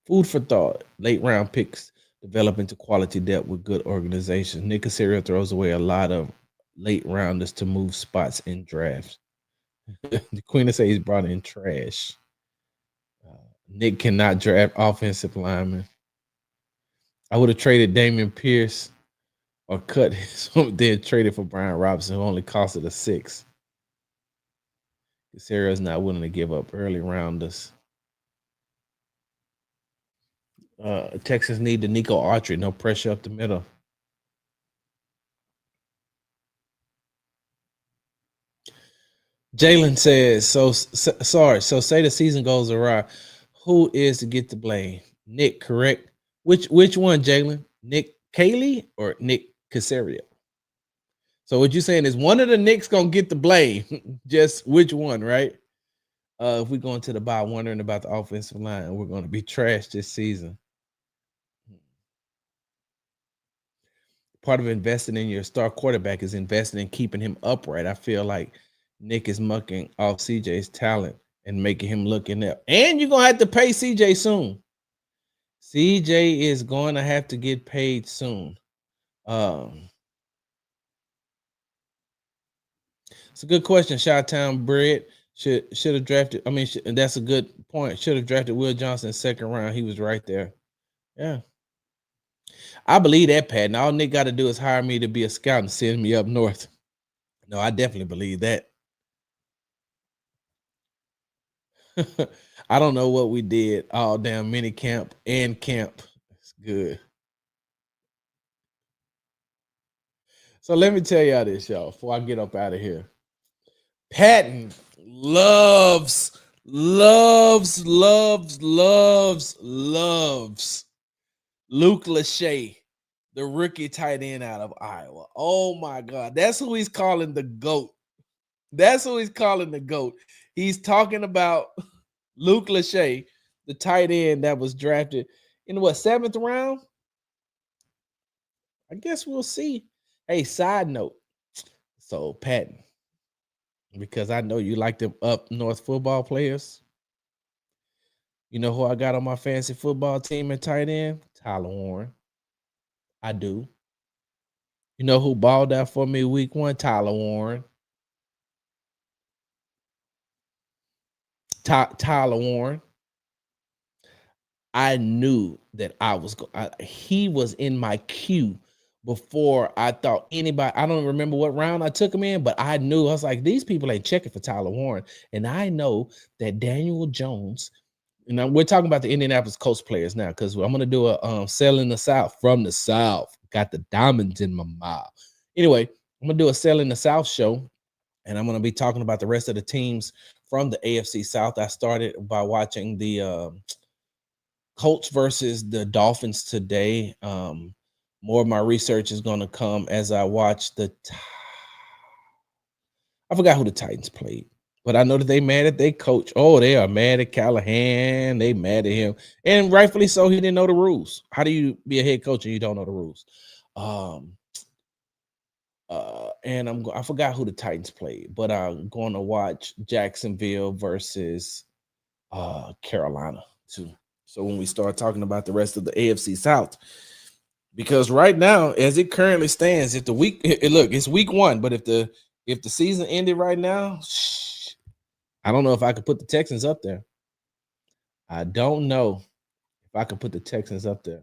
Food for thought. Late round picks develop into quality depth with good organization. Nick Casario throws away a lot of late rounders to move spots in drafts. The Queen of says he's brought in trash. Nick cannot draft offensive linemen. I would have traded Damian Pierce or cut his then traded for Brian Robinson, who only costed a 6. Casario's not willing to give up early rounders. Texans need the Nico Autry, no pressure up the middle. Jalen says, Sarge, so say the season goes awry. Who is to get the blame? Nick, correct? Which one, Jalen? Nick Cayley or Nick Casario? So what you're saying is one of the Knicks gonna get the blame. Just which one, right? If we go into the bye wondering about the offensive line, we're gonna be trashed this season. Part of investing in your star quarterback is investing in keeping him upright. I feel like Nick is mucking off CJ's talent and making him look inept. And you're gonna have to pay CJ soon. CJ is going to have to get paid soon. It's a good question. Chi-Town Bread should have drafted. I mean, that's a good point. Should have drafted Will Johnson second round. He was right there. Yeah. I believe that, Pat. And all Nick got to do is hire me to be a scout and send me up north. No, I definitely believe that. I don't know what we did all damn mini camp and camp. It's good. So let me tell y'all this, y'all, before I get up out of here. Patton loves Luke Lachey, the rookie tight end out of Iowa. Oh my God. That's who he's calling the GOAT. That's who he's calling the GOAT. He's talking about Luke Lachey, the tight end that was drafted in what, 7th round? I guess we'll see. Hey, side note. So, Patton, because I know you like them up north football players. You know who I got on my fantasy football team at tight end? Tyler Warren. I do. You know who balled out for me week 1? Tyler Warren. Tyler Warren. I knew that he was in my queue before I thought anybody. I don't remember what round I took him in, but I knew. I was like, these people ain't checking for Tyler Warren. And I know that Daniel Jones, and we're talking about the Indianapolis Colts players now, because I'm going to do a Sell in the South from the South. Got the diamonds in my mouth. Anyway, I'm going to do a Sell in the South show, and I'm going to be talking about the rest of the teams from the AFC South. I started by watching the Colts versus the Dolphins today. More of my research is going to come as I watch I forgot who the Titans played, but I know that they mad at their coach. Oh, they are mad at Callahan. They mad at him, and rightfully so. He didn't know the rules. How do you be a head coach and you don't know the rules? And I forgot who the Titans played, but I'm going to watch Jacksonville versus Carolina too. So when we start talking about the rest of the AFC South, because right now, as it currently stands, if the week look, it's week 1, but if the season ended right now, I don't know if I could put the Texans up there. I don't know if I could put the Texans up there.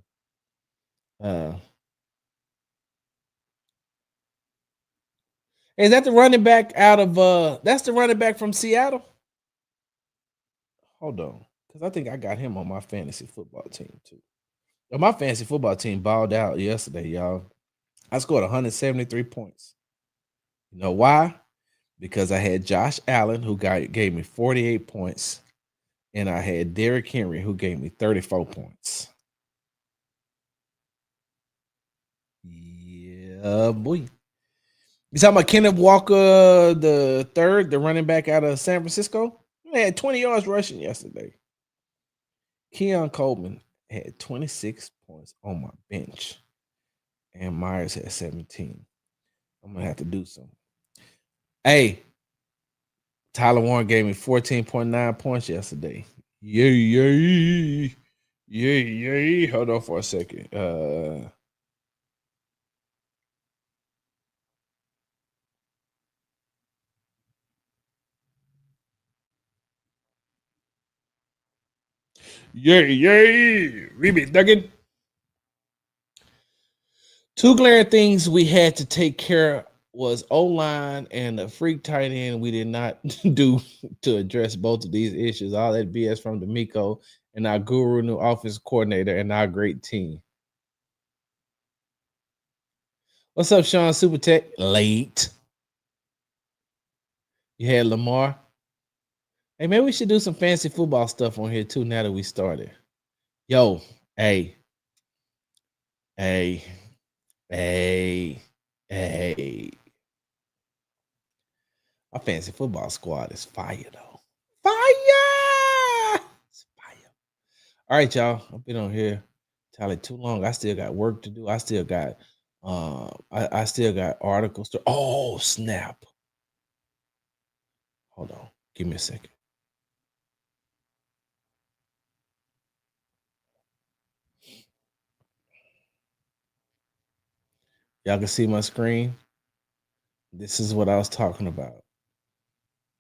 Is that the running back out of that's the running back from Seattle? Hold on, because I think I got him on my fantasy football team too. Well, my fantasy football team balled out yesterday, y'all. I scored 173 points. You know why? Because I had Josh Allen, who gave me 48 points, and I had Derrick Henry, who gave me 34 points. Yeah, boy. You talking about Kenneth Walker, the third, the running back out of San Francisco? He had 20 yards rushing yesterday. Keon Coleman had 26 points on my bench, and Myers had 17. I'm going to have to do something. Hey, Tyler Warren gave me 14.9 points yesterday. Yay. Yeah. Hold on for a second. Yeah. We be ducking. Two glaring things we had to take care of was O-line and the freak tight end we did not do to address both of these issues. All that BS from D'Amico and our guru, new office coordinator, and our great team. What's up, Sean Super Tech? Late. You had Lamar. Hey, maybe we should do some fancy football stuff on here too now that we started. Yo, hey, hey, hey, hey. Our fancy football squad is fire though. Fire! It's fire. All right, y'all. I've been on here tally too long. I still got work to do. I still got I still got articles to snap. Hold on. Give me a second. Y'all can see my screen. This is what I was talking about.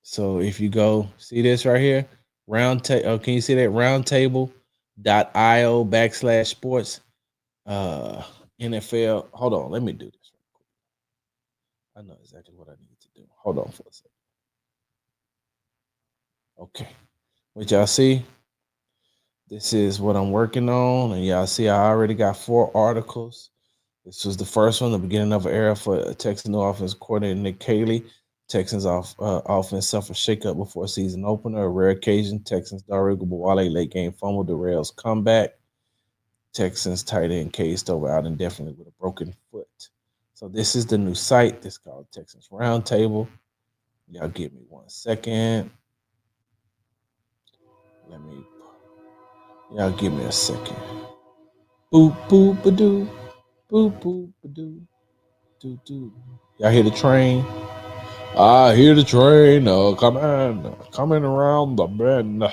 So if you go see this right here, round table. Oh, can you see that roundtable.io /sports NFL? Hold on, let me do this. I know exactly what I need to do. Hold on for a second. Okay, what y'all see? This is what I'm working on, and y'all see I already got 4 articles. This was the first one, the beginning of an era for Texas new offense coordinator Nick Caley. Texans offense suffered shakeup before season opener. A rare occasion, Texans Darigo Bwale late game fumble derails comeback. Texans tight end cased over out indefinitely with a broken foot. So this is the new site. This is called Texans Roundtable. Y'all give me 1 second. Y'all give me a second. Boop boop ba doo. Boop boop ba doo. Doo doo. Y'all hear the train? I hear the train coming around the bend.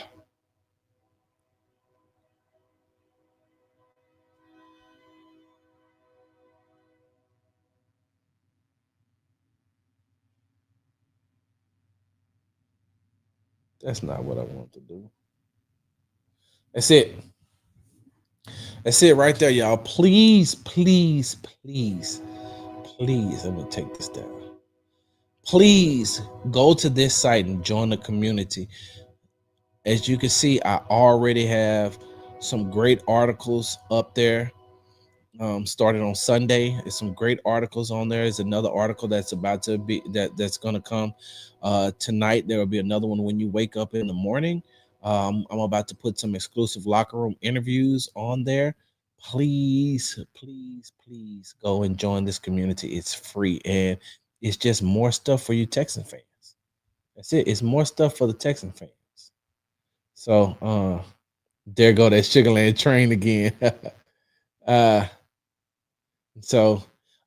That's not what I want to do. That's it. That's it right there, y'all. Please. Let me take this down. Please go to this site and join the community. As you can see, I already have some great articles up there. Started on Sunday. There's some great articles on there. There's another article that's about to be that's going to come tonight. There will be another one when you wake up in the morning. I'm about to put some exclusive locker room interviews on there. Please go and join this community. It's free and it's just more stuff for you Texan fans. That's it. It's more stuff for the Texan fans. So there go that Sugarland train again. So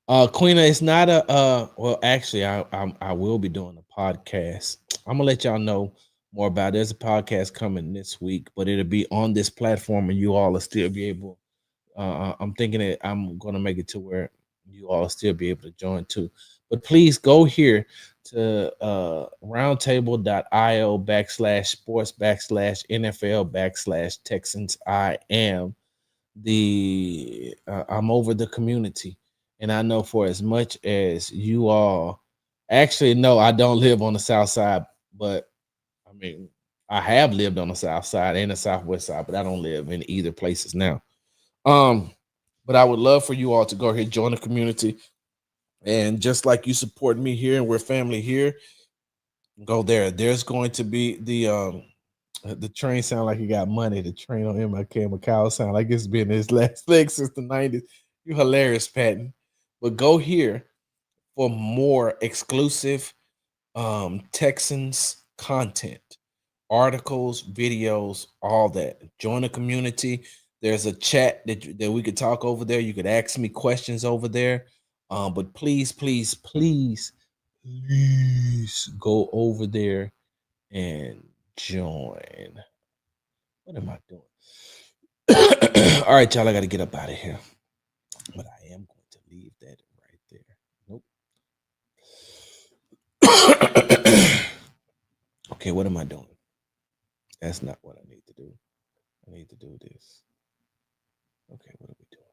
Queena, it's not a well actually I will be doing a podcast. I'm gonna let y'all know more about it. There's a podcast coming this week, but it'll be on this platform and you all will still be able I'm thinking that I'm gonna make it to where you all will still be able to join too. But please go here to roundtable.io /sports /NFL /Texans. I am I'm over the community, and I know for as much as you all actually no, I don't live on the south side, but I mean I have lived on the south side and the southwest side, but I don't live in either places now. But I would love for you all to go ahead, join the community, and just like you support me here and we're family here, go there. There's going to be the train sound like he got money. The train on MLK Macau sound like it's been his last leg since the 90s. You hilarious, Patton. But go here for more exclusive Texans content, articles, videos, all that. Join the community. There's a chat that we could talk over there. You could ask me questions over there. But please go over there and join. What am I doing? All right, y'all, I got to get up out of here. But I am going to leave that right there. Nope. Okay, what am I doing? That's not what I need to do. I need to do this. Okay, what are we doing?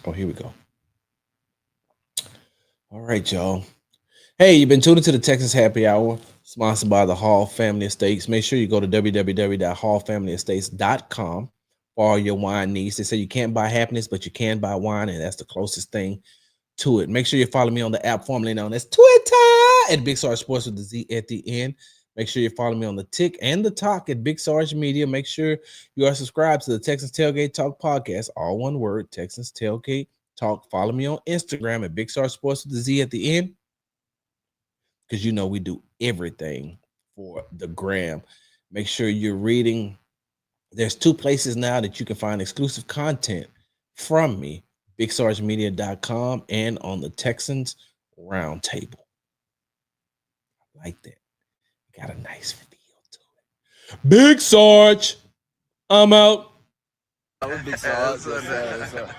Oh, here we go. All right, y'all. Hey, you've been tuned into the Texas Happy Hour, sponsored by the Hall Family Estates. Make sure you go to www.hallfamilyestates.com for all your wine needs. They say you can't buy happiness, but you can buy wine, and that's the closest thing to it. Make sure you follow me on the app formerly known as Twitter at Big Sarge Sports with the Z at the end. Make sure you follow me on the Tick and the Talk at Big Sarge Media. Make sure you are subscribed to the Texans Tailgate Talk podcast, all one word, Texans Tailgate Talk. Follow me on Instagram at Big Sarge Sports with the Z at the end, because you know we do everything for the gram. Make sure you're reading. There's 2 places now that you can find exclusive content from me, BigSargeMedia.com and on the Texans Roundtable. I like that. Got a nice feel to it. Big Sarge, I'm out. Big Sarge. Big Sarge.